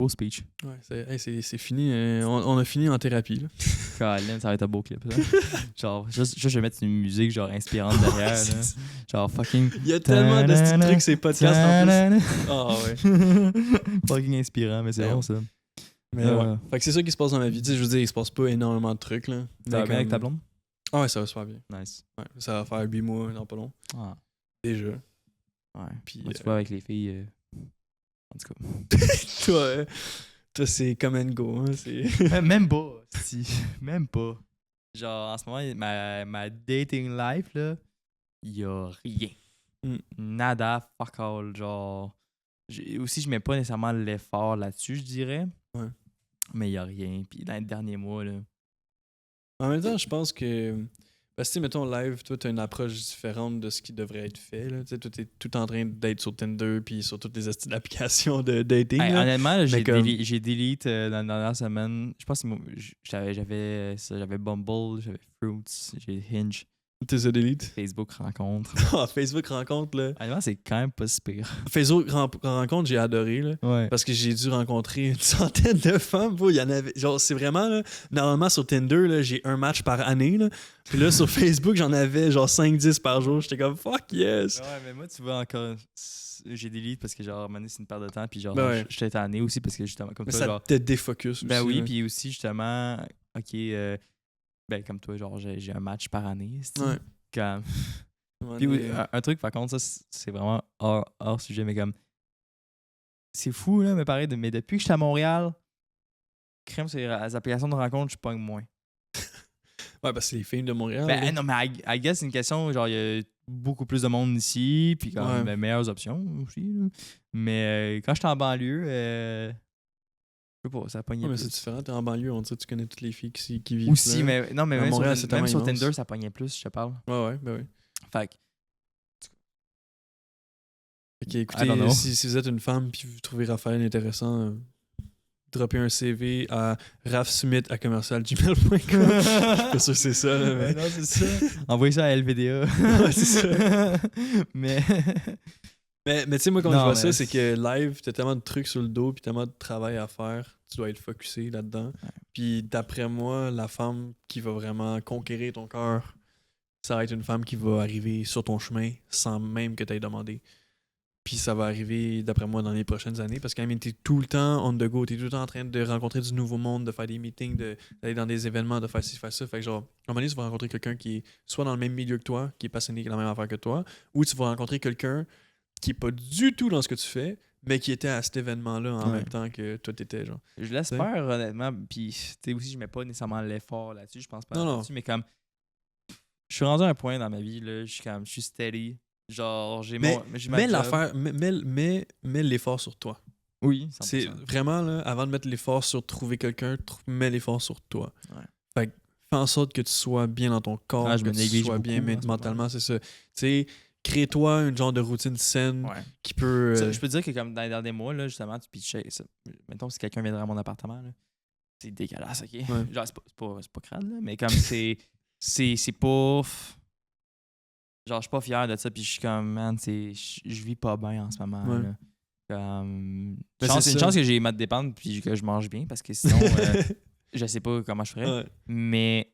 speech. Ouais, c'est fini. On a fini en thérapie. Là. Colin, ça va être un beau clip. Ça. Genre, juste, je vais mettre une musique genre inspirante derrière. Là. Genre fucking... Il y a tellement de petits trucs, ces podcasts en plus. Ah ouais. Fucking inspirant, mais c'est bon ça. Mais ouais. Fait que c'est ça qui se passe dans ma vie. Tu sais, je veux dire, il se passe pas énormément de trucs, là. Ça va bien avec ta blonde? Ah ouais, ça va super bien. Nice. Ouais, ça va faire 8 mois dans pas long. Ah. Déjà. Ouais. Puis, Moi, tu vois, avec les filles... En tout cas... toi, c'est come and go. Hein, Même pas. Si. Même pas. Genre, en ce moment, ma dating life, là, y a rien. Nada, fuck all. Genre... Aussi, je mets pas nécessairement l'effort là-dessus, je dirais. Ouais. Mais y a rien. Puis dans les derniers mois, là... En même temps, je pense que... Parce que, mettons, live, toi, t'as une approche différente de ce qui devrait être fait. Là. Tu sais, toi, t'es tout en train d'être sur Tinder puis sur toutes les applications de dating. Hey, honnêtement, là, j'ai comme... delete dans la dernière semaine. Je pense que j'avais Bumble, j'avais Fruits, j'ai Hinge, T'es ça delete? Facebook Rencontre. Facebook Rencontre, là. Honnêtement, c'est quand même pas si pire. Facebook Rencontre, j'ai adoré, là. Ouais. Parce que j'ai dû rencontrer une centaine de femmes. Il y en avait... Genre, c'est vraiment, là... Normalement, sur Tinder, là, j'ai un match par année, là. Puis là, sur Facebook, j'en avais genre 5-10 par jour. J'étais comme, fuck yes! Ouais, mais moi, tu vois, encore... J'ai delete parce que, genre, à un moment donné, c'est une perte de temps. Puis, genre, ouais. j'étais tanné aussi parce que, justement, comme mais toi, ça genre... te défocus Ben aussi, oui, là. puis aussi, justement, OK, ben, comme toi, genre, j'ai un match par année, Ouais. Comme... Puis un truc, par contre, ça, c'est vraiment hors sujet, mais comme... C'est fou, là, mais pareil, mais depuis que je suis à Montréal, crème sur les applications de rencontre, je pogne moins. Ouais, parce que c'est les films de Montréal. Ben, non, mais I guess, c'est une question, genre, il y a beaucoup plus de monde ici, puis quand même, meilleures options aussi, là. Mais quand j'étais en banlieue, je sais pas, ça pognait mais plus. c'est différent, t'es en banlieue, on dirait que tu connais toutes les filles qui vivent Aussi, là. mais non, mais À même, Montréal, sur, c'est même tellement sur immense. Tinder, ça pognait plus, je te parle. Ouais, ben oui. Fait que, Ok, I don't know. écoutez, si vous êtes une femme puis vous trouvez Raphaël intéressant, droppez un CV à rafsumit@commercialgmail.com. Je suis pas sûr que c'est ça, là, mais... non, c'est ça. Envoyez ça à LVDA. Ouais, c'est ça. mais... Mais tu sais, moi, quand je Non, vois mais ça, c'est que live, t'as tellement de trucs sur le dos puis tellement de travail à faire, tu dois être focusé là-dedans. Ouais. Puis d'après moi, la femme qui va vraiment conquérir ton cœur, ça va être une femme qui va arriver sur ton chemin sans même que tu aies demandé. Puis ça va arriver, d'après moi, dans les prochaines années parce que t'es tout le temps on the go, t'es tout le temps en train de rencontrer du nouveau monde, de faire des meetings, d'aller dans des événements, de faire ci, faire ça. Fait que genre, à un moment donné, tu vas rencontrer quelqu'un qui est soit dans le même milieu que toi, qui est passionné de la même affaire que toi, ou tu vas rencontrer quelqu'un qui est pas du tout dans ce que tu fais, mais qui était à cet événement-là en même temps que toi t'étais, genre. Je l'espère, honnêtement. Puis, tu sais, aussi, je mets pas nécessairement l'effort là-dessus. Je pense pas là-dessus, mais comme... Je suis rendu à un point dans ma vie, là, je suis steady. Genre, j'ai ma l'affaire, mets l'effort sur toi. Oui, 100%. C'est vraiment, là, avant de mettre l'effort sur trouver quelqu'un, mets l'effort sur toi. Ouais. Fait que fais en sorte que tu sois bien dans ton corps, je que me tu néglige sois bien beaucoup, mentalement, c'est ça. Tu sais, crée-toi une genre de routine saine qui peut... Je peux te dire que comme dans les derniers mois, là, justement, tu pitchais ça. Mettons, si quelqu'un viendrait à mon appartement, là, c'est dégueulasse, OK? Ouais. Genre, c'est pas crade, là, mais comme c'est pas... Genre, je suis pas fier de ça, puis je suis comme, man, je vis pas bien en ce moment, Ouais. là. Comme... c'est une chance que j'ai maths dépendre puis que je mange bien, parce que sinon, je sais pas comment je ferais. Ouais. Mais...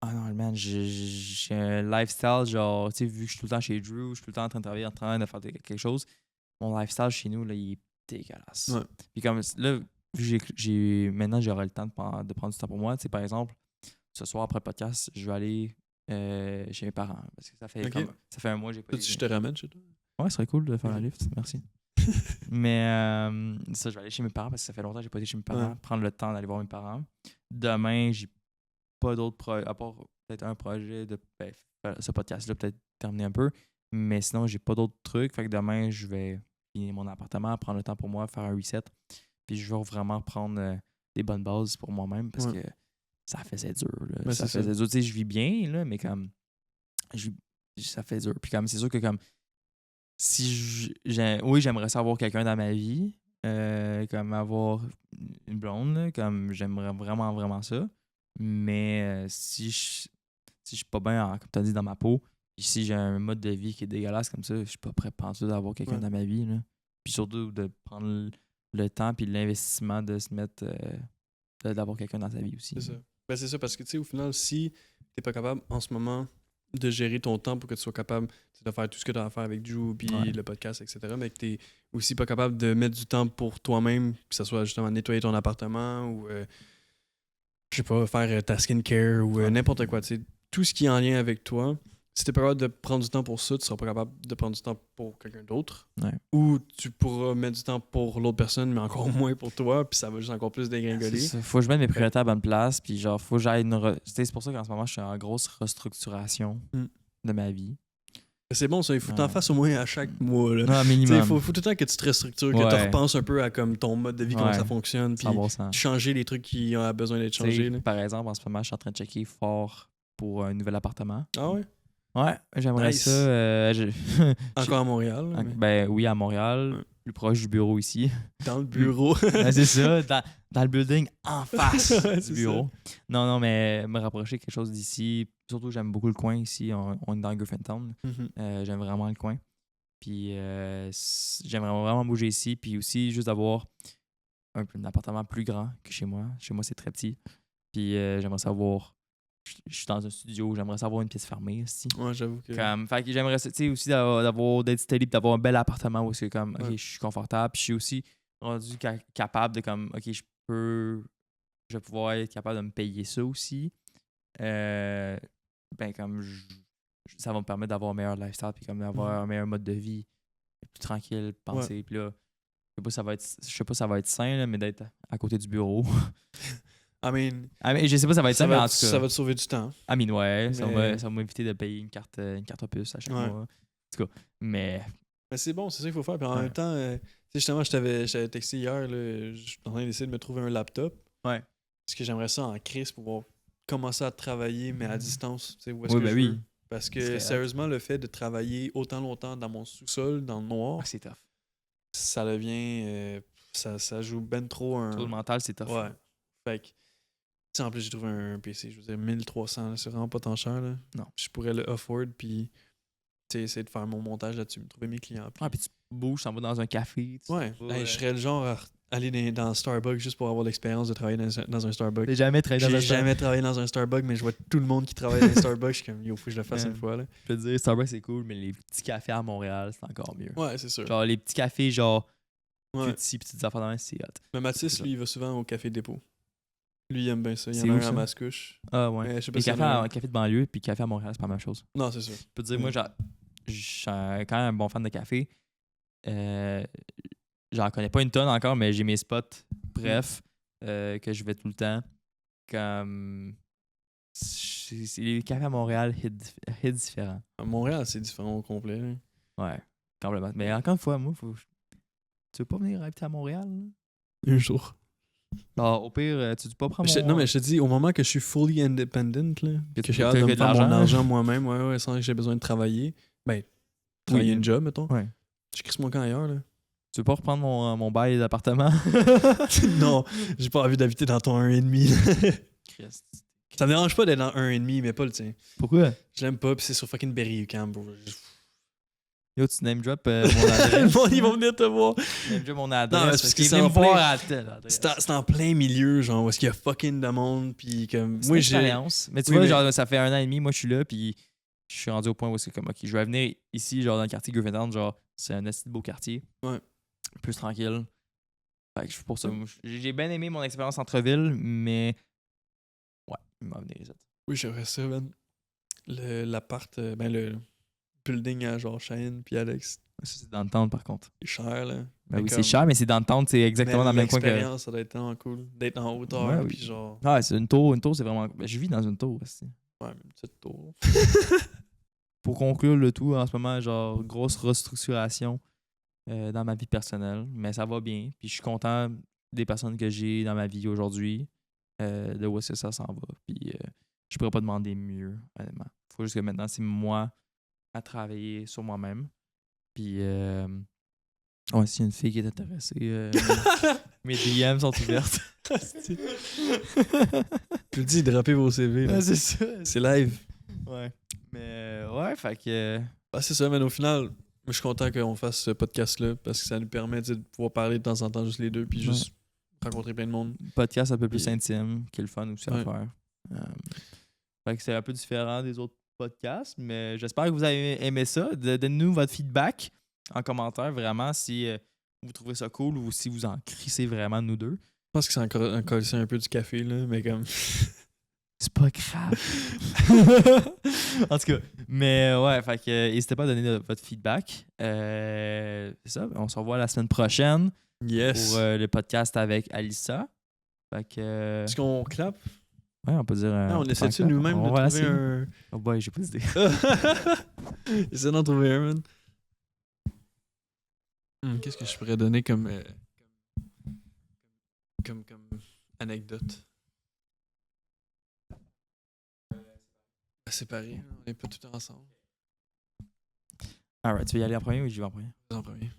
Ah non, man, j'ai un lifestyle, genre, tu sais, vu que je suis tout le temps chez Drew, je suis tout le temps en train de travailler, en train de faire quelque chose, mon lifestyle chez nous, là, il est dégueulasse. Ouais. Puis comme, là, vu que maintenant, j'aurai le temps de prendre du temps pour moi. Tu sais, par exemple, ce soir, après le podcast, je vais aller chez mes parents, parce que ça fait un mois que j'ai pas été. Je te ramène chez toi? Ouais, ce serait cool de faire un lift, merci. Mais ça, je vais aller chez mes parents, parce que ça fait longtemps que j'ai pas été chez mes parents, prendre le temps d'aller voir mes parents. Demain, j'ai pas d'autres projets, à part peut-être un projet de ce podcast-là, peut-être terminer un peu. Mais sinon, j'ai pas d'autres trucs. Fait que demain, je vais finir mon appartement, prendre le temps pour moi, faire un reset. Puis je vais vraiment prendre des bonnes bases pour moi-même parce que ça faisait dur. Là. Ben, ça faisait dur. Tu sais, je vis bien, là, mais comme ça fait dur. Puis comme c'est sûr que comme si oui, j'aimerais ça avoir quelqu'un dans ma vie, comme avoir une blonde, là, comme j'aimerais vraiment, vraiment ça. Mais si je suis pas bien, comme tu as dit, dans ma peau, puis si j'ai un mode de vie qui est dégueulasse comme ça, je suis pas prêt penser d'avoir quelqu'un dans ma vie. Là. Puis surtout de prendre le temps puis l'investissement de se mettre d'avoir quelqu'un dans sa vie aussi. C'est ça. Ben, c'est ça, parce que tu sais, au final, si t'es pas capable en ce moment de gérer ton temps pour que tu sois capable de faire tout ce que tu as à faire avec Drew, puis le podcast, etc. Mais que tu es aussi pas capable de mettre du temps pour toi-même, que ce soit justement nettoyer ton appartement ou, je sais pas, faire ta skincare ou n'importe quoi. Tu sais, tout ce qui est en lien avec toi. Si t'es pas capable de prendre du temps pour ça, tu seras pas capable de prendre du temps pour quelqu'un d'autre. Ouais. Ou tu pourras mettre du temps pour l'autre personne, mais encore moins pour toi, puis ça va juste encore plus dégringoler. Faut que je mette mes priorités à la bonne place, puis genre, faut que j'aille c'est pour ça qu'en ce moment, je suis en grosse restructuration de ma vie. C'est bon, ça. Il faut que t'en fasses au moins à chaque mois. Là. Non, minimum. Il faut tout le temps que tu te restructures, que tu repenses un peu à comme ton mode de vie, comment ça fonctionne, puis changer les trucs qui ont besoin d'être changés. Par exemple, en ce moment, je suis en train de checker fort pour un nouvel appartement. Ah ouais? Ouais, j'aimerais ça. Encore à Montréal? Là, Ben oui, à Montréal, plus proche du bureau ici. Dans le bureau. C'est ça, dans le building en face du bureau. Ça. Non, mais me rapprocher quelque chose d'ici. Surtout, j'aime beaucoup le coin ici. On est dans Griffintown. J'aime vraiment le coin. Puis j'aimerais vraiment bouger ici. Puis aussi, juste avoir un appartement plus grand que chez moi. Chez moi, c'est très petit. Puis j'aimerais savoir. Je suis dans un studio, j'aimerais savoir une pièce fermée aussi. Ouais, j'avoue que. Fait que j'aimerais aussi d'être steady, d'avoir un bel appartement où c'est comme, ok, je suis confortable, puis je suis aussi rendu capable de comme, ok, je vais pouvoir être capable de me payer ça aussi. Ben comme, ça va me permettre d'avoir un meilleur lifestyle, puis comme d'avoir un meilleur mode de vie, plus tranquille, penser, puis là, je sais pas ça va être sain, là, mais d'être à côté du bureau. I mean, je sais pas ça va être ça, mais en tout cas. Ça va te sauver du temps. I mean, ouais, ça va m'éviter de payer une carte opus à chaque mois. En tout cas, mais c'est bon, c'est ça qu'il faut faire. Puis en même temps, justement, je t'avais texté hier, je suis en train d'essayer de me trouver un laptop. Ouais. Parce que j'aimerais ça en crise pour pouvoir commencer à travailler, mais à distance. Tu sais, où est-ce oui, que ben je oui. veux. Parce que sérieusement, le fait de travailler autant longtemps dans mon sous-sol, dans le noir, c'est tough. Ça devient. Ça joue ben trop un. Sur le mental, c'est tough. Ouais. Fait que. En plus, j'ai trouvé un PC, je veux dire, 1300, c'est vraiment pas tant cher. Là. Non. Je pourrais le afford, puis essayer de faire mon montage là-dessus, trouver mes clients. Puis tu bouges, t'en vas dans un café. Je serais le genre à aller dans Starbucks juste pour avoir l'expérience de travailler dans un Starbucks. J'ai jamais travaillé dans un Starbucks, mais je vois tout le monde qui travaille dans un Starbucks. Je suis comme, yo, faut que je le fasse une fois. Là. Je peux te dire, Starbucks, c'est cool, mais les petits cafés à Montréal, c'est encore mieux. Ouais, c'est sûr. Genre, les petits cafés, genre, petites affaires dans c'est hot. Mais Mathis, lui, il va souvent au Café Dépôt. Lui, il aime bien ça. Il y en a un à Mascouche. Ah ouais. Les cafés de banlieue puis café à Montréal, c'est pas la même chose. Non, c'est sûr. Je peux te dire, moi, je suis quand même un bon fan de café. J'en connais pas une tonne encore, mais j'ai mes spots, bref, que je vais tout le temps. Comme. Les cafés à Montréal, hit différent. À Montréal, c'est différent au complet. Hein. Ouais, complètement. Mais encore une fois, moi, tu veux pas venir habiter à Montréal? Là? Un jour. Alors, au pire, tu veux pas prendre Non, mais je te dis, au moment que je suis fully independent, là, que j'ai hâte de me faire mon argent moi-même, sans que j'ai besoin de travailler, travailler une job, mettons. Ouais. Je crisse mon camp ailleurs, là. Tu veux pas reprendre mon bail d'appartement? Non, j'ai pas envie d'habiter dans ton 1,5. Ça me dérange pas d'être dans 1,5, mais pas le tien. Pourquoi? Je l'aime pas, pis c'est sur fucking Berry-UQAM, bro. Yo, tu name drop mon adresse. Le monde, ils vont venir te voir. Name drop mon adresse. Non, parce que c'est en plein... C'est en plein milieu, genre, où est-ce qu'il y a fucking de monde, puis comme... Moi, expérience. Mais tu vois, genre, ça fait 1 an et demi, moi, je suis là, puis je suis rendu au point où c'est comme, OK, je vais venir ici, genre, dans le quartier Griffintown, genre, c'est un assez beau quartier. Ouais. Plus tranquille. Fait que pour ça, j'ai bien aimé mon expérience centre-ville, mais... Ouais, il m'a venu les autres. Oui, j'aimerais ça, man. L'appart, le... building à genre Shane puis Alex. Ça, c'est dans le temps, par contre. C'est cher, là. Ben oui, c'est cher, mais c'est dans le temps, c'est exactement dans le même coin que... L'expérience, ça doit être tellement cool. D'être en hauteur, puis genre... Ah, c'est une tour, c'est vraiment... Ben, je vis dans une tour, aussi. Ouais, une petite tour. Pour conclure le tout, en ce moment, genre, grosse restructuration dans ma vie personnelle, mais ça va bien. Puis je suis content des personnes que j'ai dans ma vie aujourd'hui, de où est-ce que ça s'en va. Puis je pourrais pas demander mieux, honnêtement. Faut juste que maintenant, c'est moi à travailler sur moi-même. Puis, ouais, s'il y a une fille qui est intéressée, mes DM sont ouvertes. Je le dis, droppez vos CV. Là. Ouais, c'est ça. C'est live. Ouais. Mais, ouais, fait que... c'est ça, mais au final, je suis content qu'on fasse ce podcast-là parce que ça nous permet de pouvoir parler de temps en temps juste les deux, puis juste rencontrer plein de monde. Podcast un peu plus intime, qui est le fun aussi à faire. Fait que c'est un peu différent des autres podcast. Mais j'espère que vous avez aimé ça. Donnez-nous votre feedback en commentaire, vraiment, si vous trouvez ça cool ou si vous en crissez vraiment nous deux. Je pense que c'est encore un peu du café, là, mais comme. C'est pas grave. En tout cas, mais ouais, fait que n'hésitez pas à donner votre feedback. C'est ça, on se revoit la semaine prochaine Yes. pour le podcast avec Alissa. Fait que. Est-ce qu'on clappe? Ouais, on peut dire. On essaie-tu nous-mêmes de trouver un. Oh boy, j'ai pas d'idée. Essaie d'en trouver un, man. Qu'est-ce que je pourrais donner comme anecdote? Séparés, on n'est pas tout le temps ensemble. Alright, tu veux y aller en premier ou j'y vais en premier? En premier.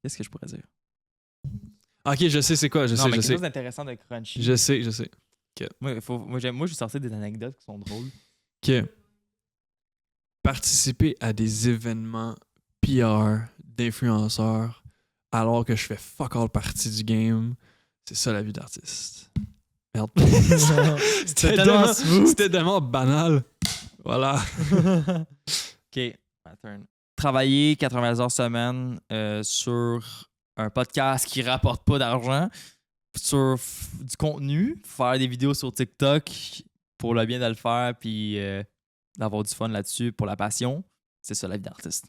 Qu'est-ce que je pourrais dire? Ok, je sais c'est quoi, je sais. Quelque chose d'intéressant de Crunchy. Je sais. Moi, je vais sortir des anecdotes qui sont drôles. Ok. Participer à des événements PR d'influenceurs alors que je fais fuck all partie du game, c'est ça la vie d'artiste. Merde. C'était tellement banal. Voilà. Ok, ma turn. Travailler 80 heures semaine sur un podcast qui rapporte pas d'argent, sur du contenu, faire des vidéos sur TikTok pour le bien de le faire, puis d'avoir du fun là-dessus pour la passion. C'est ça la vie d'artiste.